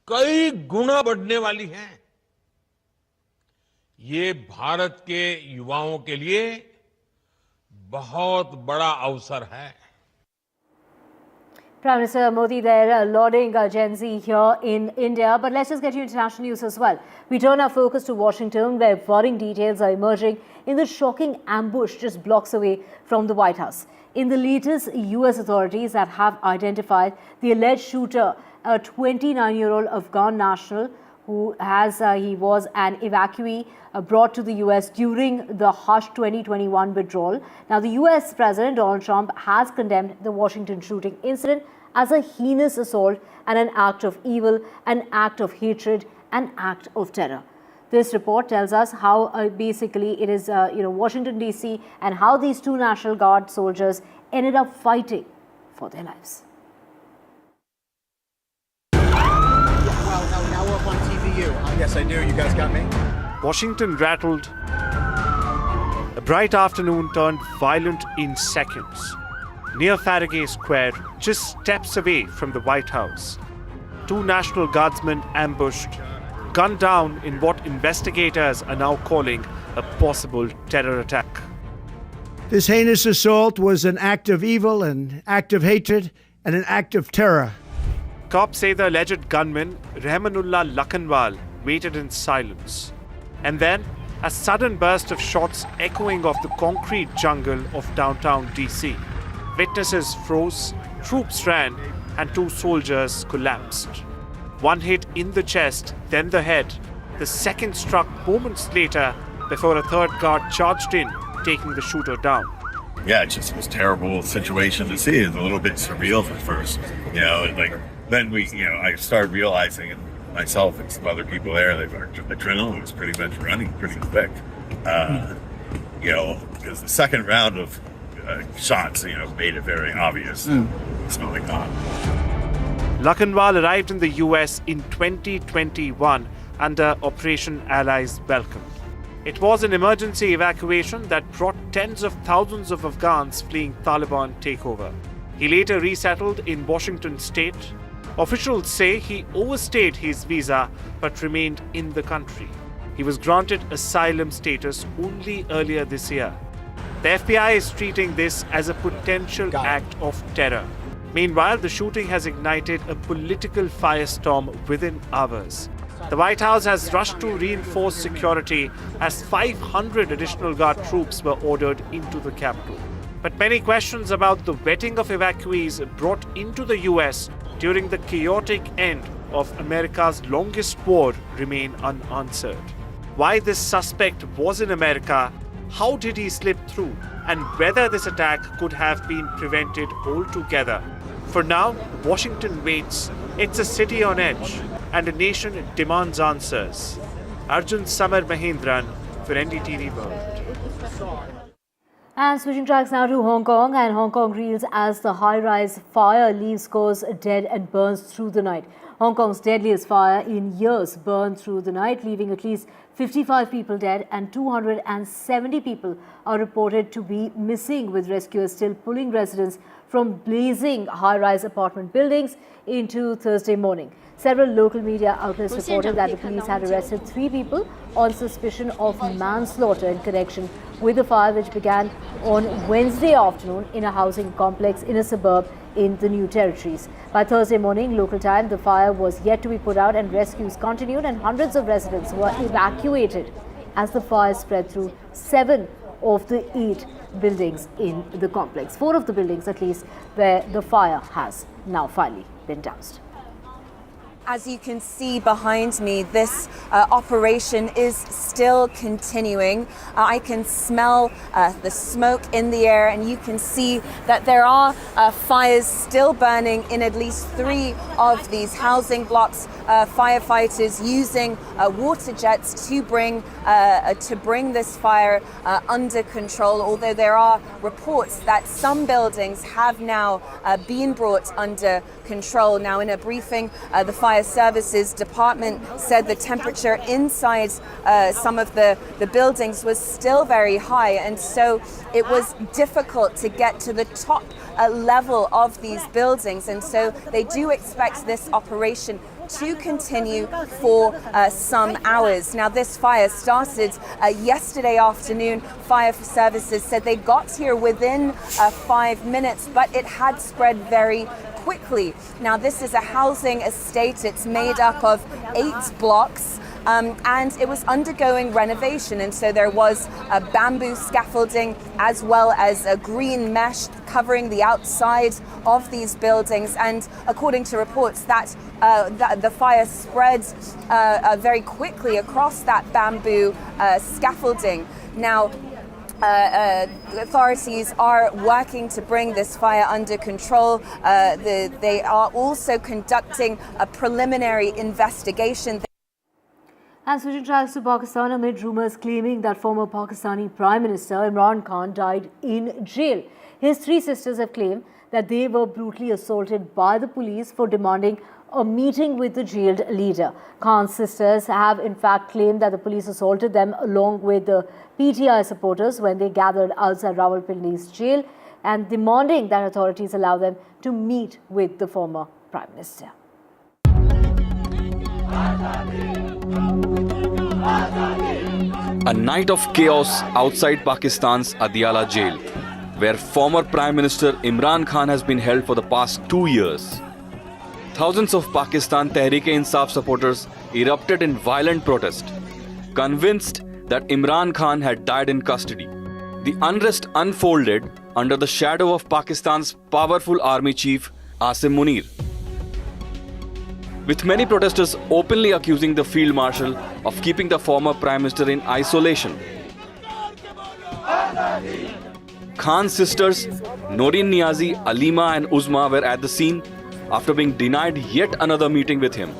कई गुना बढ़ने वाली है। ये भारत के युवाओं के लिए बहुत बड़ा अवसर है। Prime Minister Modi there lauding Gen Z here in India. But let's just get you international news as well. We turn our focus to Washington, where worrying details are emerging in the shocking ambush just blocks away from the White House. In the latest US authorities that have identified the alleged shooter, a 29-year-old Afghan national who he was an evacuee brought to the US during the Hush 2021 withdrawal. Now, the US President Donald Trump has condemned the Washington shooting incident as a heinous assault and an act of evil, an act of hatred, an act of terror. This report tells us how basically it is, Washington DC and how these two National Guard soldiers ended up fighting for their lives. Now we're up on TVU. Yes, I do. You guys got me? Washington rattled. A bright afternoon turned violent in seconds. Near Farragut Square, just steps away from the White House, two National Guardsmen ambushed, gunned down in what investigators are now calling a possible terror attack. This heinous assault was an act of evil, an act of hatred, and an act of terror. Cops say the alleged gunman, Rahmanullah Lakhanwal, waited in silence. And then, a sudden burst of shots echoing off the concrete jungle of downtown DC. Witnesses froze, troops ran, and two soldiers collapsed. One hit in the chest, then the head. The second struck moments later before a third guard charged in, taking the shooter down. Yeah, it just was a terrible situation to see. It was a little bit surreal at first, then I started realizing it myself and some other people there, adrenaline was pretty much running pretty quick. Because the second round of shots, made it very obvious what's going on. Lakhanwal arrived in the US in 2021 under Operation Allies Welcome. It was an emergency evacuation that brought tens of thousands of Afghans fleeing Taliban takeover. He later resettled in Washington state. Officials say he overstayed his visa but remained in the country. He was granted asylum status only earlier this year. The FBI is treating this as a potential act of terror. Meanwhile, the shooting has ignited a political firestorm within hours. The White House has rushed to reinforce security as 500 additional guard troops were ordered into the Capitol. But many questions about the vetting of evacuees brought into the US during the chaotic end of America's longest war remain unanswered. Why this suspect was in America, how did he slip through, and whether this attack could have been prevented altogether. For now, Washington waits. It's a city on edge, and a nation demands answers. Arjun Samar Mahindran for NDTV World. And switching tracks now to Hong Kong, and Hong Kong reels as the high-rise fire leaves scores dead and burns through the night. Hong Kong's deadliest fire in years burned through the night, leaving at least 55 people dead and 270 people are reported to be missing, with rescuers still pulling residents from blazing high-rise apartment buildings into Thursday morning. Several local media outlets reported that the police had arrested 3 people on suspicion of manslaughter in connection with the fire, which began on Wednesday afternoon in a housing complex in a suburb in the New Territories. By Thursday morning, local time, the fire was yet to be put out and rescues continued, and hundreds of residents were evacuated as the fire spread through 7 of the 8 buildings in the complex. 4 of the buildings, at least, where the fire has now finally been doused. As you can see behind me, this operation is still continuing. I can smell the smoke in the air, and you can see that there are fires still burning in at least 3 of these housing blocks. Firefighters using water jets to bring this fire under control, although there are reports that some buildings have now been brought under control. Now, in a briefing, the Fire Services Department said the temperature inside some of the buildings was still very high, and so it was difficult to get to the top level of these buildings, and so they do expect this operation to continue for some hours. Now, this fire started yesterday afternoon. Fire services said they got here within 5 minutes, but it had spread very quickly. Now, this is a housing estate. It's made up of 8 blocks. And it was undergoing renovation, and so there was a bamboo scaffolding as well as a green mesh covering the outside of these buildings. And according to reports, that the fire spread very quickly across that bamboo scaffolding. Now, authorities are working to bring this fire under control. They are also conducting a preliminary investigation. And switching tracks to Pakistan amid rumours claiming that former Pakistani Prime Minister Imran Khan died in jail. His 3 sisters have claimed that they were brutally assaulted by the police for demanding a meeting with the jailed leader. Khan's sisters have in fact claimed that the police assaulted them along with the PTI supporters when they gathered outside Rawalpindi's jail, and demanding that authorities allow them to meet with the former Prime Minister. A night of chaos outside Pakistan's Adiala jail, where former Prime Minister Imran Khan has been held for the past 2 years. Thousands of Pakistan Tehreek-e-Insaf supporters erupted in violent protest, convinced that Imran Khan had died in custody. The unrest unfolded under the shadow of Pakistan's powerful army chief Asim Munir, with many protesters openly accusing the Field Marshal of keeping the former Prime Minister in isolation. Khan's sisters Noreen Niazi, Alima and Uzma were at the scene after being denied yet another meeting with him.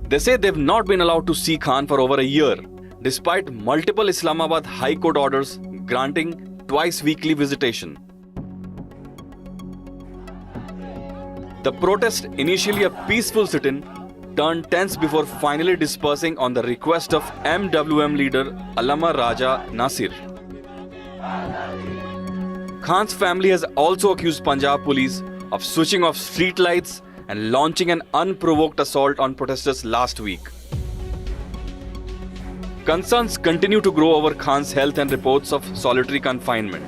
They say they've not been allowed to see Khan for over a year, despite multiple Islamabad High Court orders granting twice weekly visitation. The protest, initially a peaceful sit-in, turned tense before finally dispersing on the request of MWM leader Allama Raja Nasir. Khan's family has also accused Punjab police of switching off street lights and launching an unprovoked assault on protesters last week. Concerns continue to grow over Khan's health and reports of solitary confinement.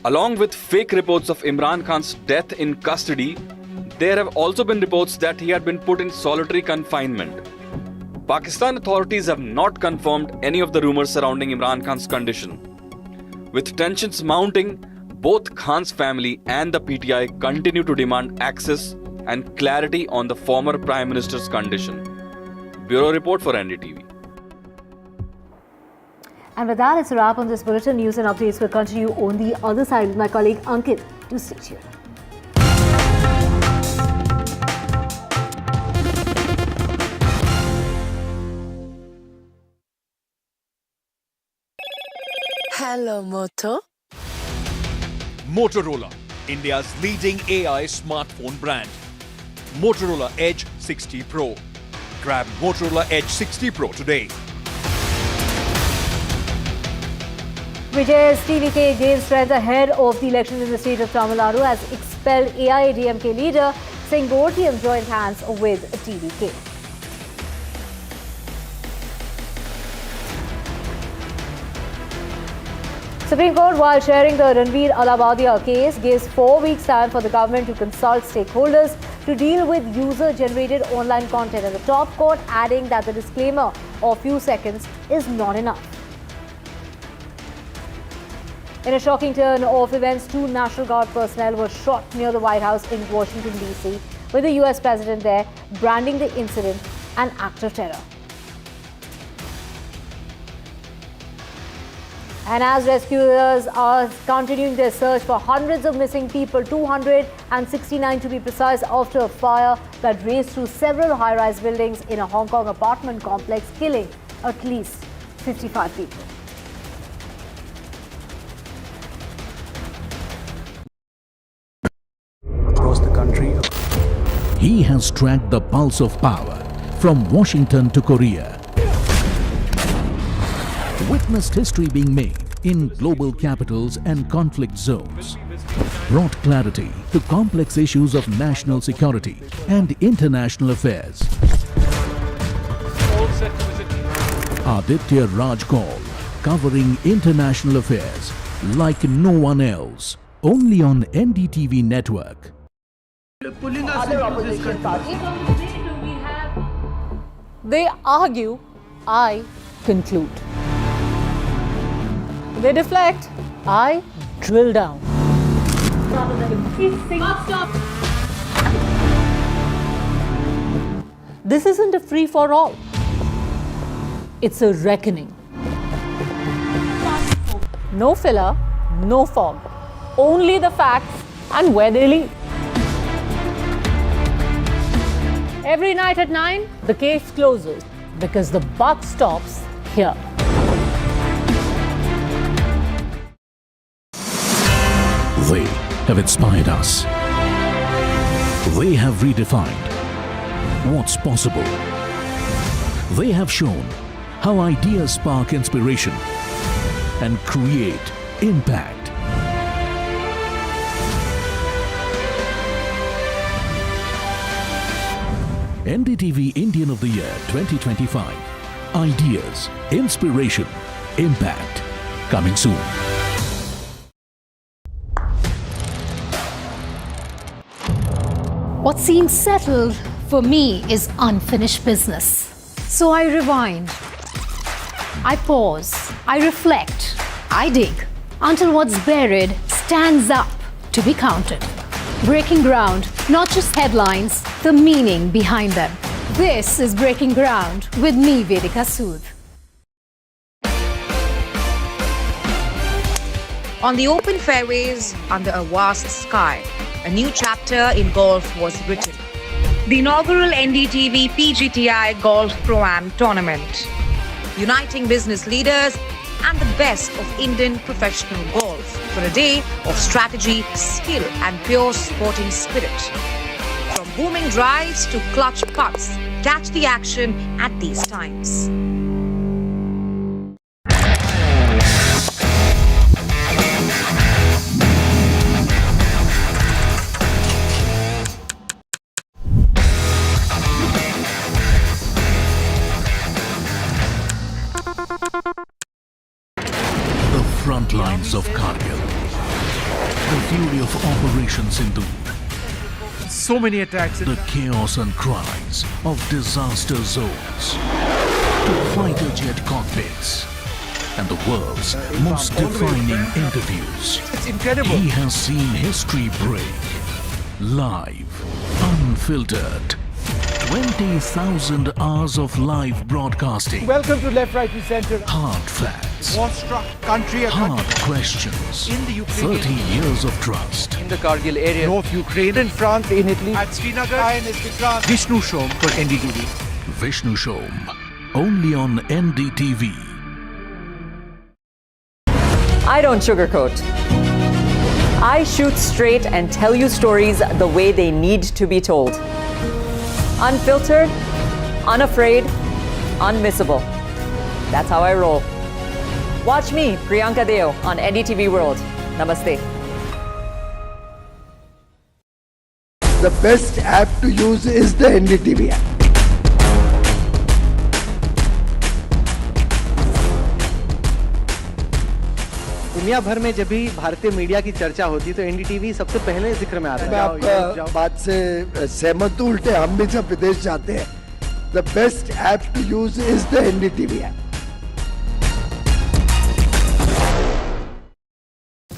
Along with fake reports of Imran Khan's death in custody, there have also been reports that he had been put in solitary confinement. Pakistan authorities have not confirmed any of the rumors surrounding Imran Khan's condition. With tensions mounting, both Khan's family and the PTI continue to demand access and clarity on the former Prime Minister's condition. Bureau report for NDTV. And with that, it's a wrap on this bulletin. News and updates will continue on the other side with my colleague Ankit. Do stay tuned. Hello, Moto. Motorola, India's leading AI smartphone brand. Motorola Edge 60 Pro. Grab Motorola Edge 60 Pro today. Vijay's TVK gains strength ahead of the elections in the state of Tamil Nadu as expelled AIADMK leader Sengortiam joined hands with TVK. Supreme Court, while sharing the Ranveer Allahabadiya case, gives 4 weeks' time for the government to consult stakeholders to deal with user-generated online content, and the top court adding that the disclaimer of few seconds is not enough. In a shocking turn of events, 2 National Guard personnel were shot near the White House in Washington, D.C., with the US President there branding the incident an act of terror. And as rescuers are continuing their search for hundreds of missing people, 269 to be precise, after a fire that raced through several high-rise buildings in a Hong Kong apartment complex, killing at least 55 people. Across the country, he has tracked the pulse of power from Washington to Korea. Witnessed history being made in global capitals and conflict zones. Brought clarity to complex issues of national security and international affairs. Aditya Raj Kaul, covering international affairs like no one else. Only on NDTV network. Other opposition parties. They argue, I conclude. They deflect, I drill down. Stop. This isn't a free-for-all. It's a reckoning. No filler, no fog. Only the facts and where they lead. Every night at 9, the case closes because the buck stops here. They have inspired us. They have redefined what's possible. They have shown how ideas spark inspiration and create impact. NDTV Indian of the Year 2025. Ideas, inspiration, impact. Coming soon. What seems settled for me is unfinished business. So I rewind, I pause, I reflect, I dig until what's buried stands up to be counted. Breaking ground, not just headlines, the meaning behind them. This is Breaking Ground with me, Vedika Sood. On the open fairways, under a vast sky, a new chapter in golf was written. The inaugural NDTV PGTI Golf Pro-Am Tournament, uniting business leaders and the best of Indian professional golf for a day of strategy, skill and pure sporting spirit. From booming drives to clutch putts, catch the action at these times. Front lines of Kargil, the fury of Operation Sindhu, so many attacks, the chaos and cries of disaster zones, to fighter jet cockpits, and the world's most defining interviews. It's incredible. He has seen history break, live, unfiltered. 20,000 hours of live broadcasting. Welcome to Left, Right and Centre. Hard facts. War-struck country. Hard questions. In the Ukraine. 30 years of trust. In the Kargil area. North Ukraine. In France. In Italy. At Srinagar. Vishnu Shom for NDTV. Vishnu Shom. Only on NDTV. I don't sugarcoat. I shoot straight and tell you stories the way they need to be told. Unfiltered, unafraid, unmissable. That's how I roll. Watch me, Priyanka Deo, on NDTV World. Namaste. The best app to use is the NDTV app. दुनिया भर में जब भी भारतीय media की चर्चा होती है तो एनडीटीवी सबसे पहले जिक्र में आता है। मैं आपका बात से सहमत हूं। उल्टे हम भी जब विदेश जाते हैं, the best app to use is the NDTV app.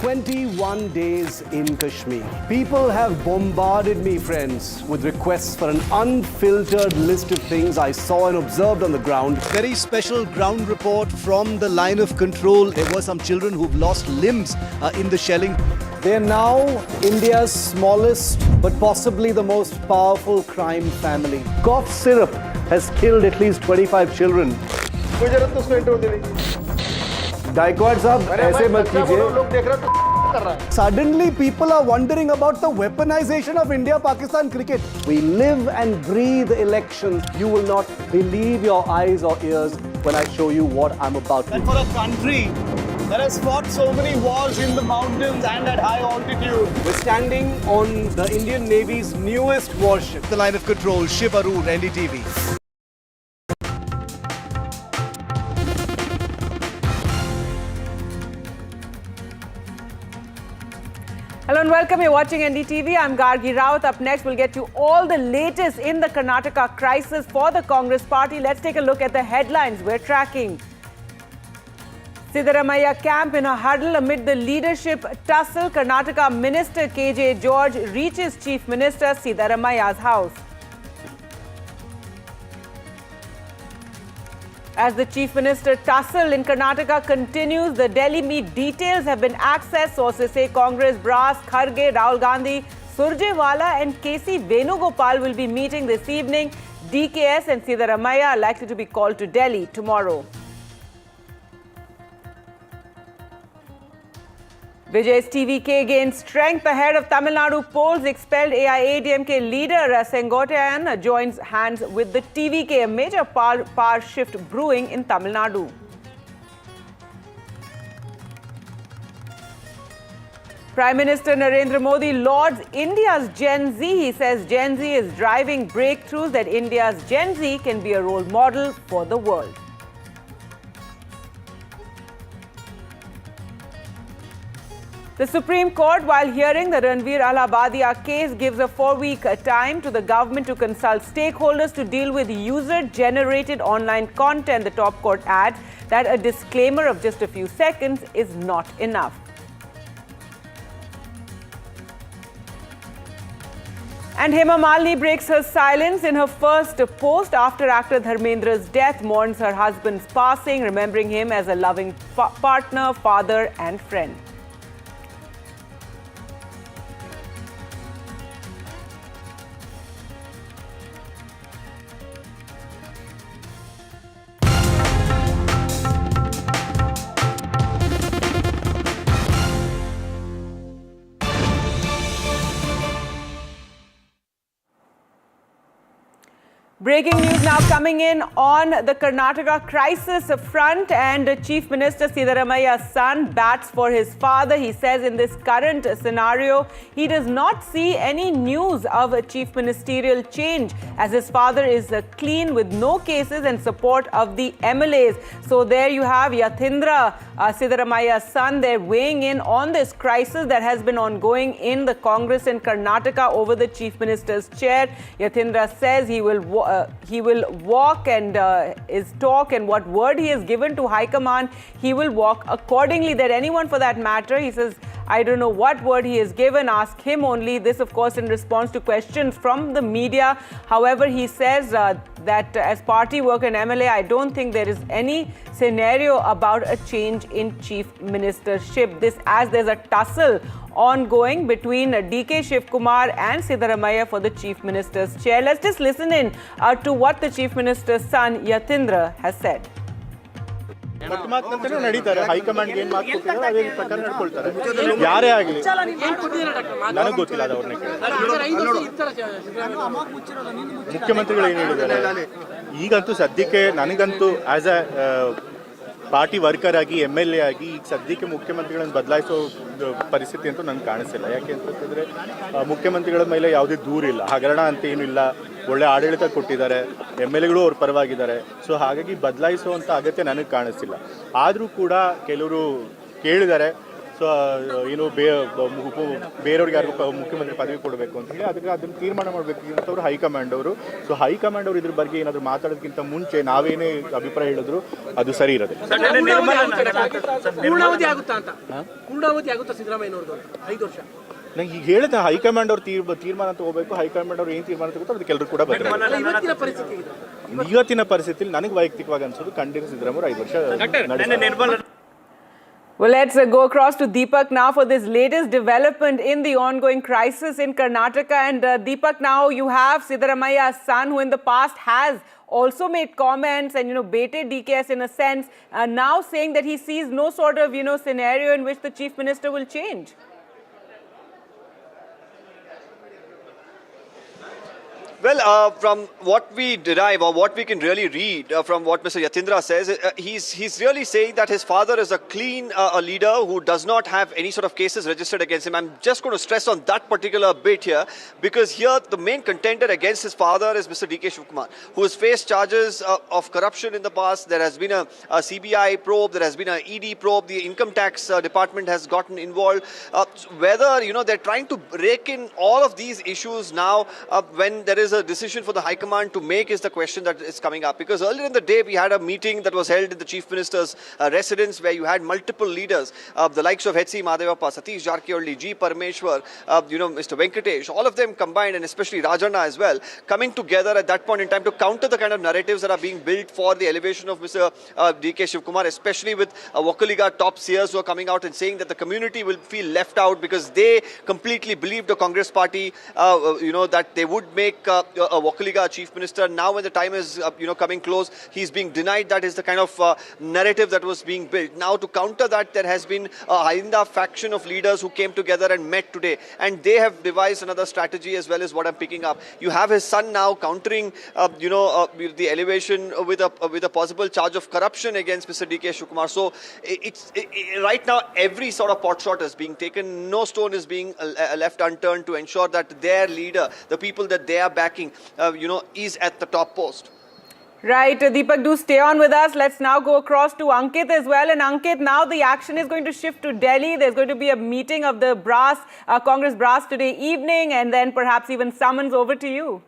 21 days in Kashmir. People have bombarded me, friends, with requests for an unfiltered list of things I saw and observed on the ground. Very special ground report from the line of control. There were some children who've lost limbs in the shelling. They're now India's smallest but possibly the most powerful crime family. Cough syrup has killed at least 25 children. Gaikwad sahab, ऐसे मत कीजिए. Suddenly people are wondering about the weaponization of India-Pakistan cricket. We live and breathe elections. You will not believe your eyes or ears when I show you what I'm about to do. And for a country that has fought so many wars in the mountains and at high altitude, we're standing on the Indian Navy's newest warship. The line of control, Shivakumar, NDTV. Hello and welcome. You're watching NDTV. I'm Gargi Raut. Up next, we'll get you all the latest in the Karnataka crisis for the Congress party. Let's take a look at the headlines we're tracking. Siddaramaiah camp in a huddle amid the leadership tussle. Karnataka Minister KJ George reaches Chief Minister Siddaramaiah's house. As the Chief Minister tussle in Karnataka continues, the Delhi meet details have been accessed. Sources say Congress brass, Kharge, Rahul Gandhi, Surjewala and KC Venugopal will be meeting this evening. DKS and Siddaramaiah are likely to be called to Delhi tomorrow. Vijay's TVK gained strength ahead of Tamil Nadu polls. Expelled AIADMK leader Sengotian joins hands with the TVK, a major power shift brewing in Tamil Nadu. Prime Minister Narendra Modi lauds India's Gen Z. He says Gen Z is driving breakthroughs, that India's Gen Z can be a role model for the world. The Supreme Court, while hearing the Ranveer Allahabadia case, gives a 4-week time to the government to consult stakeholders to deal with user-generated online content. The top court adds that a disclaimer of just a few seconds is not enough. And Hema Malini breaks her silence in her first post after actor Dharmendra's death, mourns her husband's passing, remembering him as a loving partner, father and friend. Breaking news now coming in on the Karnataka crisis front, and Chief Minister Siddaramaiah's son bats for his father. He says in this current scenario, he does not see any news of a chief ministerial change, as his father is clean with no cases and support of the MLAs. So there you have Yatindra, Siddaramaiah's son, there weighing in on this crisis that has been ongoing in the Congress in Karnataka over the Chief Minister's chair. Yatindra says he will walk and his talk and what word he has given to High Command, he will walk accordingly. That anyone for that matter, he says, I don't know what word he has given, ask him only. This, of course, in response to questions from the media. However, he says that as party work and MLA, I don't think there is any scenario about a change in chief ministership. This as there's a tussle ongoing between DK Shivakumar and Siddaramaiah for the Chief Minister's chair. Let's just listen in to what the Chief Minister's son Yatindra has said. ನಡೀತಾರೆ high command ಏನ್ ಮಾತು ಕೊಟ್ಟಿದ್ದಾರೆ ಅದೇ ಪ್ರಕಾರ ನಡ್ಕೊಳ್ತಾರೆ ಯಾರೇ ಆಗಲಿ ನನಗೆ ಗೊತ್ತಿಲ್ಲ ಅದು ಅವ್ರನ್ನ ಮುಖ್ಯಮಂತ್ರಿಗಳು ಏನು ಹೇಳಿದ್ದಾರೆ ಈಗಂತೂ ಸದ್ಯಕ್ಕೆ ನನಗಂತೂ ಆಸ್ ಅ ಪಾರ್ಟಿ ವರ್ಕರ್ ಆಗಿ MLA ಆಗಿ ಈಗ ಸದ್ಯಕ್ಕೆ ಮುಖ್ಯಮಂತ್ರಿಗಳನ್ನು ಬದಲಾಯಿಸೋ ಪರಿಸ್ಥಿತಿ ಅಂತೂ ನನಗೆ ಕಾಣಿಸ್ತಿಲ್ಲ. ಯಾಕೆ ಅಂತಂದರೆ ಮುಖ್ಯಮಂತ್ರಿಗಳ ಮೇಲೆ ಯಾವುದೇ ದೂರಿಲ್ಲ, ಹಗರಣ ಅಂತ ಏನಿಲ್ಲ, ಒಳ್ಳೆ ಆಡಳಿತ ಕೊಟ್ಟಿದ್ದಾರೆ, MLAಗಳು ಅವ್ರ ಪರವಾಗಿದ್ದಾರೆ. ಸೊ ಹಾಗಾಗಿ ಬದಲಾಯಿಸುವಂಥ ಅಗತ್ಯ ನನಗೆ ಕಾಣಿಸ್ತಿಲ್ಲ. ಆದರೂ ಕೂಡ ಕೆಲವರು ಕೇಳಿದ್ದಾರೆ ಸೊ ಏನು ಬೇರೆಯವ್ರಿಗೆ ಯಾರಿಗೂ ಮುಖ್ಯಮಂತ್ರಿ ಪದವಿ ಕೊಡಬೇಕು ಅಂತ ಹೇಳಿ ಅದನ್ನು ತೀರ್ಮಾನ ಮಾಡಬೇಕಿಂತವ್ರು ಹೈಕಮಾಂಡ್ ಅವರು. ಸೊ ಹೈಕಮಾಂಡ್ ಅವರು ಇದ್ರ ಬಗ್ಗೆ ಏನಾದರೂ ಮಾತಾಡೋದಕ್ಕಿಂತ ಮುಂಚೆ ನಾವೇನೇ ಅಭಿಪ್ರಾಯ ಹೇಳಿದ್ರು ಅದು ಸರಿ ಇರೋದು. ನಂಗೆ ಈಗ ಹೇಳಿದ ಹೈಕಮಾಂಡ್ ಅವ್ರು ತೀರ್ಮಾನ ತಗೋಬೇಕು. ಹೈಕಮಾಂಡ್ ಅವ್ರು ಏನು ತೀರ್ಮಾನ ತಗೋತಾರೆ ಅದಕ್ಕೆ ಎಲ್ಲರೂ ಕೂಡ ಬದಲಾಗ ಇವತ್ತಿನ ಪರಿಸ್ಥಿತಿಯಲ್ಲಿ ನನಗೆ ವೈಯಕ್ತಿಕವಾಗಿ ಅನ್ಸೋದು ಖಂಡಿತ ಸಿದ್ದರಾಮಯ್ಯ 5 ವರ್ಷ. Well, let's go across to Deepak now for this latest development in the ongoing crisis in Karnataka. And Deepak, now you have Siddaramaiah's son, who in the past has also made comments and, baited DKS in a sense, now saying that he sees no sort of, scenario in which the Chief Minister will change. Well, from what we derive or what we can really read from what Mr. Yatindra says, he's really saying that his father is a clean a leader who does not have any sort of cases registered against him. I'm just going to stress on that particular bit here, because here the main contender against his father is Mr. DK Shivakumar, who has faced charges of corruption in the past. There has been a CBI probe, there has been an ED probe, the income tax department has gotten involved. Whether, they're trying to rake in all of these issues now when there is a decision for the High Command to make is the question that is coming up. Because earlier in the day we had a meeting that was held in the Chief Minister's residence, where you had multiple leaders, the likes of H.C. Madhavappa, Satish Jarkioli, G. Parameshwar, Mr. Venkatesh, all of them combined, and especially Rajanna as well, coming together at that point in time to counter the kind of narratives that are being built for the elevation of Mr. DK Shivakumar, especially with Wakaliga top seers who are coming out and saying that the community will feel left out because they completely believed the Congress party, that they would make a Wakaliga Chief Minister. Now when the time is coming close, he's being denied. That is the kind of narrative that was being built. Now to counter that, there has been a Hinda faction of leaders who came together and met today, and they have devised another strategy as well, as what I'm picking up. You have his son now countering the elevation with a possible charge of corruption against Mr. DK Shivakumar. So right now every sort of pot shot is being taken. No stone is being left unturned to ensure that their leader, the people that they are backing, is at the top post. Right, Deepak, do stay on with us. Let's now go across to Ankit as well. And Ankit, now the action is going to shift to Delhi. There's going to be a meeting of the Congress brass today evening, and then perhaps even summons. Over to you.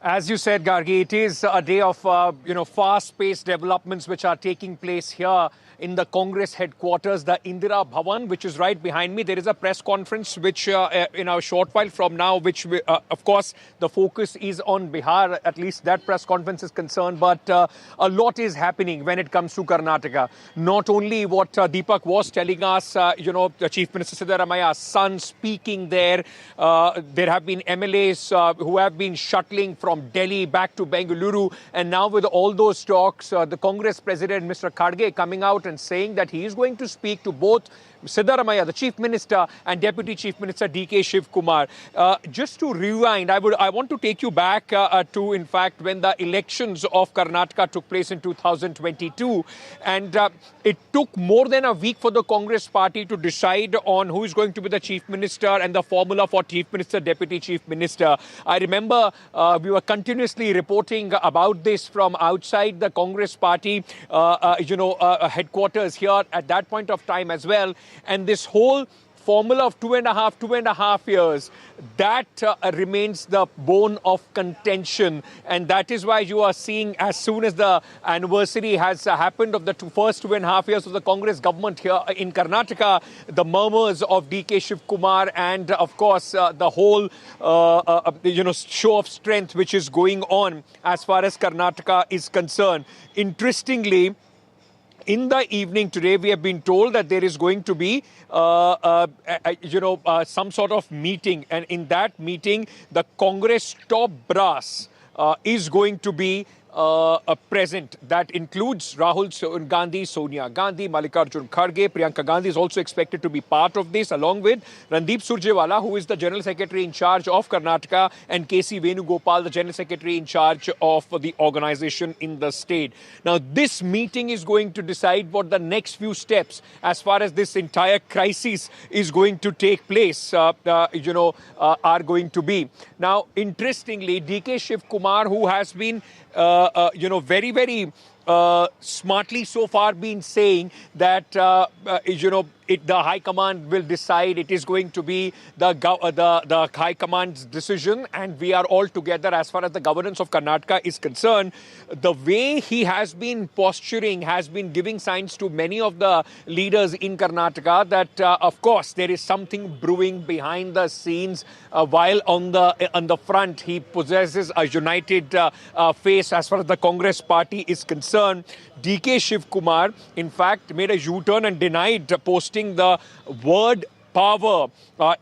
As you said, Gargi, it is a day of fast-paced developments which are taking place here in the Congress headquarters, the Indira Bhavan, which is right behind me. There is a press conference which in a short while from now, which of course the focus is on Bihar, at least that press conference is concerned. But a lot is happening when it comes to Karnataka. Not only what Deepak was telling us, the Chief Minister Siddaramaiah's son speaking there. There have been MLAs who have been shuttling from Delhi back to Bengaluru. And now with all those talks, the Congress President, Mr. Kharge, coming out and saying that he is going to speak to both Siddaramaiah, the Chief Minister, and Deputy Chief Minister DK Shivakumar. Just to rewind, I want to take you back to, in fact, when the elections of Karnataka took place in 2022. And it took more than a week for the Congress party to decide on who is going to be the Chief Minister and the formula for Chief Minister, Deputy Chief Minister. I remember we were continuously reporting about this from outside the Congress party, headquarters here at that point of time as well. And this whole formula of 2.5 years, that remains the bone of contention. And that is why you are seeing, as soon as the anniversary has happened of the first 2.5 years of the Congress government here in Karnataka, the murmurs of DK Shivakumar and, of course, the whole, show of strength which is going on as far as Karnataka is concerned. Interestingly, in the evening today, we have been told that there is going to be, some sort of meeting. And in that meeting, the Congress top brass is going to be present. That includes Rahul Gandhi, Sonia Gandhi, Mallikarjun Kharge. Priyanka Gandhi is also expected to be part of this, along with Randeep Surjewala, who is the General Secretary in charge of Karnataka, and KC Venugopal, the General Secretary in charge of the organization in the state. Now, this meeting is going to decide what the next few steps, as far as this entire crisis is going to take place, are going to be. Now, interestingly, DK Shivakumar, who has been very, very smartly so far been saying that, the High Command will decide. It is going to be the High Command's decision, and we are all together as far as the governance of Karnataka is concerned. The way he has been posturing has been giving signs to many of the leaders in Karnataka that, of course, there is something brewing behind the scenes, while on the front he possesses a united face as far as the Congress party is concerned. DK Shivakumar, in fact, made a U-turn and denied posting the word power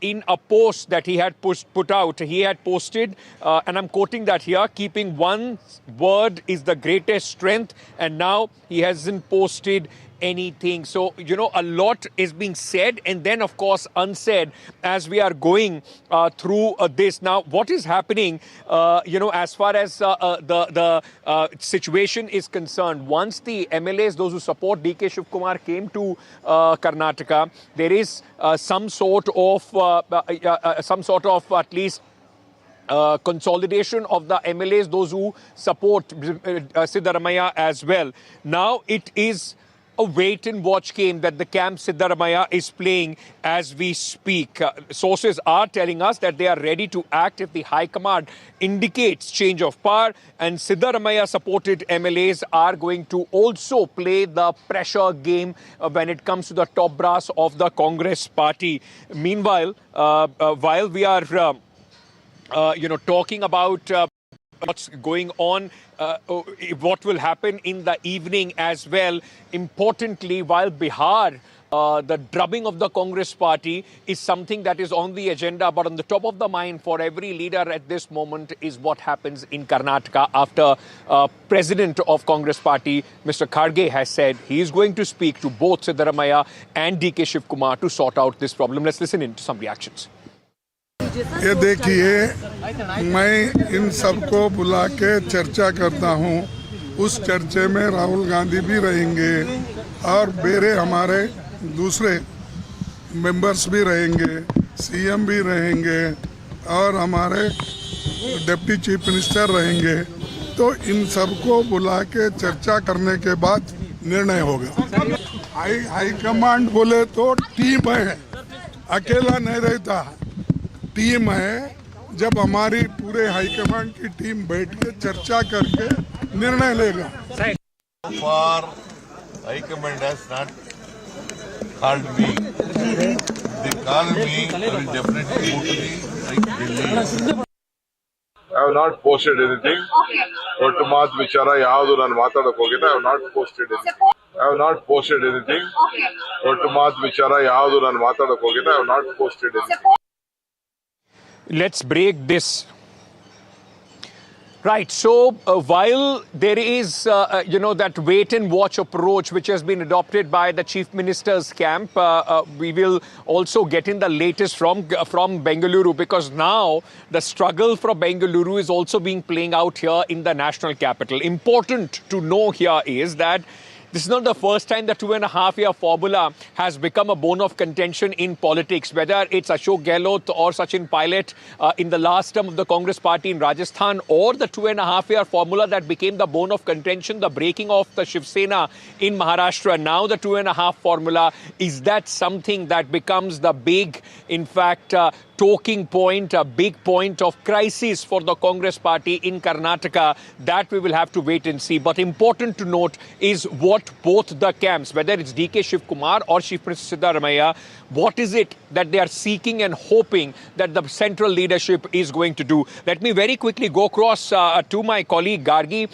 in a post that he had put out. He had posted, and I'm quoting that here, keeping one word is the greatest strength, and now he hasn't posted anything. So, a lot is being said and then, of course, unsaid as we are going through this. Now, what is happening, as far as the situation is concerned, once the MLAs, those who support DK Shivakumar, came to Karnataka, there is some sort of at least consolidation of the MLAs, those who support Siddaramaiah as well. Now it is a wait-and-watch game that the camp Siddaramaiah is playing as we speak. Sources are telling us that they are ready to act if the High Command indicates change of power, and Siddaramaiah-supported MLAs are going to also play the pressure game when it comes to the top brass of the Congress party. Meanwhile, while we are talking about what's going on, what will happen in the evening as well. Importantly, while Bihar, the drubbing of the Congress party is something that is on the agenda, but on the top of the mind for every leader at this moment is what happens in Karnataka after President of Congress party, Mr. Kharge, has said he is going to speak to both Siddaramaiah and DK Shivakumar to sort out this problem. Let's listen in to some reactions. ये देखिए, मैं इन सबको बुला के चर्चा करता हूँ। उस चर्चे में राहुल गांधी भी रहेंगे और मेरे हमारे दूसरे मेंबर्स भी रहेंगे, सीएम भी रहेंगे और हमारे डिप्टी चीफ मिनिस्टर रहेंगे। तो इन सबको बुला के चर्चा करने के बाद निर्णय होगा। हाई कमांड बोले तो टीम है, अकेला नहीं रहता, टीम है। जब हमारी पूरे हाईकमांड की टीम बैठ के चर्चा करके निर्णय लेगा। Far, High Command has not called me. They call me, I will definitely go to the I have not posted anything. ಒಟ್ಟು ಮಾತು ವಿಚಾರ ಯಾವುದು ನಾನು ಮಾತಾಡಕ್ಕೆ ಹೋಗಿದ್ದೆ. I have not posted anything. I have not posted anything. ಒಟ್ಟು ಮಾತು ವಿಚಾರ ಯಾವುದು ನಾನು ಮಾತಾಡಕ್ಕೆ ಹೋಗಿದ್ದೆ. I have not posted anything. Let's break this. Right, so while there is, that wait-and-watch approach which has been adopted by the Chief Minister's camp, we will also get in the latest from Bengaluru, because now the struggle for Bengaluru is also being playing out here in the national capital. Important to know here is that this is not the first time the 2.5-year formula has become a bone of contention in politics, whether it's Ashok Gehlot or Sachin Pilot in the last term of the Congress party in Rajasthan, or the 2.5-year formula that became the bone of contention, the breaking of the Shiv Sena in Maharashtra. Now the 2.5 formula, is that something that becomes the big, in fact, talking point, a big point of crisis for the Congress party in Karnataka. That we will have to wait and see. But important to note is what both the camps, whether it's DK Shivakumar or Chief Minister Siddaramaiah, what is it that they are seeking and hoping that the central leadership is going to do? Let me very quickly go across to my colleague Gargi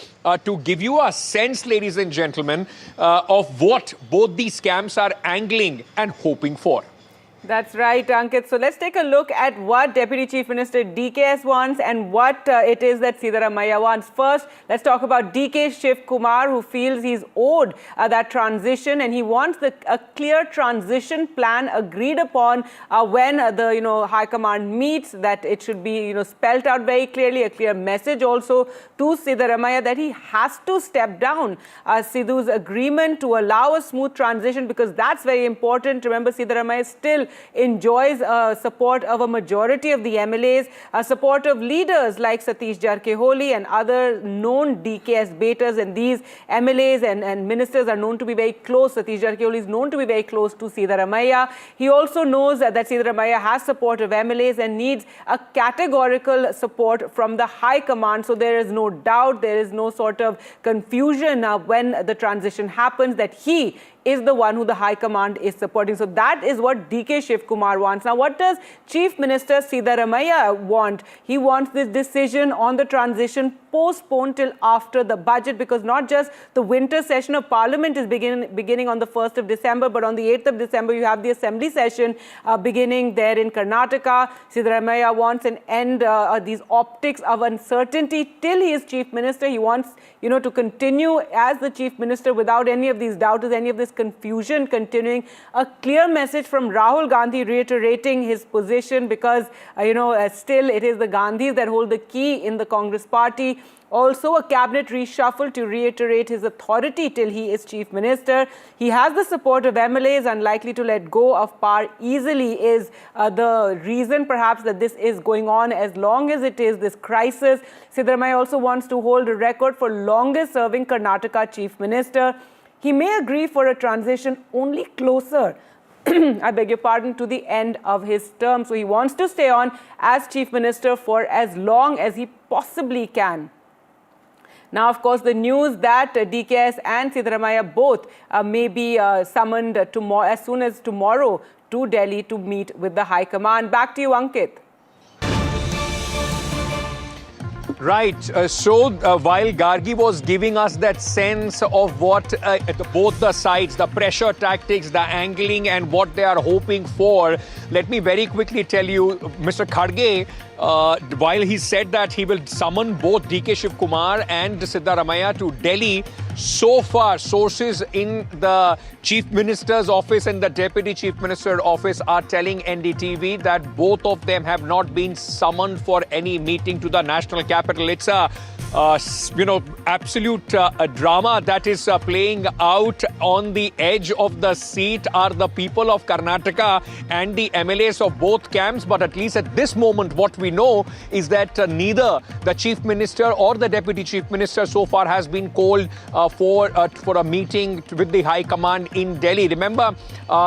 to give you a sense, ladies and gentlemen, of what both these camps are angling and hoping for. That's right, Ankit. So let's take a look at what Deputy Chief Minister DKS wants and what it is that Siddaramaiah wants. First, let's talk about DK Shivakumar, who feels he's owed that transition, and he wants a clear transition plan agreed upon when the High Command meets. That it should be spelt out very clearly, a clear message also to Siddaramaiah that he has to step down. Sidhu's agreement to allow a smooth transition, because that's very important. Remember, Siddaramaiah still enjoys support of a majority of the MLAs, support of leaders like Satish Jarkeholi and other known DKS baiters, and these MLAs and ministers are known to be very close. Satish Jarkeholi is known to be very close to Siddaramaiah. He also knows that Siddaramaiah has support of MLAs and needs a categorical support from the High Command. So there is no doubt, there is no sort of confusion when the transition happens, that he is the one who the High Command is supporting. So that is what DK Shivakumar wants. Now, what does Chief Minister Siddaramaiah want? He wants this decision on the transition postponed till after the budget, because not just the winter session of Parliament is beginning on the 1st of December, but on the 8th of December, you have the Assembly session beginning there in Karnataka. Siddaramaiah wants an end, these optics of uncertainty till he is Chief Minister. He wants, to continue as the Chief Minister without any of these doubts, any of this confusion continuing. A clear message from Rahul Gandhi reiterating his position, because, still it is the Gandhis that hold the key in the Congress party. Also, a cabinet reshuffle to reiterate his authority till he is Chief Minister. He has the support of MLAs, unlikely to let go of power easily is the reason perhaps that this is going on as long as it is this crisis. Siddaramaiah also wants to hold a record for longest serving Karnataka Chief Minister. He may agree for a transition only closer, I beg your pardon, to the end of his term. So he wants to stay on as Chief Minister for as long as he possibly can. Now, of course, the news that DKS and Siddaramaiah both may be summoned tomorrow, as soon as tomorrow, to Delhi to meet with the High Command. Back to you, Ankit. Right. While Gargi was giving us that sense of what both the sides, the pressure tactics, the angling, and what they are hoping for, let me very quickly tell you, Mr. Kharge, while he said that he will summon both DK Shivakumar and Siddaramaiah to Delhi, so far sources in the Chief Minister's office and the Deputy Chief Minister's office are telling NDTV that both of them have not been summoned for any meeting to the national capital. It's a absolute drama that is playing out. On the edge of the seat are the people of Karnataka and the MLAs of both camps. But at least at this moment, what we know is that neither the Chief Minister or the Deputy Chief Minister so far has been called for a meeting with the High Command in Delhi. Remember,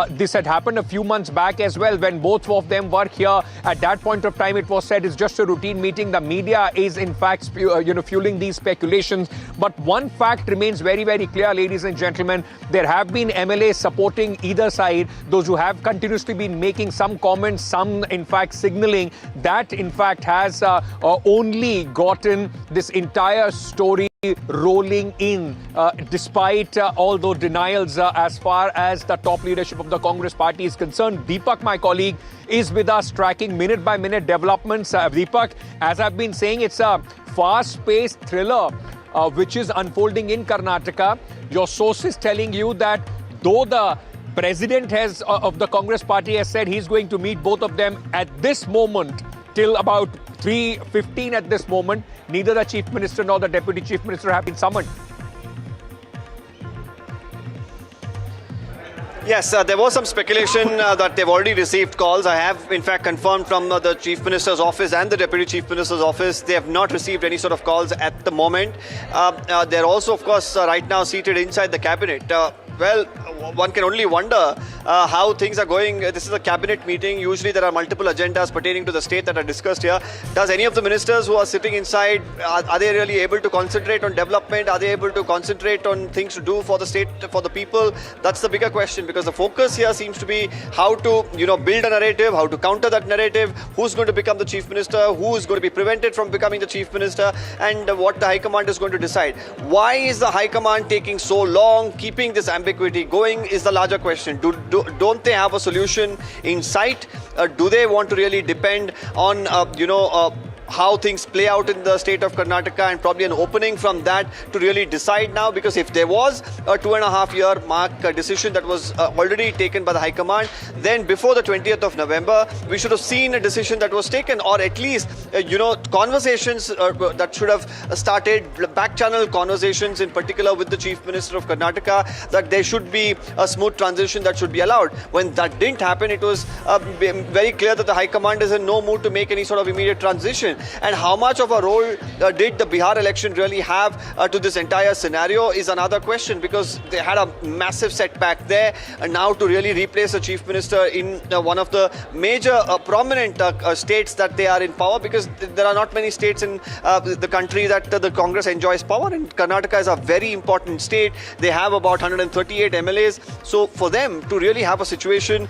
this had happened a few months back as well, when both of them were here. At that point of time, it was said it's just a routine meeting. The media is in fact fueling these speculations. But one fact remains very, very clear, ladies and gentlemen. There have been MLAs supporting either side, those who have continuously been making some comments, some in fact signaling that in fact has only gotten this entire story rolling in, despite all those denials as far as the top leadership of the Congress party is concerned. Deepak, my colleague, is with us tracking minute by minute developments. Deepak, as I've been saying, it's a fast-paced thriller which is unfolding in Karnataka. Your sources telling you that though the president of the Congress party has said he's going to meet both of them at this moment, till about 3:15 at this moment, neither the Chief Minister nor the Deputy Chief Minister have been summoned. Yes, there was some speculation that they've already received calls. I have, in fact, confirmed from the Chief Minister's office and the Deputy Chief Minister's office, they have not received any sort of calls at the moment. They're also, of course, right now seated inside the cabinet. Well, one can only wonder how things are going. This is a cabinet meeting. Usually there are multiple agendas pertaining to the state that are discussed here. Does any of the ministers who are sitting inside, are they really able to concentrate on development? Are they able to concentrate on things to do for the state, for the people? That's the bigger question, because the focus here seems to be how to, build a narrative, how to counter that narrative, who's going to become the chief minister, who is going to be prevented from becoming the chief minister, and what the High Command is going to decide. Why is the High Command taking so long, keeping this ambiguity going is the larger question. Don't they have a solution in sight? Do they want to really depend on, how things play out in the state of Karnataka, and probably an opening from that to really decide now? Because if there was a 2.5-year mark decision that was already taken by the High Command, then before the 20th of November, we should have seen a decision that was taken, or at least, conversations that should have started, back channel conversations in particular with the Chief Minister of Karnataka, that there should be a smooth transition that should be allowed. When that didn't happen, it was very clear that the High Command is in no mood to make any sort of immediate transition. And how much of a role did the Bihar election really have to this entire scenario is another question, because they had a massive setback there. And now to really replace the Chief Minister in one of the major prominent states that they are in power, because there are not many states in the country that the Congress enjoys power, and Karnataka is a very important state. They have about 138 MLAs. So for them to really have a situation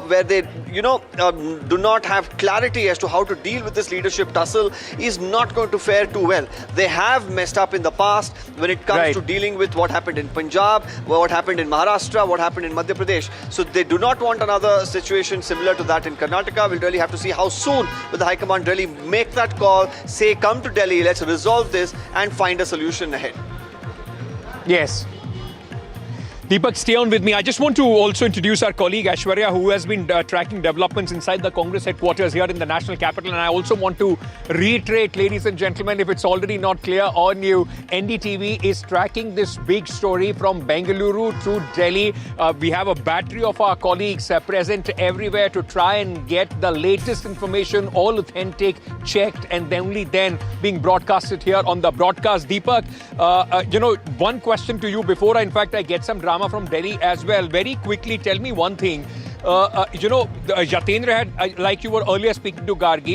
where they, do not have clarity as to how to deal with this leadership tussle is not going to fare too well. They have messed up in the past when it comes to dealing with what happened in Punjab, what happened in Maharashtra, what happened in Madhya Pradesh. So they do not want another situation similar to that in Karnataka. We'll really have to see how soon will the High Command really make that call, say, come to Delhi, let's resolve this and find a solution ahead. Yes. Deepak, stay on with me. I just want to also introduce our colleague Aishwarya, who has been tracking developments inside the Congress headquarters here in the national capital. And I also want to reiterate, ladies and gentlemen, if it's already not clear on you, NDTV is tracking this big story from Bengaluru to Delhi. We have a battery of our colleagues present everywhere to try and get the latest information, all authentic, checked, and only then being broadcasted here on the broadcast. Deepak, one question to you before I get some drama from Delhi as well. Very quickly, tell me one thing. Yatindra had, like you were earlier speaking to Kharge,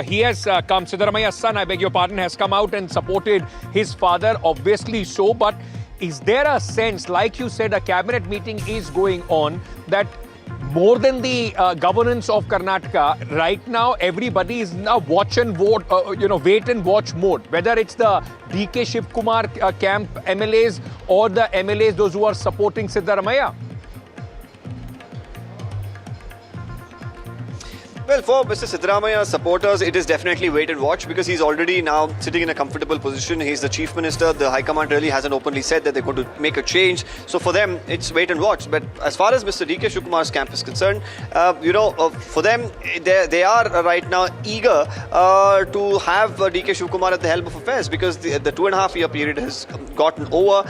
he has come, Siddaramaiah's son, I beg your pardon, has come out and supported his father, obviously so. But is there a sense, like you said, a cabinet meeting is going on, that more than the governance of Karnataka, right now everybody is now watch and vote, wait and watch mode. Whether it's the DK Shivakumar camp MLAs or the MLAs, those who are supporting Siddaramaiah. Well, for Mr. Siddaramaiah supporters, it is definitely wait and watch, because he's already now sitting in a comfortable position. He's the Chief Minister. The High Command really hasn't openly said that they're going to make a change. So for them, it's wait and watch. But as far as Mr. DK Shivakumar's camp is concerned, for them, they are right now eager to have DK Shivakumar at the helm of affairs, because the 2.5-year period has gotten over.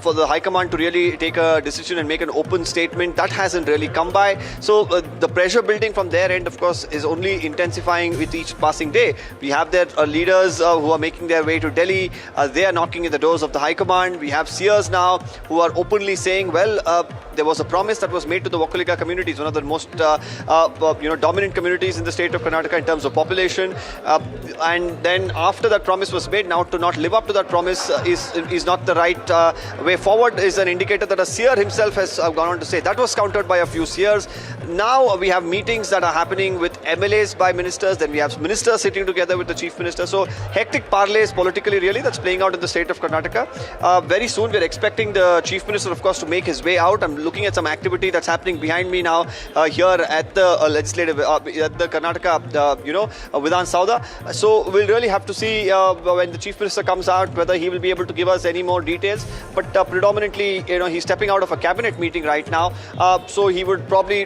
For the High Command to really take a decision and make an open statement, that hasn't really come by. So the pressure building from their end, of course, is only intensifying with each passing day. We have their leaders who are making their way to Delhi. They are knocking at the doors of the High Command. We have seers now who are openly saying, well, there was a promise that was made to the Vakkalika communities, one of the most dominant communities in the state of Karnataka in terms of population. And then after that promise was made, now to not live up to that promise is not the right way forward, is an indicator that a seer himself has gone on to say. That was countered by a few seers. Now we have meetings that are happening with MLAs by ministers, then we have ministers sitting together with the Chief Minister. So hectic parlays politically really that's playing out in the state of Karnataka. Very soon we're expecting the Chief Minister, of course, to make his way out. I'm looking at some activity that's happening behind me now here at the legislative, at the Karnataka, Vidhan Sauda. So we'll really have to see when the Chief Minister comes out whether he will be able to give us any more details. But predominantly, he's stepping out of a cabinet meeting right now. So he would probably,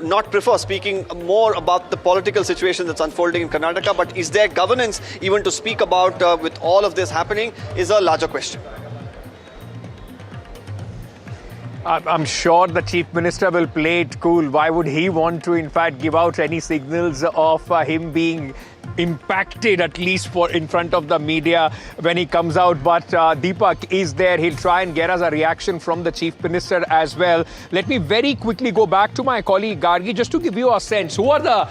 not prefer speaking more about the political situation that's unfolding in Karnataka. But is there governance even to speak about with all of this happening is a larger question. I'm sure the Chief Minister will play it cool. Why would he want to, in fact, give out any signals of him being impacted, at least for in front of the media when he comes out? But Deepak is there. He'll try and get us a reaction from the Chief Minister as well. Let me very quickly go back to my colleague Gargi just to give you a sense. Who are the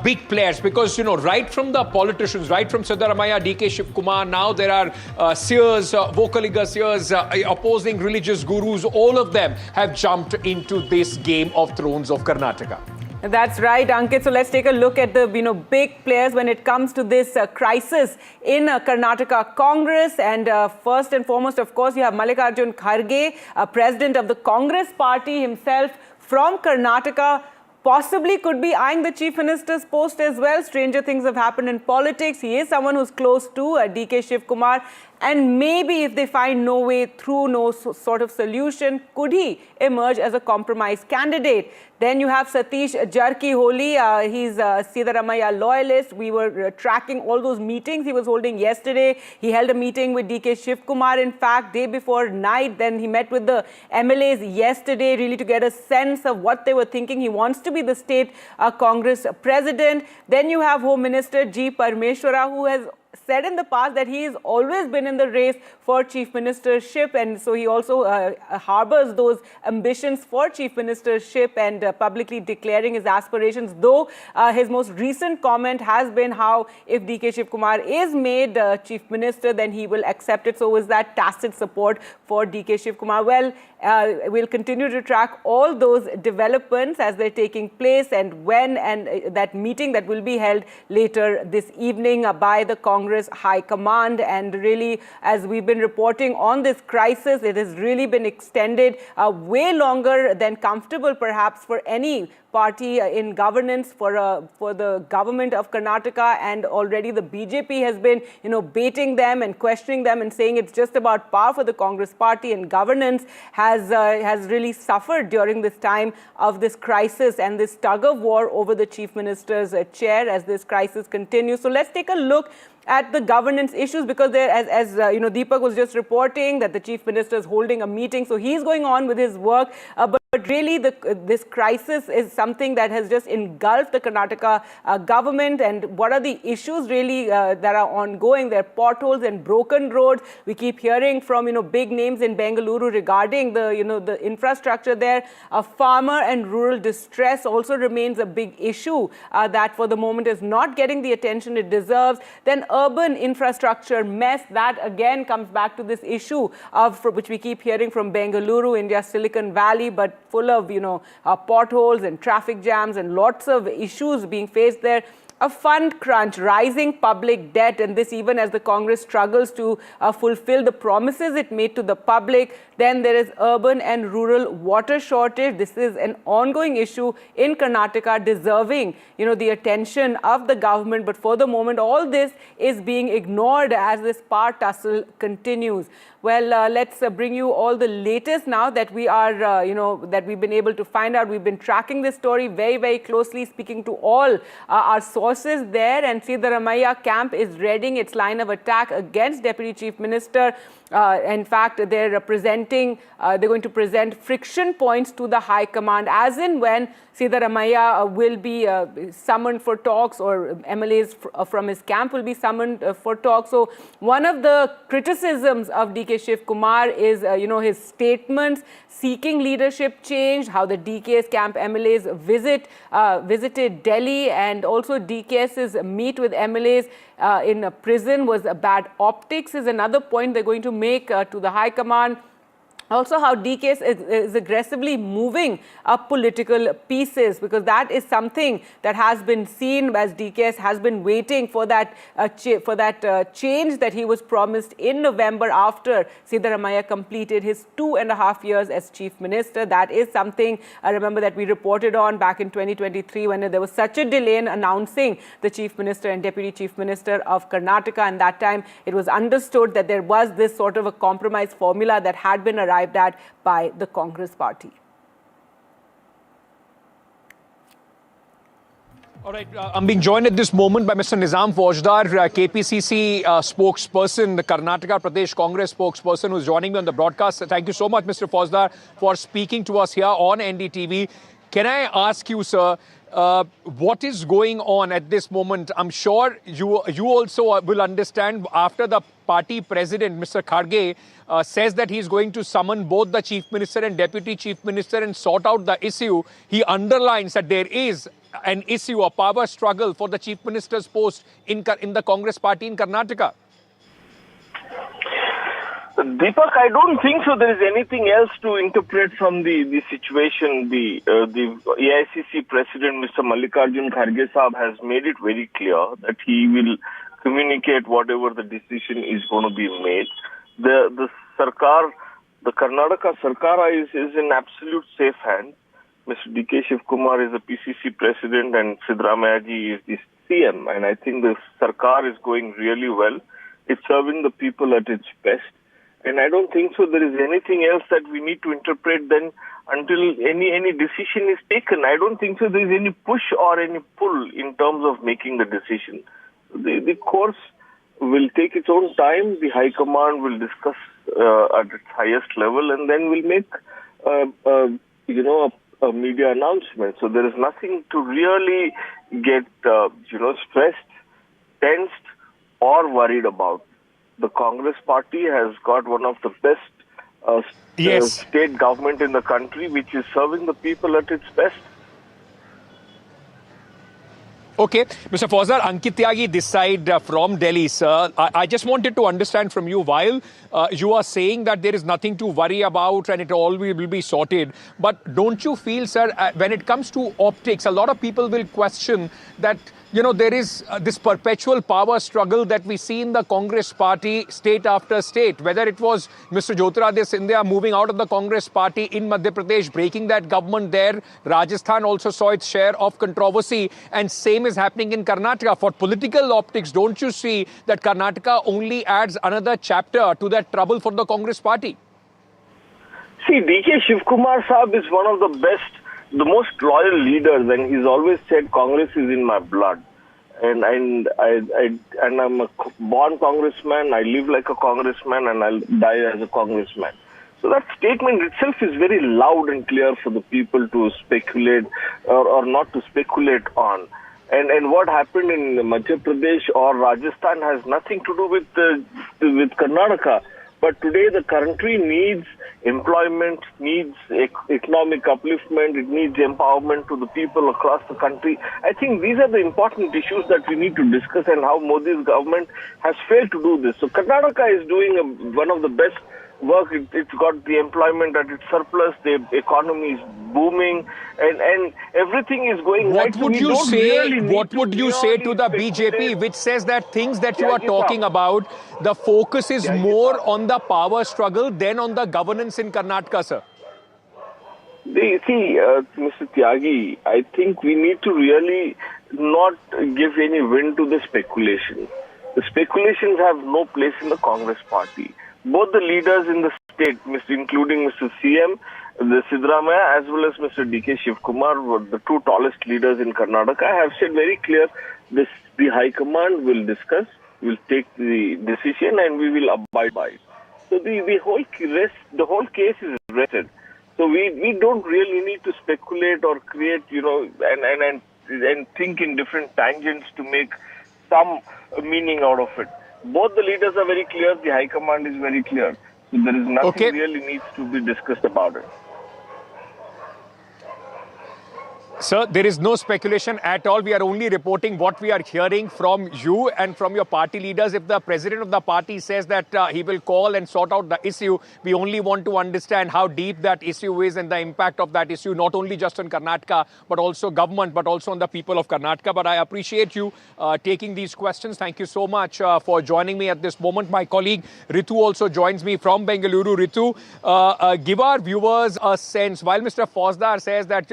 big players? Because, you know, right from the politicians, right from Siddaramaiah, DK Shivakumar, now there are seers, vocaliga seers, opposing religious gurus. All of them have jumped into this Game of Thrones of Karnataka. That's right, Ankit. So let's take a look at the big players when it comes to this crisis in Karnataka Congress. And first and foremost, of course, you have Mallikarjun Kharge, president of the Congress party himself from Karnataka. Possibly could be eyeing the Chief Minister's post as well. Stranger things have happened in politics. He is someone who's close to DK Shivakumar. And maybe if they find no way through, no sort of solution, could he emerge as a compromise candidate? Then you have Satish Jarkiholi. He's a Siddaramaiah loyalist. We were tracking all those meetings he was holding yesterday. He held a meeting with DK Shivakumar, in fact, day before night. Then he met with the MLAs yesterday, really to get a sense of what they were thinking. He wants to be the state Congress president. Then you have Home Minister G. Parmeshwara, who has said in the past that he has always been in the race for chief ministership, and so he also harbors those ambitions for chief ministership and publicly declaring his aspirations, though his most recent comment has been how if DK Shivakumar is made chief minister, then he will accept it. So is that tacit support for DK Shivakumar? Well, we'll continue to track all those developments as they're taking place, and when that meeting that will be held later this evening by the Congress High Command. And really, as we've been reporting on this crisis, it has really been extended way longer than comfortable perhaps for any party in governance for the government of Karnataka, and already the BJP has been baiting them and questioning them and saying it's just about power for the Congress party, and governance has really suffered during this time of this crisis and this tug of war over the chief minister's chair as this crisis continues. So let's take a look at the governance issues, because there, as Deepak was just reporting that the chief minister is holding a meeting, so he's going on with his work. But really, this crisis is something that has just engulfed the Karnataka government. And what are the issues really that are ongoing? There are potholes and broken roads. We keep hearing from big names in Bengaluru regarding the infrastructure there. Farmer and rural distress also remains a big issue that for the moment is not getting the attention it deserves. Then urban infrastructure mess, that again comes back to this issue of which we keep hearing from Bengaluru, India's Silicon Valley, but full of potholes and traffic jams and lots of issues being faced there. A fund crunch, rising public debt, and this even as the Congress struggles to fulfill the promises it made to the public. Then there is urban and rural water shortage. This is an ongoing issue in Karnataka, deserving the attention of the government. But for the moment, all this is being ignored as this power tussle continues. Well, let's bring you all the latest now that we are, that we've been able to find out. We've been tracking this story very, very closely, speaking to all our sources there. And Siddaramaiah camp is readying its line of attack against Deputy Chief Minister. In fact, they're going to present friction points to the High Command, as in when Siddaramaiah will be summoned for talks, or MLAs from his camp will be summoned for talks. So one of the criticisms of DK Shivakumar is, his statements seeking leadership change, how the DK's camp MLAs visited Delhi, and also DKS's meet with MLAs in a prison was a bad optics is another point they're going to make to the High Command. Also, how DK is aggressively moving up political pieces, because that is something that has been seen as DKS has been waiting for that change that he was promised in November after Siddaramaiah completed his 2.5 years as Chief Minister. That is something I remember that we reported on back in 2023 when there was such a delay in announcing the Chief Minister and Deputy Chief Minister of Karnataka. And that time it was understood that there was this sort of a compromise formula that had been arrived at by the Congress party. All right, I'm being joined at this moment by Mr. Nizam Fodar, KPCC spokesperson, the Karnataka Pradesh Congress spokesperson, who's joining me on the broadcast. Thank you so much, Mr. Fodar, for speaking to us here on NDTV. Can I ask you, sir, what is going on at this moment? I'm sure you also will understand after the party president, Mr. Kharge, says that he's going to summon both the Chief Minister and Deputy Chief Minister and sort out the issue. He underlines that there is an issue, a power struggle for the Chief Minister's post in the Congress party in Karnataka. Deepak, I don't think so. There is anything else to interpret from the situation. The AICC President, Mr. Mallikarjun Kharge Saab, has made it very clear that he will communicate whatever the decision is going to be made. The Sarkar, the Karnataka Sarkar is in absolute safe hands. Mr. DK Shivakumar is the PCC President and Siddaramaiah ji is the CM. And I think the Sarkar is going really well. It's serving the people at its best. And I don't think so there is anything else that we need to interpret then until any decision is taken. I don't think so there is any push or any pull in terms of making the decision. The course will take its own time. The High Command will discuss at its highest level and then will make a media announcement. So there is nothing to really get stressed, tensed or worried about. The Congress party has got one of the best state government in the country, which is serving the people at its best. Okay, Mr. Fodar, Ankit Tyagi this side from Delhi, sir. I just wanted to understand from you, while you are saying that there is nothing to worry about and it all will be sorted, but don't you feel, sir, when it comes to optics, a lot of people will question that, there is this perpetual power struggle that we see in the Congress party state after state, whether it was Mr. Jyotiraditya Scindia moving out of the Congress party in Madhya Pradesh, breaking that government there. Rajasthan also saw its share of controversy, and same is happening in Karnataka. For political optics, don't you see that Karnataka only adds another chapter to that trouble for the Congress party? See, DK Shivakumar Saab is one of the best, the most loyal leaders, and he's always said Congress is in my blood. And I'm a born congressman, I live like a congressman, and I'll die as a congressman. So that statement itself is very loud and clear for the people to speculate or not to speculate on. And what happened in Madhya Pradesh or Rajasthan has nothing to do with Karnataka. But today the country needs employment, needs economic upliftment, it needs empowerment to the people across the country. I think these are the important issues that we need to discuss and how Modi's government has failed to do this. So Karnataka is doing one of the best work. It's got the employment at its surplus, the economy is booming, and everything is going right. What would you say to the BJP, which says that things that you are talking about, the focus is more on the power struggle than on the governance in Karnataka, sir? Mr. Tyagi, I think we need to really not give any wind to the speculation. The speculations have no place in the Congress party. Both the leaders in the state, including Mr. CM, the Siddaramaiah, as well as Mr. DK Shivakumar, were the two tallest leaders in Karnataka, have said very clear the High Command will discuss, will take the decision, and we will abide by it. So the whole case is rested. So we don't really need to speculate or create, and think in different tangents to make some meaning out of it. Both the leaders are very clear, the High Command is very clear. So there is nothing really needs to be discussed about it. Sir, there is no speculation at all. We are only reporting what we are hearing from you and from your party leaders. If the president of the party says that he will call and sort out the issue, we only want to understand how deep that issue is and the impact of that issue, not only just on Karnataka, but also government, but also on the people of Karnataka. But I appreciate you taking these questions. Thank you so much for joining me at this moment. My colleague Ritu also joins me from Bengaluru. Ritu, give our viewers a sense. While Mr. Fodar says that,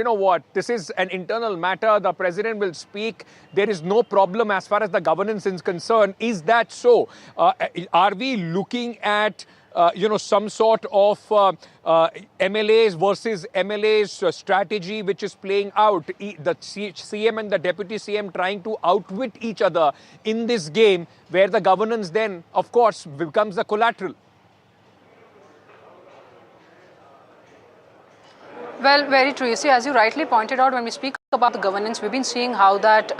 this is an internal matter, the president will speak, there is no problem as far as the governance is concerned. Is that so? Are we looking at some sort of MLAs versus MLAs strategy which is playing out. The CM and the Deputy CM trying to outwit each other in this game where the governance then, of course, becomes the collateral. Well, very true. You see, as you rightly pointed out, when we speak about the governance, we've been seeing how that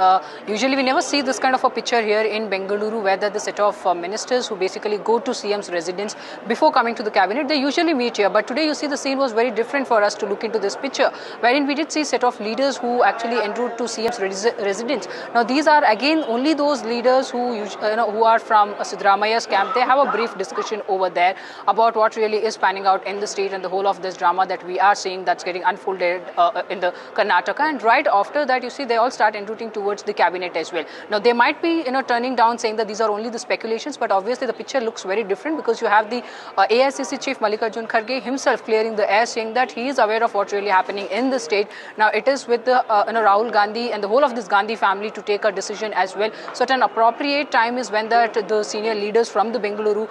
usually we never see this kind of a picture here in Bengaluru, where there's a set of ministers who basically go to CM's residence before coming to the cabinet. They usually meet here, but today you see the scene was very different for us to look into this picture, wherein we did see a set of leaders who actually en route to CM's residence. Now, these are again only those leaders who who are from Siddaramaiah's camp. They have a brief discussion over there about what really is panning out in the state and the whole of this drama that we are seeing that's getting unfolded in the Karnataka. And right after that, you see they all start en routing towards the cabinet as well. Now, they might be turning down, saying that these are only the speculations, but obviously the picture looks very different because you have the AICC Chief Mallikarjun Kharge himself clearing the air, saying that he is aware of what's really happening in the state. Now, it is with the Rahul Gandhi and the whole of this Gandhi family to take a decision as well. So at an appropriate time is when the senior leaders from the Bengaluru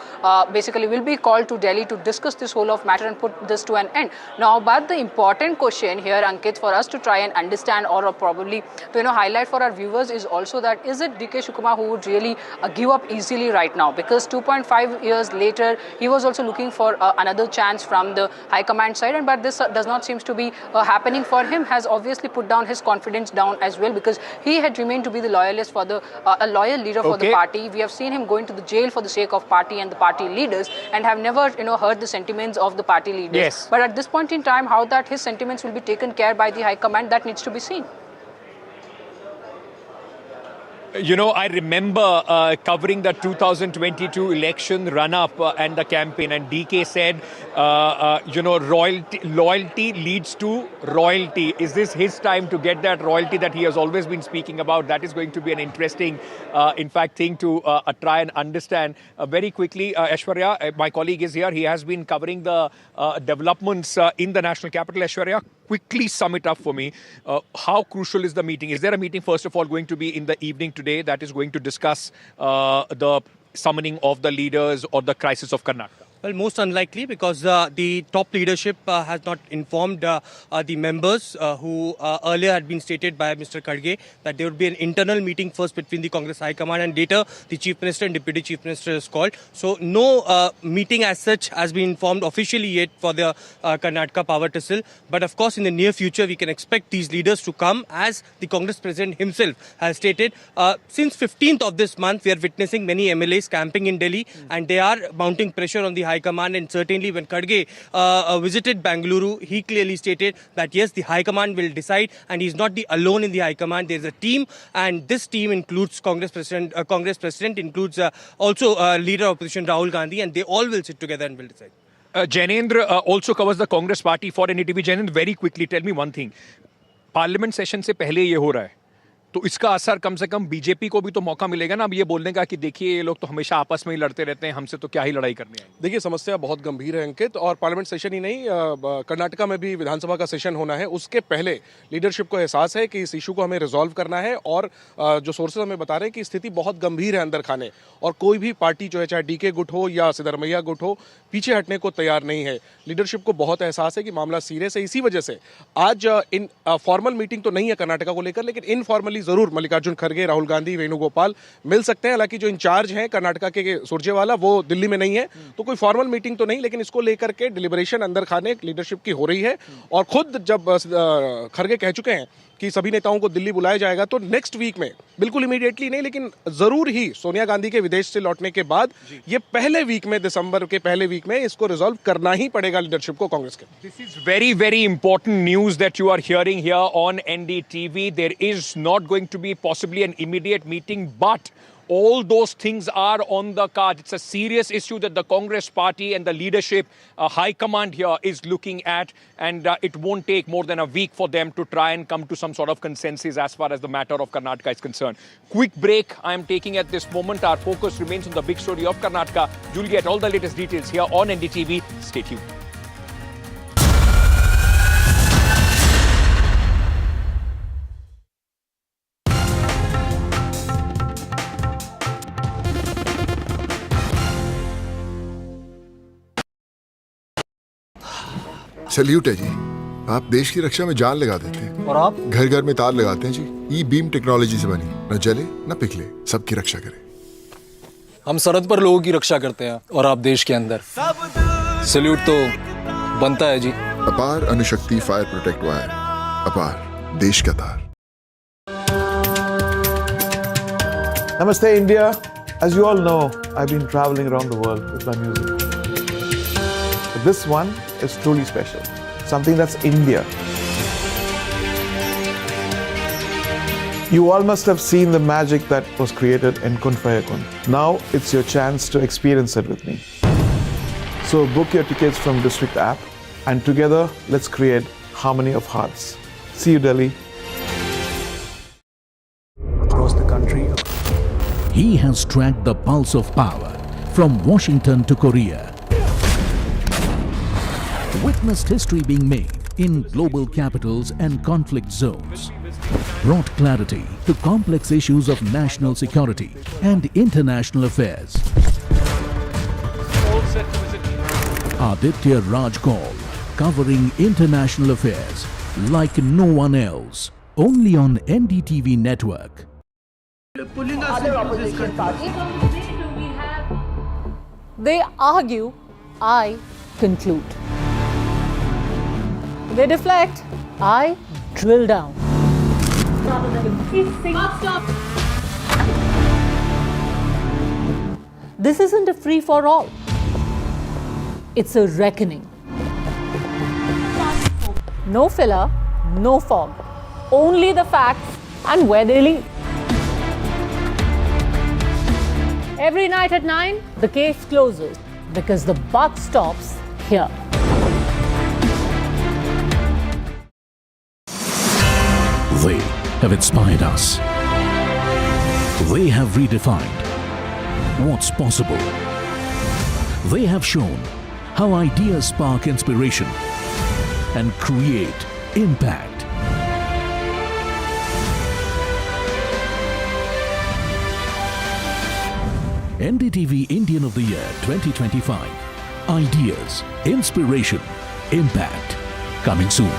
basically will be called to Delhi to discuss this whole of matter and put this to an end. Now, but the important question here, Ankit, for us to try and understand or probably to highlight for our viewers is also that is it DK Shivakumar who would really give up easily right now? Because 2.5 years later, he was also looking for another chance from the High Command side, and but this does not seem to be happening for him. Has obviously put down his confidence down as well, because he had remained to be the loyalist for the a loyal leader for the party. We have seen him going to the jail for the sake of party and the party leaders, and have never heard the sentiments of the party leaders. Yes. But at this point in time, how that his sentiments will be taken care by the High Command, that needs to be seen. I remember covering the 2022 election run-up and the campaign, and DK said, loyalty leads to royalty. Is this his time to get that royalty that he has always been speaking about? That is going to be an interesting, thing to try and understand. Very quickly, Aishwarya, my colleague is here. He has been covering the developments in the national capital. Aishwarya, quickly sum it up for me. How crucial is the meeting? Is there a meeting, first of all, going to be in the evening today that is going to discuss the summoning of the leaders or the crisis of Karnataka? Well, most unlikely, because the top leadership has not informed the members who earlier had been stated by Mr. Kharge that there would be an internal meeting first between the Congress High Command, and later the Chief Minister and Deputy Chief Minister is called. So no meeting as such has been informed officially yet for the Karnataka power tussle. But of course, in the near future, we can expect these leaders to come, as the Congress President himself has stated. Since 15th of this month, we are witnessing many MLAs camping in Delhi, and they are mounting pressure on the High Command. And certainly when Kharge visited Bengaluru, he clearly stated that yes, the High Command will decide, and he's not the alone in the High Command. There's a team, and this team includes Congress President includes also Leader of Opposition Rahul Gandhi, and they all will sit together and will decide. Jainendra also covers the Congress party for NDTV. Jainendra, very quickly, tell me one thing. Parliament session से पहले ये हो रहा है, तो इसका असर कम से कम बीजेपी को भी तो मौका मिलेगा ना अब ये बोलने का कि देखिए ये लोग तो हमेशा आपस में ही लड़ते रहते हैं, हमसे तो क्या ही लड़ाई करनी है। देखिए, समस्या बहुत गंभीर है अंकित, और पार्लियामेंट सेशन ही नहीं, कर्नाटका में भी विधानसभा का सेशन होना है। उसके पहले लीडरशिप को एहसास है कि इस इशू को हमें रिजॉल्व करना है, और जो सोर्सेज हमें बता रहे हैं कि स्थिति बहुत गंभीर है अंदर खाने, और कोई भी पार्टी जो है, चाहे डीके गुट हो या सिद्धरमैया गुट हो, पीछे हटने को तैयार नहीं है। लीडरशिप को बहुत एहसास है कि मामला सीरियस है। इसी वजह से आज इन फॉर्मल मीटिंग तो नहीं है कर्नाटका को लेकर, लेकिन इनफॉर्मली जरूर मल्लिकार्जुन खड़गे, राहुल गांधी, वेणुगोपाल मिल सकते हैं। हालांकि जो इंचार्ज हैं कर्नाटका के सुरजेवाला, वो दिल्ली में नहीं है, तो कोई फॉर्मल मीटिंग तो नहीं, लेकिन इसको लेकर के डिलिबरेशन अंदर खाने लीडरशिप की हो रही है। और खुद जब खड़गे कह चुके हैं कि सभी नेताओं को दिल्ली बुलाया जाएगा, तो नेक्स्ट वीक में, बिल्कुल इमीडिएटली नहीं, लेकिन जरूर ही सोनिया गांधी के विदेश से लौटने के बाद ये पहले वीक में, दिसंबर के पहले वीक में इसको रिजॉल्व करना ही पड़ेगा लीडरशिप को, कांग्रेस के। This is very, very important news that you are hearing here on NDTV. There is not going to be possibly an immediate meeting, but all those things are on the card. It's a serious issue that the Congress party and the leadership, high command here is looking at, and it won't take more than a week for them to try and come to some sort of consensus as far as the matter of Karnataka is concerned. Quick break I am taking at this moment. Our focus remains on the big story of Karnataka. You'll get all the latest details here on NDTV. Stay tuned. Salute है जी, आप देश की रक्षा में जान लगा देते हैं। और आप? घर घर में तार लगाते हैं जी। ई बीम टेक्नोलॉजी से बनी, न जले न पिघले, सबकी रक्षा करे। हम सरहद पर लोगों की रक्षा करते हैं और आप देश के अंदर। सैल्यूट तो बनता है जी। अपार अनुशक्ति फायर प्रोटेक्ट वायर, अपार देश का तार। Namaste India. As you all know, I've been traveling around the world with my music. But this one is truly special. Something that's India. You all must have seen the magic that was created in Kun Faya Kun. Now it's your chance to experience it with me. So book your tickets from District app and together let's create harmony of hearts. See you Delhi. Across the country, he has tracked the pulse of power from Washington to Korea. Witnessed history being made in global capitals and conflict zones. Brought clarity to complex issues of national security and international affairs. Aditya Raj Kaul, covering international affairs like no one else. Only on NDTV network. Pulling us into this country. They argue, I conclude. They deflect, I drill down. Stop. This isn't a free-for-all. It's a reckoning. No filler, no fog. Only the facts and where they lead. Every night at 9, the case closes because the buck stops here. They have inspired us. They have redefined what's possible. They have shown how ideas spark inspiration and create impact. NDTV Indian of the Year 2025. Ideas, inspiration, impact. Coming soon.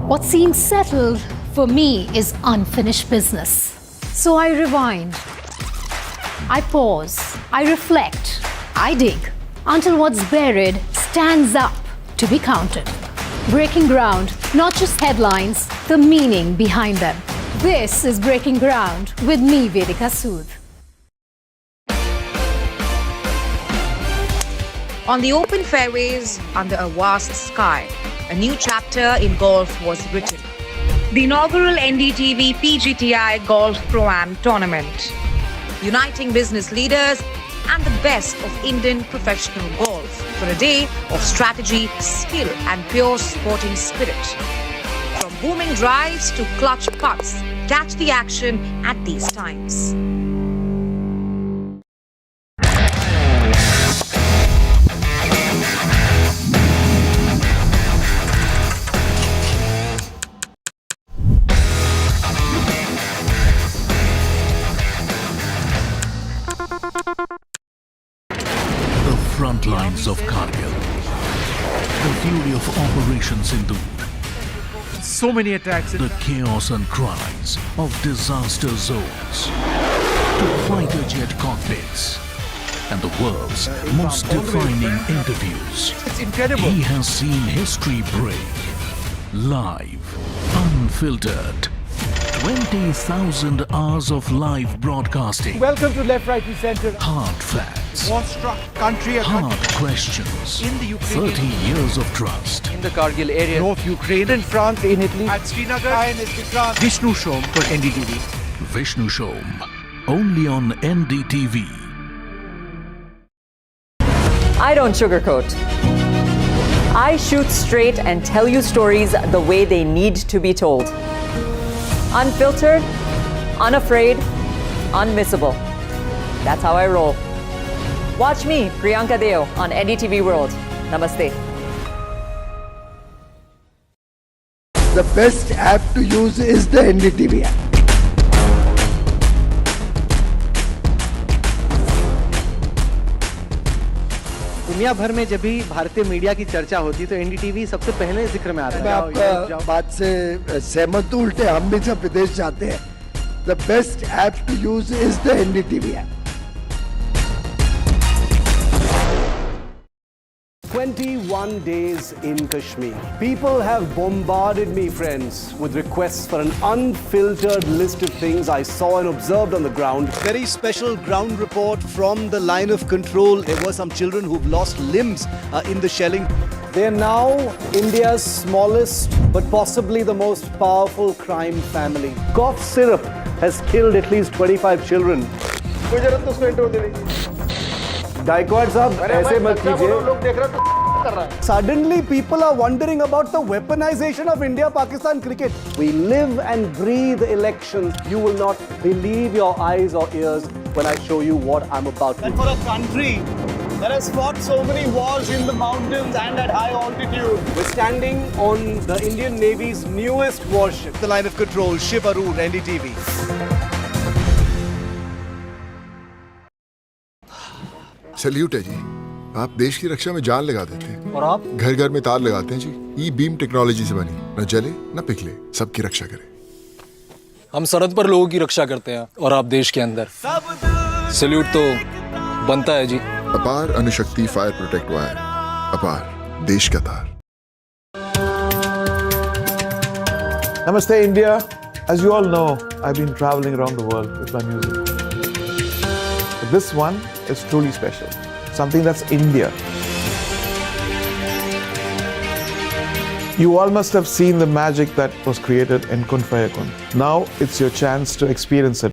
What seems settled for me is unfinished business. So I rewind. I pause. I reflect. I dig until what's buried stands up to be counted. Breaking ground, not just headlines, the meaning behind them. This is Breaking Ground with me, Vedika Sood. On the open fairways, under a vast sky, a new chapter in golf was written. The inaugural NDTV PGTI Golf Pro-Am Tournament, uniting business leaders and the best of Indian professional golf for a day of strategy, skill and pure sporting spirit. From booming drives to clutch putts, catch the action at these times. Front lines of Kargil, the fury of Operation Sindhu, So many attacks. the chaos and cries of disaster zones, to fighter jet cockpits, and the world's most defining interviews. It's incredible. He has seen history break, live, unfiltered. 20,000 hours of live broadcasting. Welcome to Left, Right and Centre. Hard facts. War-struck country. Hard questions. In the Ukraine. 30 years of trust. In the Kargil area. North Ukraine. In France. In Italy. At Srinagar. And Vishnu Shom for NDTV. Vishnu Shom. Only on NDTV. I don't sugarcoat. I shoot straight and tell you stories the way they need to be told. Unfiltered, unafraid, unmissable. That's how I roll. Watch me, Priyanka Deo, on NDTV World. Namaste. The best app to use is the NDTV app. दुनिया भर में जब भी भारतीय media की चर्चा होती है तो एनडीटीवी सबसे पहले जिक्र में आता है। मैं आपका बात से सहमत हूं। उल्टे हम भी जब विदेश जाते हैं, the best app to use is the NDTV app. 21 days in Kashmir. People have bombarded me, friends, with requests for an unfiltered list of things I saw and observed on the ground. Very special ground report from the line of control. There were some children who've lost limbs in the shelling. They are now India's smallest but possibly the most powerful crime family. Cough syrup has killed at least 25 children. Gaikwad साहब ऐसे मत कीजिए। Suddenly people are wondering about the weaponization of India-Pakistan cricket. We live and breathe elections. You will not believe your eyes or ears when I show you what I'm about to do. And for a country that has fought so many wars in the mountains and at high altitude, We're standing on the Indian Navy's newest warship. the line of control, Shivakumar, NDTV. Salute है जी, आप देश की रक्षा में जान लगा देते हैं। और आप घर घर में तार लगाते हैं जी। ई बीम टेक्नोलॉजी से बनी, न जले न पिघले, सबकी रक्षा करे। हम सरहद पर लोगों की रक्षा करते हैं और आप देश के अंदर। सल्यूट तो बनता है जी। अपार अणुशक्ति फायर प्रोटेक्ट वायर, अपार देश का तार। Namaste, India. As you all know, I've been traveling around the world with my music. But this one is truly special. Something that's India. You all must have seen the magic that was created in Kun Fayakun. Now it's your chance to experience it.